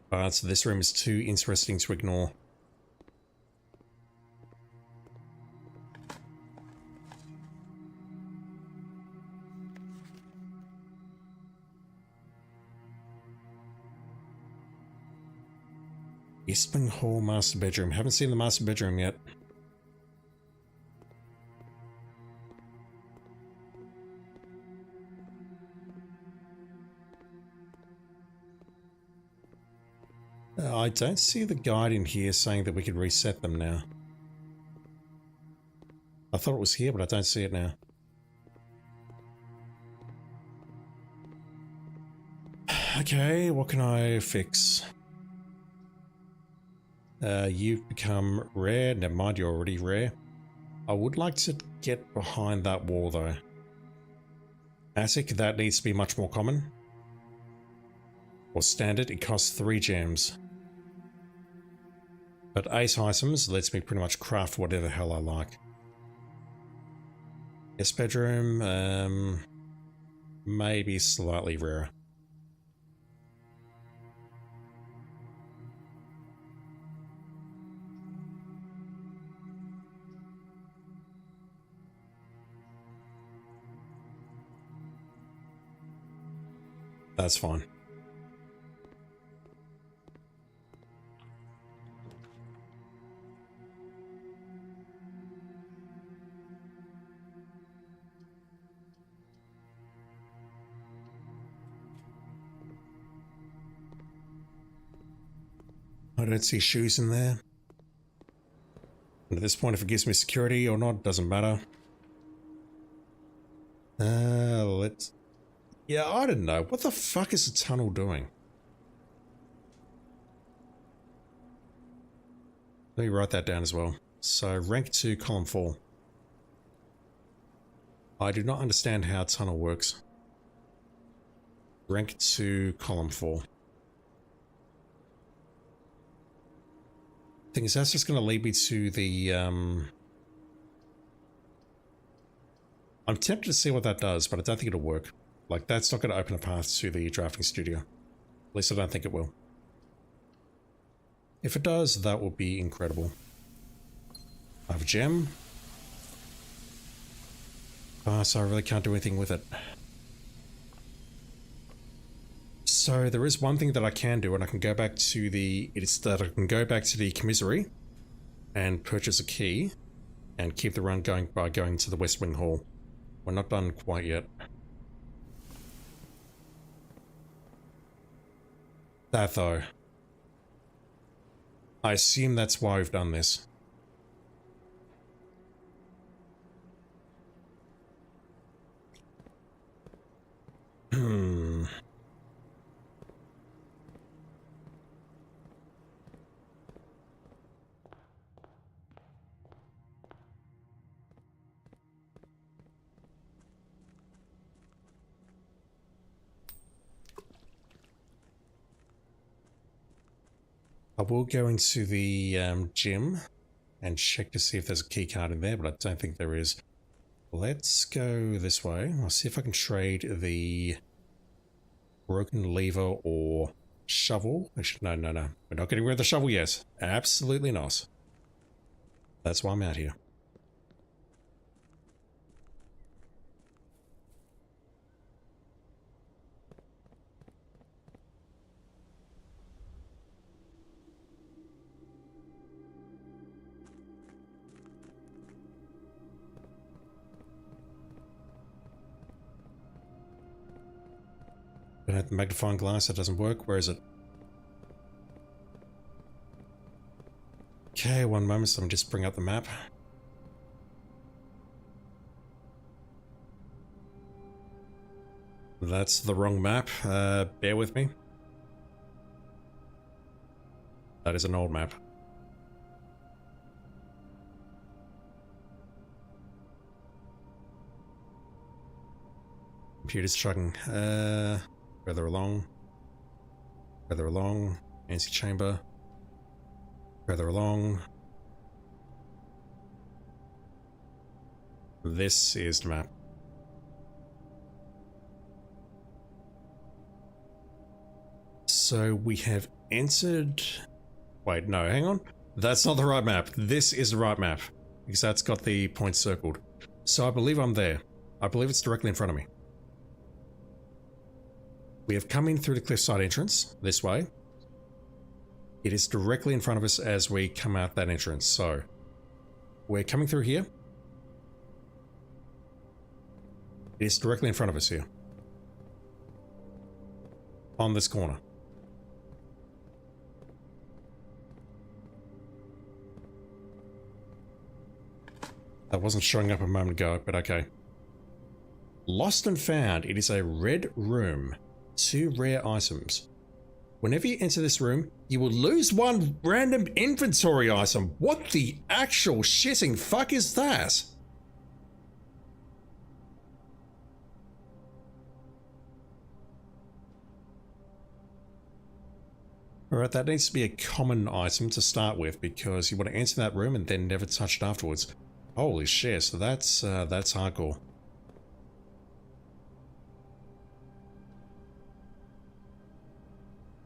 But this room is too interesting to ignore. Eastman Hall master bedroom. Haven't seen the master bedroom yet. I don't see the guide in here saying that we could reset them now. I thought it was here, but I don't see it now. Okay, what can I fix? You've become rare. Never mind, you're already rare. I would like to get behind that wall though. Attic, that needs to be much more common. Or standard, it costs 3 gems. But 8 items lets me pretty much craft whatever the hell I like. Guest bedroom, maybe slightly rarer. That's fine. I don't see shoes in there. And at this point, if it gives me security or not, doesn't matter. Let's... Yeah, I don't know. What the fuck is the tunnel doing? Let me write that down as well. So, rank 2, column 4. I do not understand how tunnel works. Rank 2, column 4. Thing is, that's just going to lead me to the, I'm tempted to see what that does, but I don't think it'll work. Like, that's not going to open a path to the drafting studio. At least I don't think it will. If it does, that will be incredible. I have a gem. So I really can't do anything with it. So there is one thing that I can do, and I can go back to the... It's that I can go back to the commissary and purchase a key and keep the run going by going to the West Wing Hall. We're not done quite yet. That though. I assume that's why we've done this. I will go into the gym and check to see if there's a key card in there, but I don't think there is. Let's go this way. I'll see if I can trade the broken lever or shovel. Actually, no. We're not getting rid of the shovel yet. Absolutely not. That's why I'm out here. Don't have the magnifying glass, that doesn't work. Where is it? Okay, one moment, so let me just bring up the map. That's the wrong map. Bear with me. That is an old map. Computer's chugging. Further along. Further along. Fancy chamber. Further along. This is the map. So we have entered... Wait, no, hang on. That's not the right map. This is the right map. Because that's got the points circled. So I believe I'm there. I believe it's directly in front of me. We have come in through the cliffside entrance, this way. It is directly in front of us as we come out that entrance, so... We're coming through here. It is directly in front of us here. On this corner. That wasn't showing up a moment ago, but okay. Lost and found. It is a red room. 2 rare items. Whenever you enter this room, you will lose 1 random inventory item. What the actual shitting fuck is that? Alright, that needs to be a common item to start with because you want to enter that room and then never touch it afterwards. Holy shit, so that's hardcore.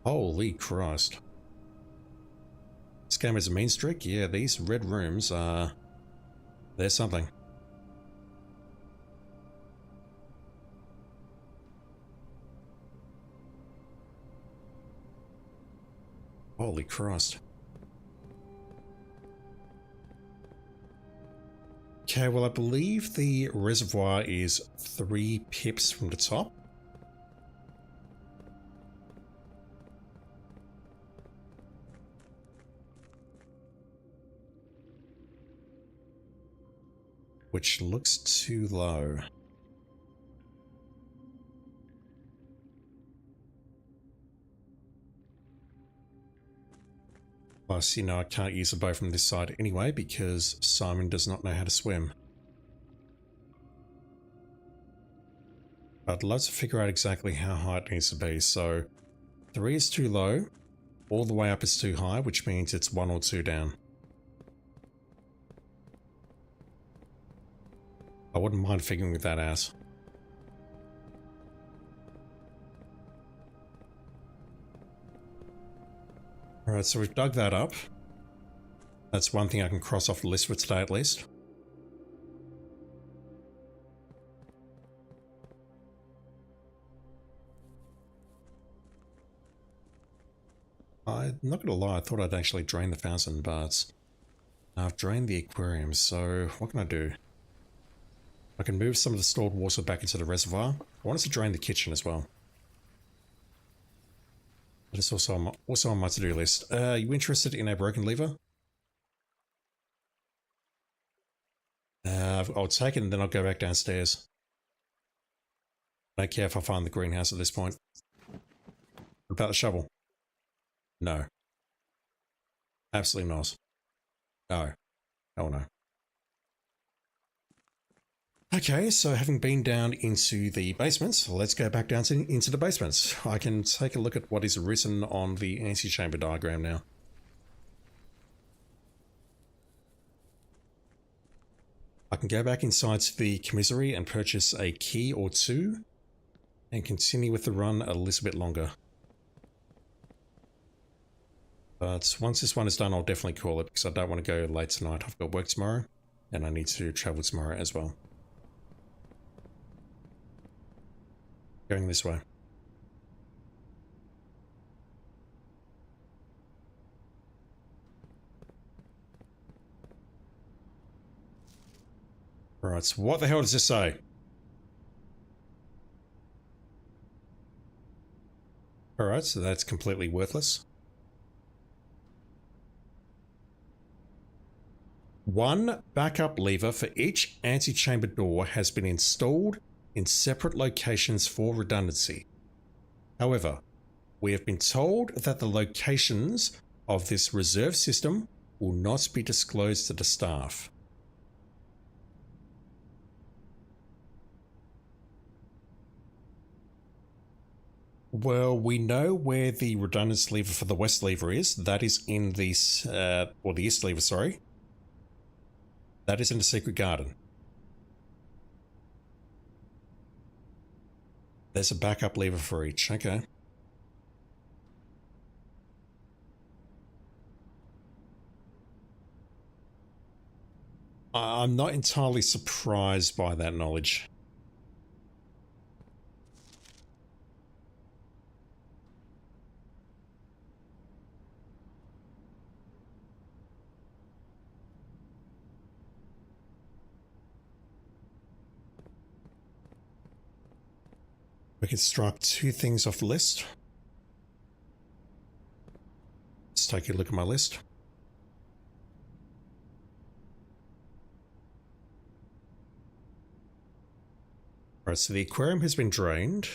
Holy Christ. This game is a mean streak? Yeah, these red rooms are... There's something. Holy Christ. Okay, well I believe the reservoir is 3 pips from the top. Which looks too low. Plus, you know, I can't use the bow from this side anyway because Simon does not know how to swim. I'd love to figure out exactly how high it needs to be, so 3 is too low, all the way up is too high, which means it's 1 or 2 down. I wouldn't mind figuring that out. Alright, so we've dug that up. That's one thing I can cross off the list for today at least. I'm not gonna lie, I thought I'd actually drain the fountain, but I've drained the aquarium, so what can I do? I can move some of the stored water back into the reservoir. I wanted to drain the kitchen as well. That is also on my to-do list. Are you interested in a broken lever? I'll take it and then I'll go back downstairs. I don't care if I find the greenhouse at this point. What about the shovel? No. Absolutely not. No. Oh no. Okay, so having been down into the basements, let's go back down into the basements. I can take a look at what is written on the antechamber diagram now. I can go back inside to the commissary and purchase a key or 2 and continue with the run a little bit longer. But once this one is done, I'll definitely call it because I don't want to go late tonight. I've got work tomorrow and I need to travel tomorrow as well. Going this way. Right, so what the hell does this say? Alright, so that's completely worthless. 1 backup lever for each antechamber door has been installed in separate locations for redundancy. However, we have been told that the locations of this reserve system will not be disclosed to the staff. Well, we know where the redundancy lever for the west lever is. That is in the, or the east lever, sorry. That is in the secret garden. There's a backup lever for each, okay. I'm not entirely surprised by that knowledge. We can strike 2 things off the list. Let's take a look at my list. Alright, so the aquarium has been drained.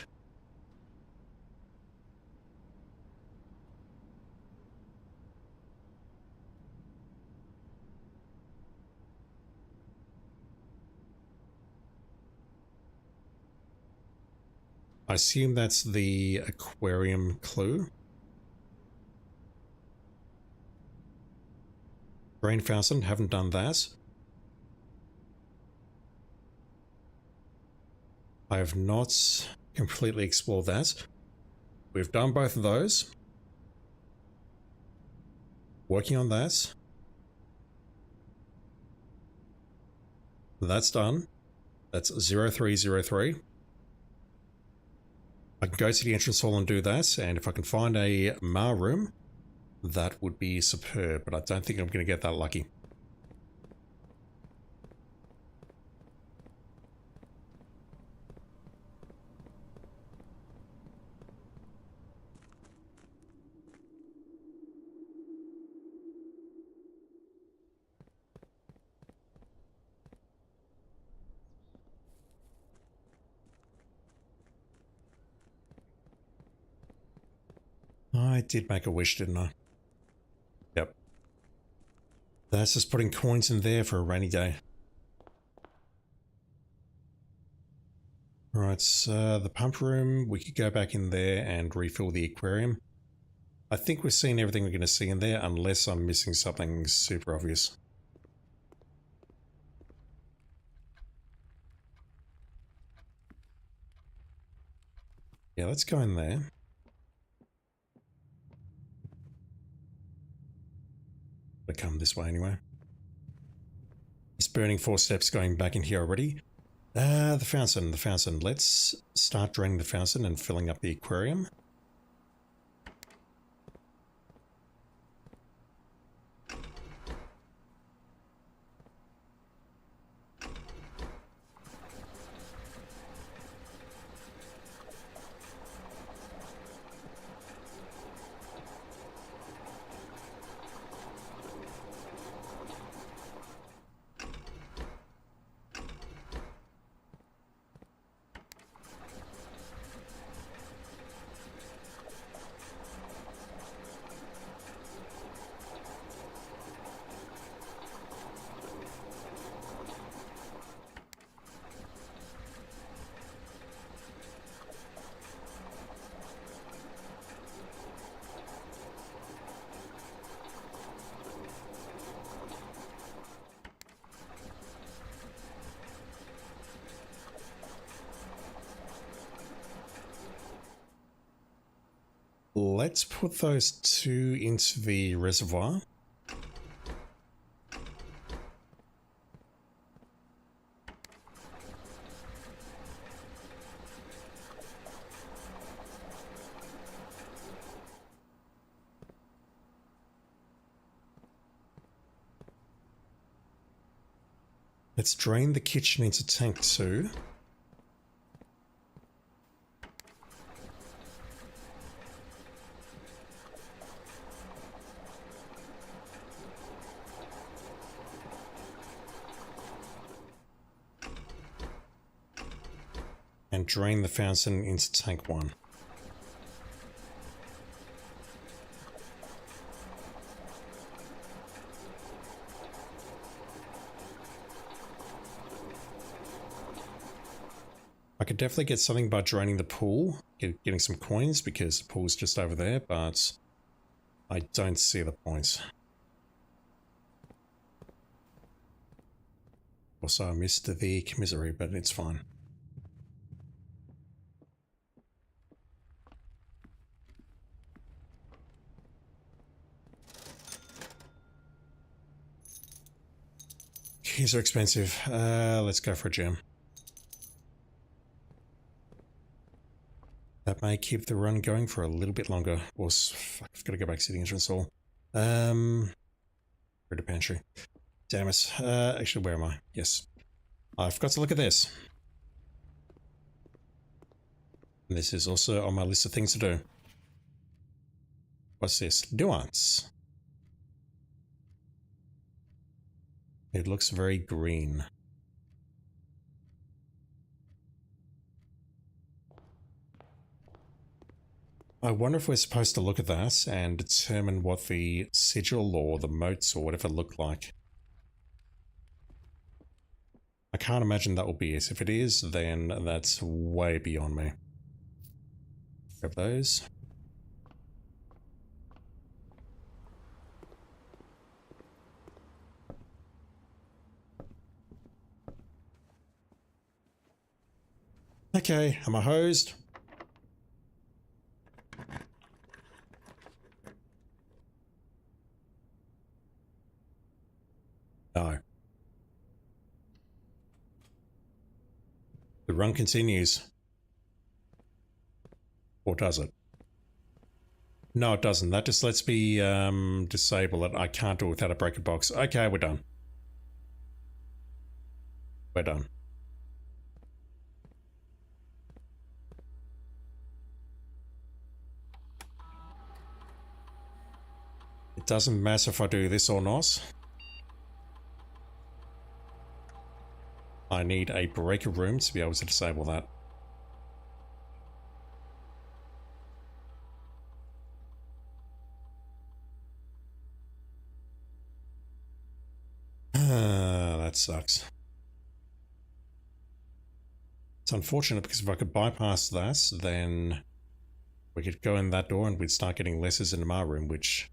I assume that's the aquarium clue. Drain fountain, haven't done that. I have not completely explored that. We've done both of those. Working on that. That's done. That's 0303. I can go to the entrance hall and do that, and if I can find a Ma room, that would be superb, but I don't think I'm going to get that lucky. I did make a wish, didn't I? Yep. That's just putting coins in there for a rainy day. Right, so the pump room, we could go back in there and refill the aquarium. I think we've seen everything we're going to see in there, unless I'm missing something super obvious. Yeah, let's go in there. But come this way anyway. It's burning 4 steps going back in here already. The fountain. Let's start draining the fountain and filling up the aquarium. Let's put those 2 into the reservoir. Let's drain the kitchen into tank 2. And drain the fountain into tank 1. I could definitely get something by draining the pool, getting some coins because the pool's just over there, but I don't see the point. Also, I missed the commissary, but it's fine. Keys are expensive. Let's go for a gem. That may keep the run going for a little bit longer. Or, fuck, I've got to go back to the entrance hall. Where the pantry? Damn it. Actually, where am I? Yes. I've got to look at this. And this is also on my list of things to do. What's this? Nuance. It looks very green. I wonder if we're supposed to look at that and determine what the sigil or the moats or whatever look like. I can't imagine that will be it. If it is, then that's way beyond me. Grab those. Okay, am I hosed? No. The run continues. Or does it? No, it doesn't. That just lets me disable it. I can't do it without a breaker box. Okay, we're done. We're done. It doesn't matter if I do this or not. I need a breaker room to be able to disable that. That sucks. It's unfortunate because if I could bypass that, then we could go in that door and we'd start getting letters into my room, which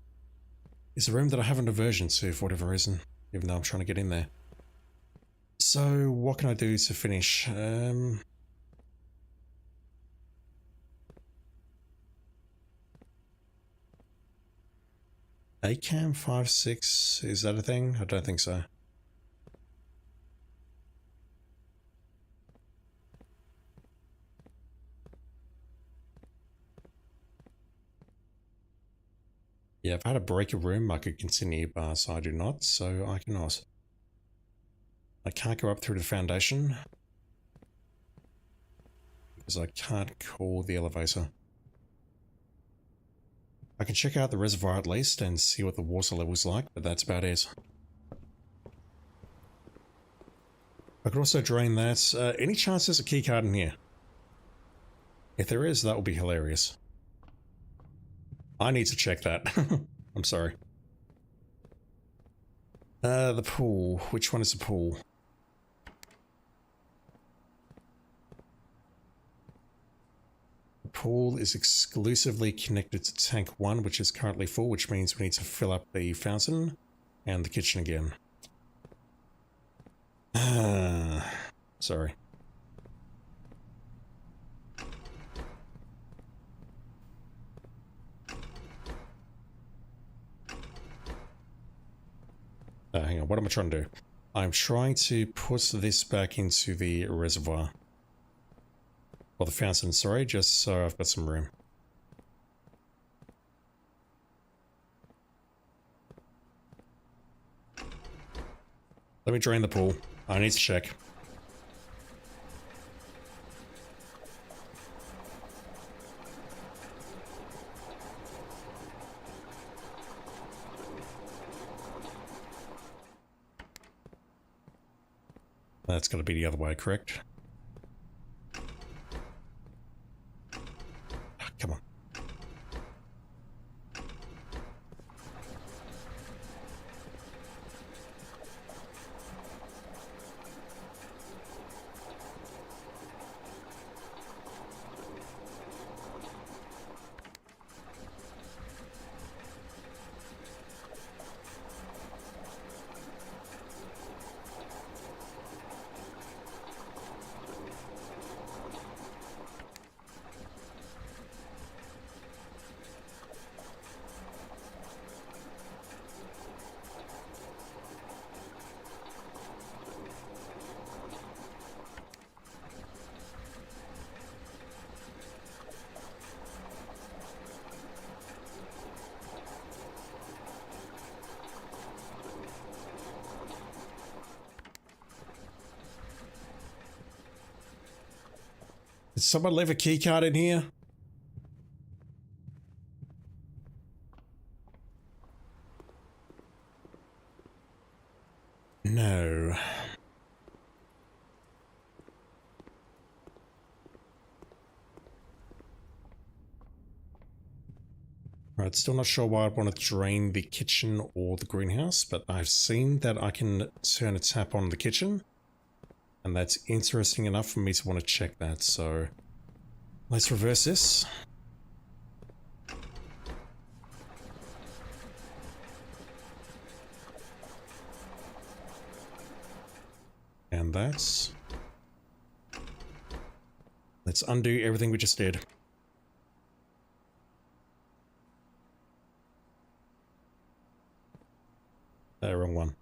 is a room that I have an aversion to for whatever reason, even though I'm trying to get in there. So what can I do to finish? ACAM 5.6, is that a thing? I don't think so. Yeah, if I had a breaker room, I could continue, but I do not, so I cannot. I can't go up through the foundation because I can't call the elevator. I can check out the reservoir at least and see what the water level's like, but that's about it. I could also drain that. Any chance there's a keycard in here? If there is, that will be hilarious. I need to check that. I'm sorry. The pool. Which one is the pool? The pool is exclusively connected to tank 1, which is currently full, which means we need to fill up the fountain and the kitchen again. Sorry. Hang on, what am I trying to do? I'm trying to put this back into the reservoir. Or the fountain, sorry, just so I've got some room. Let me drain the pool. I need to check. That's got to be the other way, correct? Come on. Did someone leave a keycard in here? No. Right, still not sure why I'd want to drain the kitchen or the greenhouse, but I've seen that I can turn a tap on the kitchen. And that's interesting enough for me to want to check that, so let's reverse this. And that's... Let's undo everything we just did. Wrong one.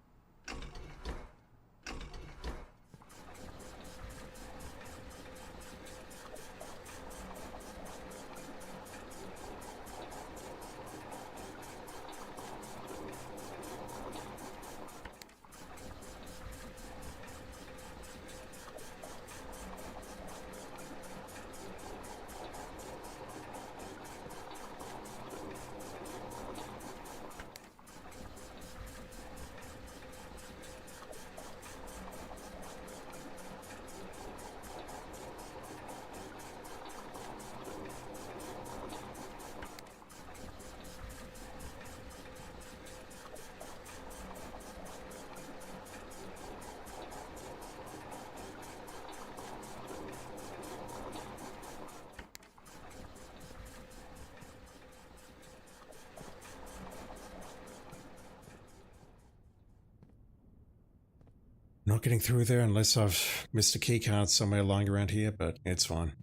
Not getting through there unless I've missed a keycard somewhere lying around here, but it's fine.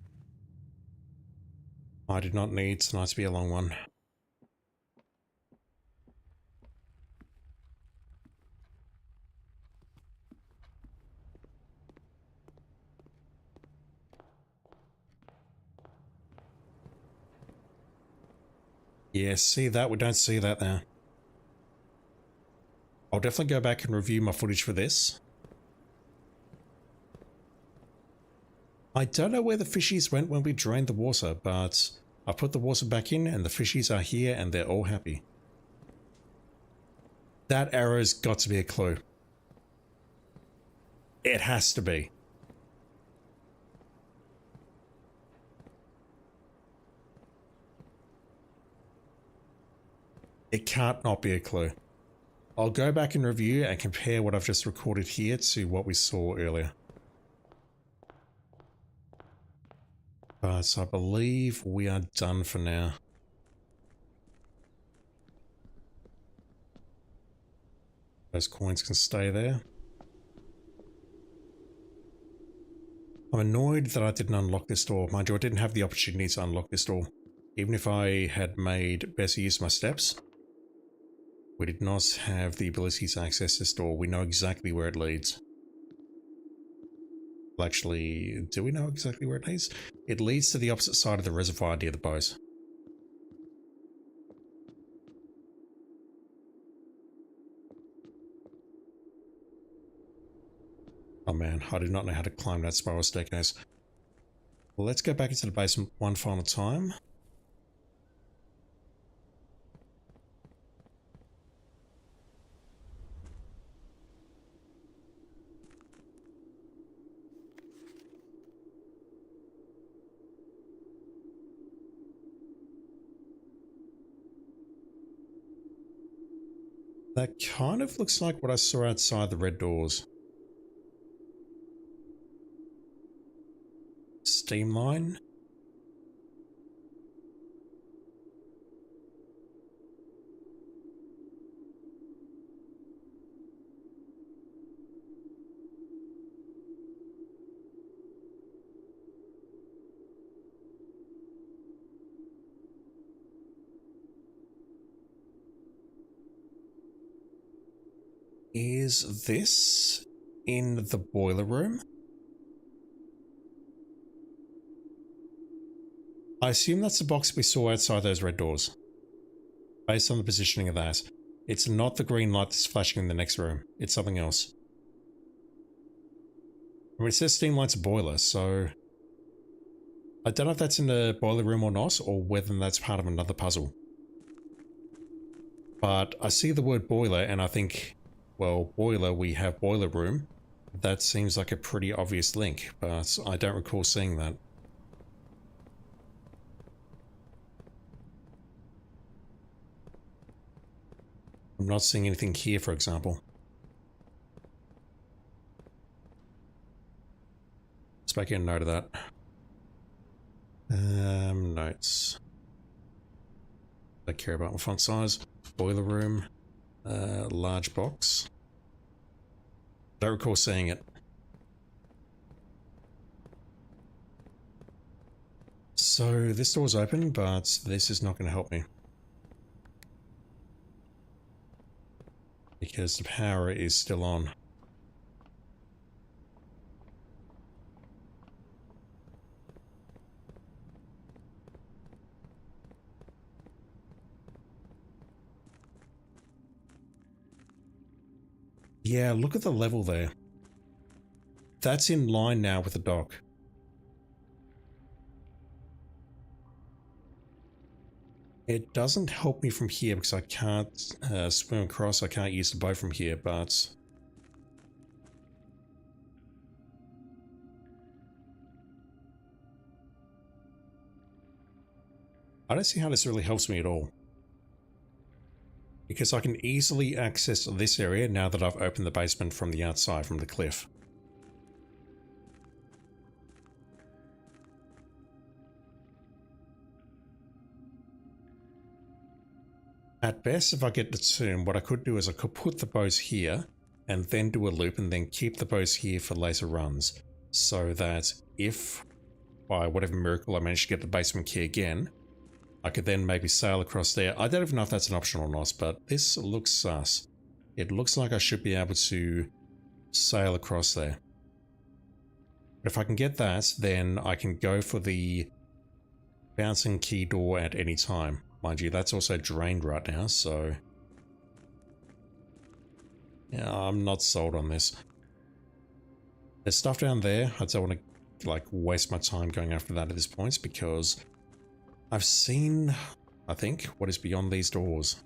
I did not need tonight to be a long one. Yeah, see that? We don't see that there. I'll definitely go back and review my footage for this. I don't know where the fishies went when we drained the water, but I put the water back in and the fishies are here and they're all happy. That arrow's got to be a clue. It has to be. It can't not be a clue. I'll go back and review and compare what I've just recorded here to what we saw earlier. So I believe we are done for now. Those coins can stay there. I'm annoyed that I didn't unlock this door. Mind you, I didn't have the opportunity to unlock this door. Even if I had made better use of my steps, we did not have the ability to access this door. We know exactly where it leads. Well, actually, do we know exactly where it leads? It leads to the opposite side of the reservoir near the boat. Oh man, I do not know how to climb that spiral staircase. Well, let's go back into the basement one final time. That kind of looks like what I saw outside the red doors. Steam line. Is this in the boiler room? I assume that's the box we saw outside those red doors. Based on the positioning of that. It's not the green light that's flashing in the next room. It's something else. I mean, it says steam light's a boiler, so I don't know if that's in the boiler room or not, or whether that's part of another puzzle. But I see the word boiler and I think, well, boiler, we have boiler room. That seems like a pretty obvious link, but I don't recall seeing that. I'm not seeing anything here, for example. Let's make a note of that. Notes. I care about my font size. Boiler room. Large box. Don't recall seeing it. So this door's open, but this is not going to help me. Because the power is still on. Yeah, look at the level there. That's in line now with the dock. It doesn't help me from here because I can't swim across. I can't use the boat from here, but... I don't see how this really helps me at all. Because I can easily access this area now that I've opened the basement from the outside, from the cliff. At best, if I get the tomb, what I could do is I could put the bows here and then do a loop and then keep the bows here for later runs. So that if, by whatever miracle, I manage to get the basement key again, I could then maybe sail across there. I don't even know if that's an option or not, but this looks sus. It looks like I should be able to sail across there. If I can get that, then I can go for the bouncing key door at any time. Mind you, that's also drained right now, so... yeah, I'm not sold on this. There's stuff down there. I don't want to, like, waste my time going after that at this point, because I've seen, I think, what is beyond these doors.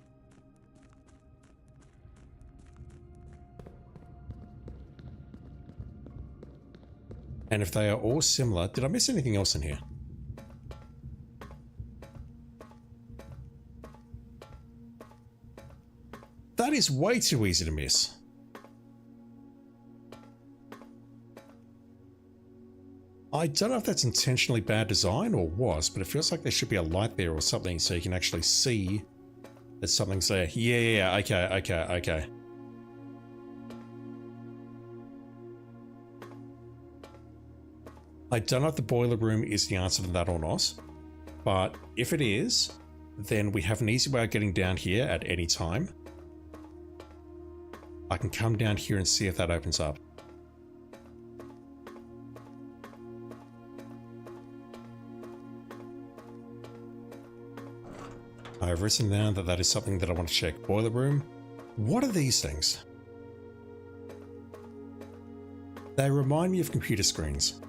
And if they are all similar... did I miss anything else in here? That is way too easy to miss. I don't know if that's intentionally bad design or what, but it feels like there should be a light there or something so you can actually see that something's there. Yeah, okay. I don't know if the boiler room is the answer to that or not, but if it is, then we have an easy way of getting down here at any time. I can come down here and see if that opens up. I've written down that that is something that I want to check. Boiler room. What are these things? They remind me of computer screens.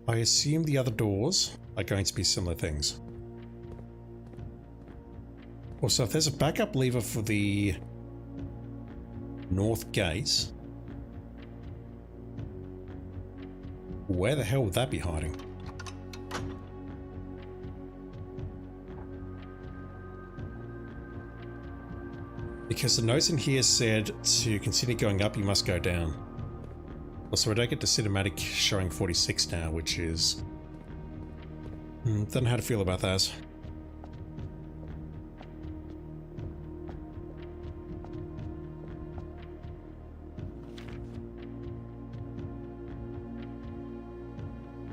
I assume the other doors are going to be similar things. Also, if there's a backup lever for the north gate, where the hell would that be hiding? Because the notes in here said to continue going up, you must go down. Also, I don't get the cinematic showing 46 now, which is... don't know how to feel about that.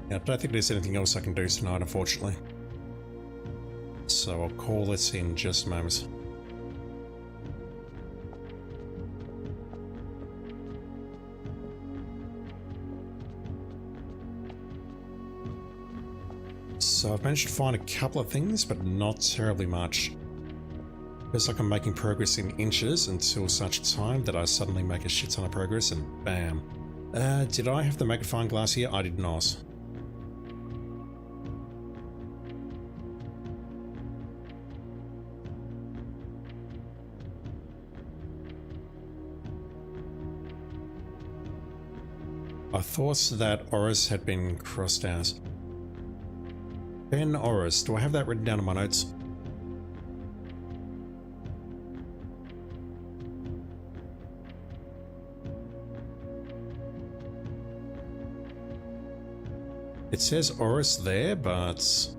Yeah, I don't think there's anything else I can do tonight, unfortunately. So I'll call this in just a moment. So I've managed to find a couple of things, but not terribly much. Feels like I'm making progress in inches until such time that I suddenly make a shit ton of progress and bam. Did I have the magnifying glass here? I did not. I thought that Oris had been crossed out. Ben Oris, do I have that written down in my notes? It says Oris there, but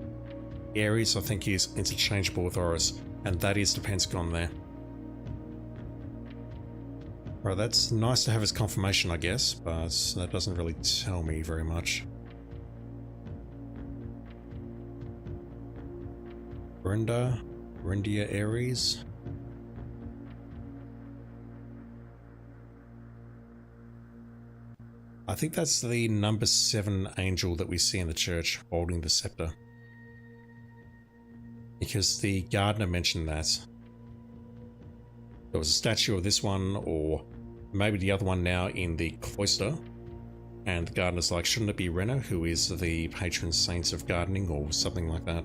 Ares I think is interchangeable with Oris, and that is the Pentagon there. Right, that's nice to have as confirmation, I guess, but that doesn't really tell me very much. Rendia Ares. I think that's the number 7 angel that we see in the church holding the scepter. Because the gardener mentioned that. There was a statue of this one, or maybe the other one now in the cloister. And the gardener's like, shouldn't it be Renna, who is the patron saint of gardening, or something like that?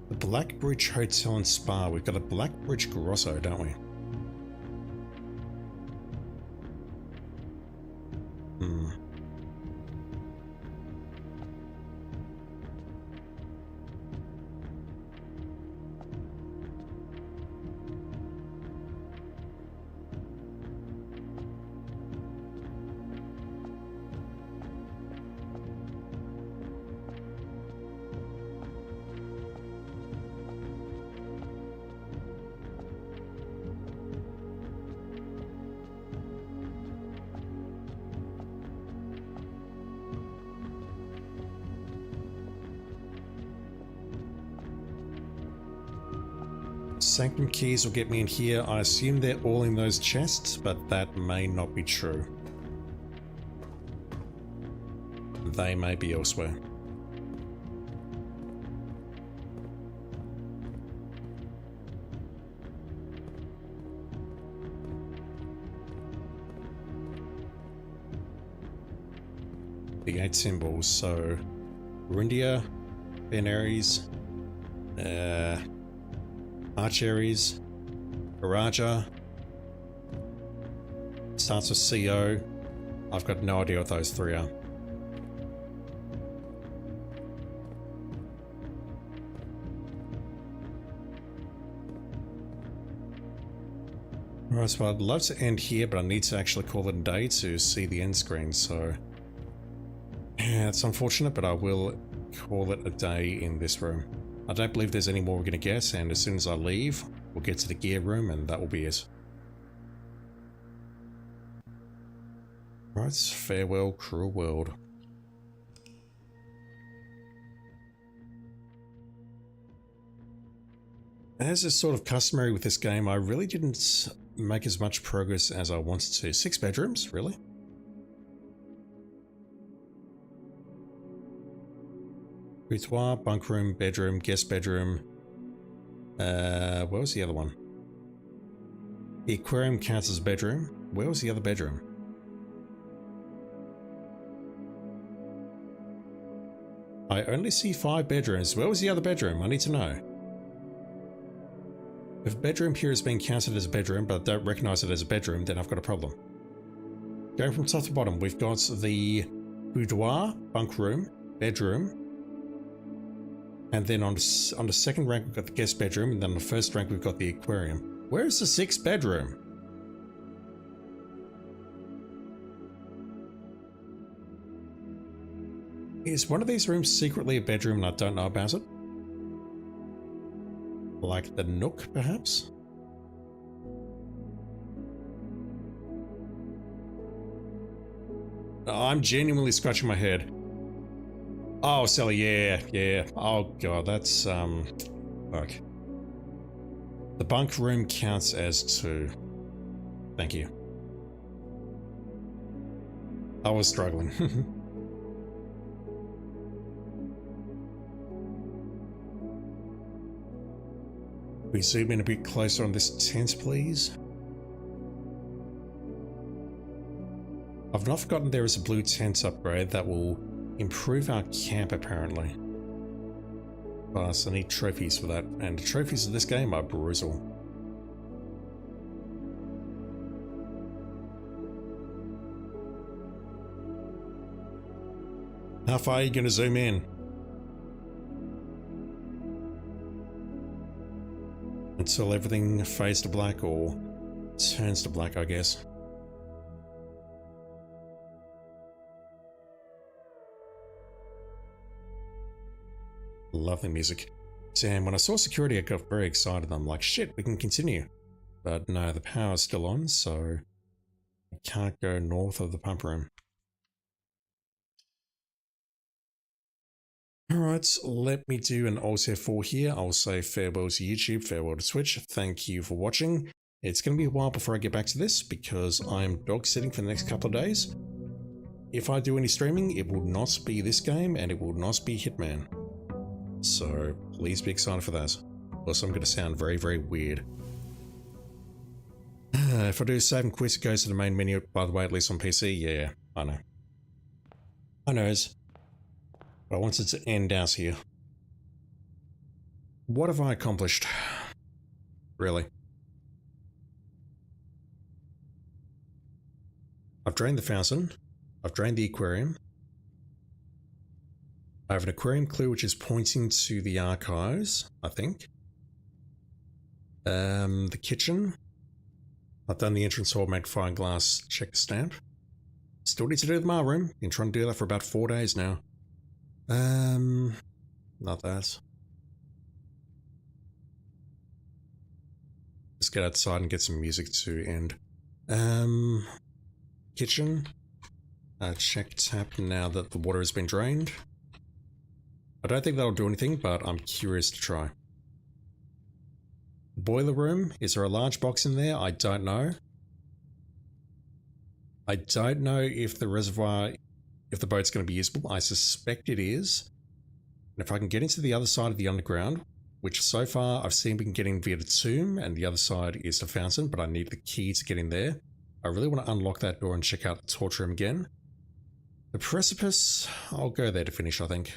The Blackbridge Hotel and Spa. We've got a Blackbridge Grosso, don't we? Sanctum keys will get me in here. I assume they're all in those chests, but that may not be true. They may be elsewhere. The 8 symbols, so Rindia, Benaries, Archeries, Araja, starts with CO. I've got no idea what those 3 are. Alright, so I'd love to end here, but I need to actually call it a day to see the end screen, so yeah, it's unfortunate, but I will call it a day in this room. I don't believe there's any more we're going to get, and as soon as I leave, we'll get to the gear room, and that will be it. Right, farewell, cruel world. As is sort of customary with this game, I really didn't make as much progress as I wanted to. 6 bedrooms, really? Boudoir, bunk room, bedroom, guest bedroom. Where was the other one? The aquarium counts as a bedroom. Where was the other bedroom? I only see 5 bedrooms. Where was the other bedroom? I need to know. If a bedroom here is being counted as a bedroom, but I don't recognize it as a bedroom, then I've got a problem. Going from top to bottom, we've got the boudoir, bunk room, bedroom, and then on the second rank we've got the guest bedroom, and then on the first rank we've got the aquarium. Where's the 6th bedroom? Is one of these rooms secretly a bedroom and I don't know about it? Like the Nook, perhaps? I'm genuinely scratching my head. Oh, Sally, yeah. Oh god, that's fuck. The bunk room counts as 2. Thank you. I was struggling. We zoom in a bit closer on this tent, please. I've not forgotten there is a blue tent upgrade that will improve our camp, apparently. But I need trophies for that, and the trophies of this game are brutal. How far are you going to zoom in? until everything fades to black or turns to black, I guess. Lovely music. Damn, when I saw security, I got very excited. I'm like, shit, we can continue. But no, the power's still on, so I can't go north of the pump room. Alright, let me do an Alt F4 here. I'll say farewell to YouTube, farewell to Twitch. Thank you for watching. It's going to be a while before I get back to this because I'm dog sitting for the next couple of days. If I do any streaming, it will not be this game and it will not be Hitman. So please be excited for that. Also, I'm going to sound very, very weird. If I do save and quit, it goes to the main menu, by the way, at least on PC. Yeah, I know. I knows. But I wanted to end out here. What have I accomplished? Really? I've drained the fountain. I've drained the aquarium. I have an aquarium clue which is pointing to the archives, I think. The kitchen. I've done the entrance hall, magnifying glass, check the stamp. Still need to do the mail room. Been trying to do that for about 4 days now. Not that. Let's get outside and get some music to end. Kitchen. Check tap now that the water has been drained. I don't think that'll do anything, but I'm curious to try. Boiler room. Is there a large box in there? I don't know. I don't know if the reservoir, if the boat's going to be usable. I suspect it is. And if I can get into the other side of the underground, which so far I've seen we can get in via the tomb, and the other side is the fountain, but I need the key to get in there. I really want to unlock that door and check out the torch room again. The precipice, I'll go there to finish, I think.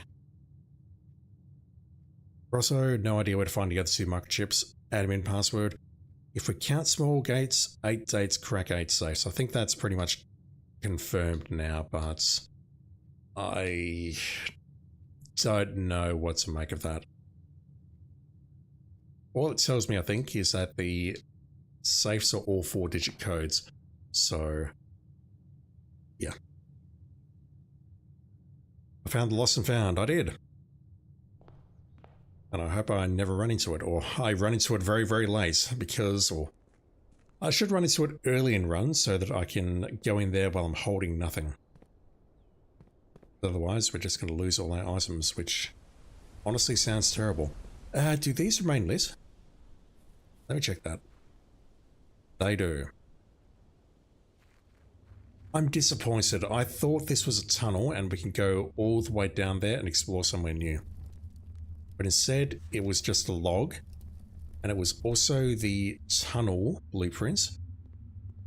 Also, no idea where to find the other 2 microchips. Admin password. If we count small gates, 8 dates, crack 8 safes. I think that's pretty much confirmed now, but I don't know what to make of that. All it tells me, I think, is that the safes are all 4-digit codes. So, yeah. I found the lost and found. I did. And I hope I never run into it, or I run into it very, very late, because, or I should run into it early in run so that I can go in there while I'm holding nothing. Otherwise, we're just going to lose all our items, which honestly sounds terrible. Do these remain lit? Let me check that. They do. I'm disappointed. I thought this was a tunnel and we can go all the way down there and explore somewhere new. But instead, it was just a log, and it was also the tunnel blueprints,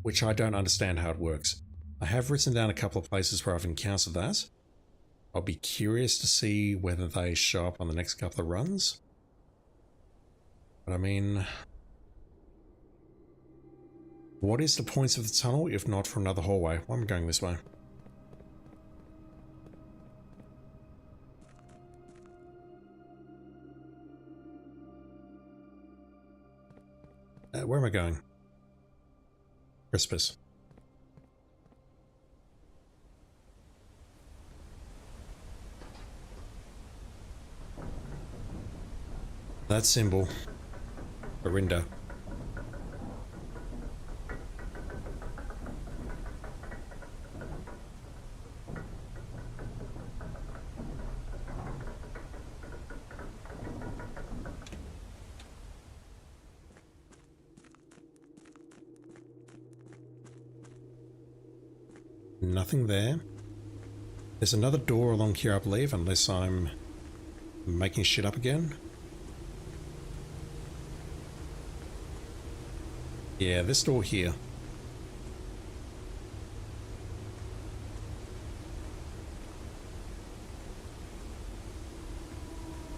which I don't understand how it works. I have written down a couple of places where I've encountered that. I'll be curious to see whether they show up on the next couple of runs. But I mean, what is the point of the tunnel if not for another hallway? Why am I going this way? Where am I going? Precipice. That symbol. Arinda. Nothing there. There's another door along here, I believe, unless I'm making shit up again. Yeah, this door here.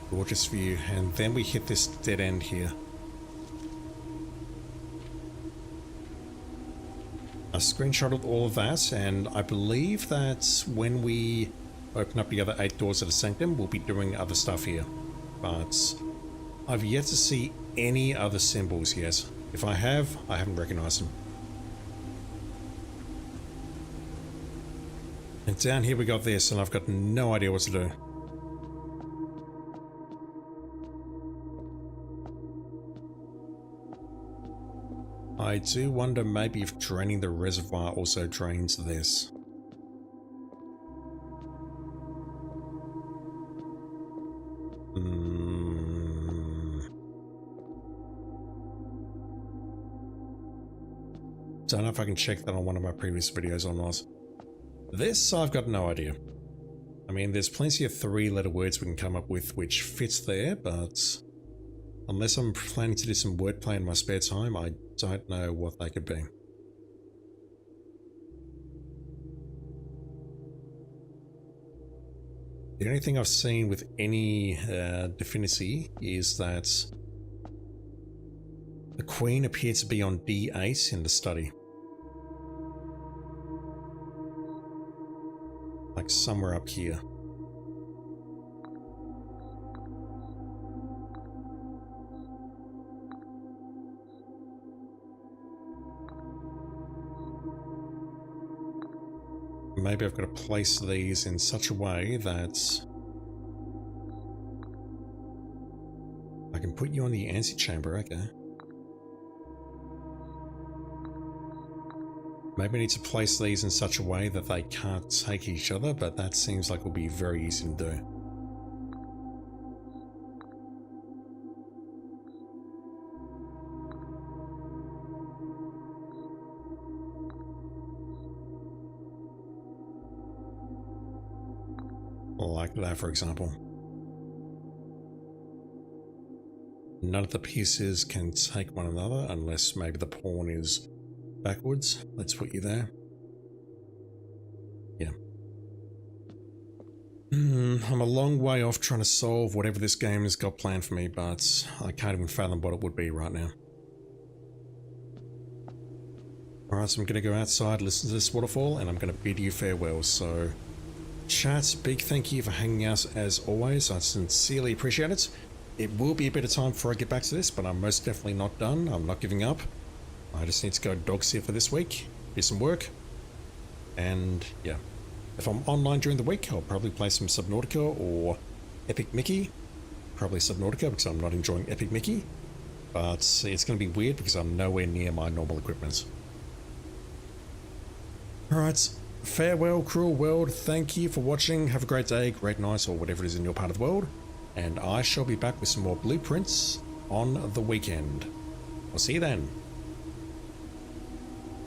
Gorgeous view, and then we hit this dead end here. I screenshotted all of that, and I believe that when we open up the other 8 doors of the sanctum, we'll be doing other stuff here. But I've yet to see any other symbols yet. If I have, I haven't recognized them. And down here we got this, and I've got no idea what to do. I do wonder maybe if draining the reservoir also drains this. Don't know if I can check that on one of my previous videos or not. This, I've got no idea. I mean, there's plenty of 3-letter words we can come up with which fits there, but unless I'm planning to do some wordplay in my spare time, I don't know what they could be. The only thing I've seen with any definity is that the Queen appeared to be on D8 in the study. Like somewhere up here. Maybe I've got to place these in such a way that I can put you on the antechamber, okay. Maybe I need to place these in such a way that they can't take each other, but that seems like it will be very easy to do. Like that, for example. None of the pieces can take one another unless maybe the pawn is backwards. Let's put you there. Yeah. I'm a long way off trying to solve whatever this game has got planned for me, but I can't even fathom what it would be right now. Alright, so I'm going to go outside, listen to this waterfall, and I'm going to bid you farewell. So, chat, big thank you for hanging out as always. I sincerely appreciate it. It will be a bit of time before I get back to this, but I'm most definitely not done. I'm not giving up. I just need to go dog sit for this week, do some work, and yeah. If I'm online during the week, I'll probably play some Subnautica or Epic Mickey. Probably Subnautica because I'm not enjoying Epic Mickey. But it's going to be weird because I'm nowhere near my normal equipment. Alright, farewell cruel world, thank you for watching, have a great day, great night, or whatever it is in your part of the world. And I shall be back with some more blueprints on the weekend. I'll see you then.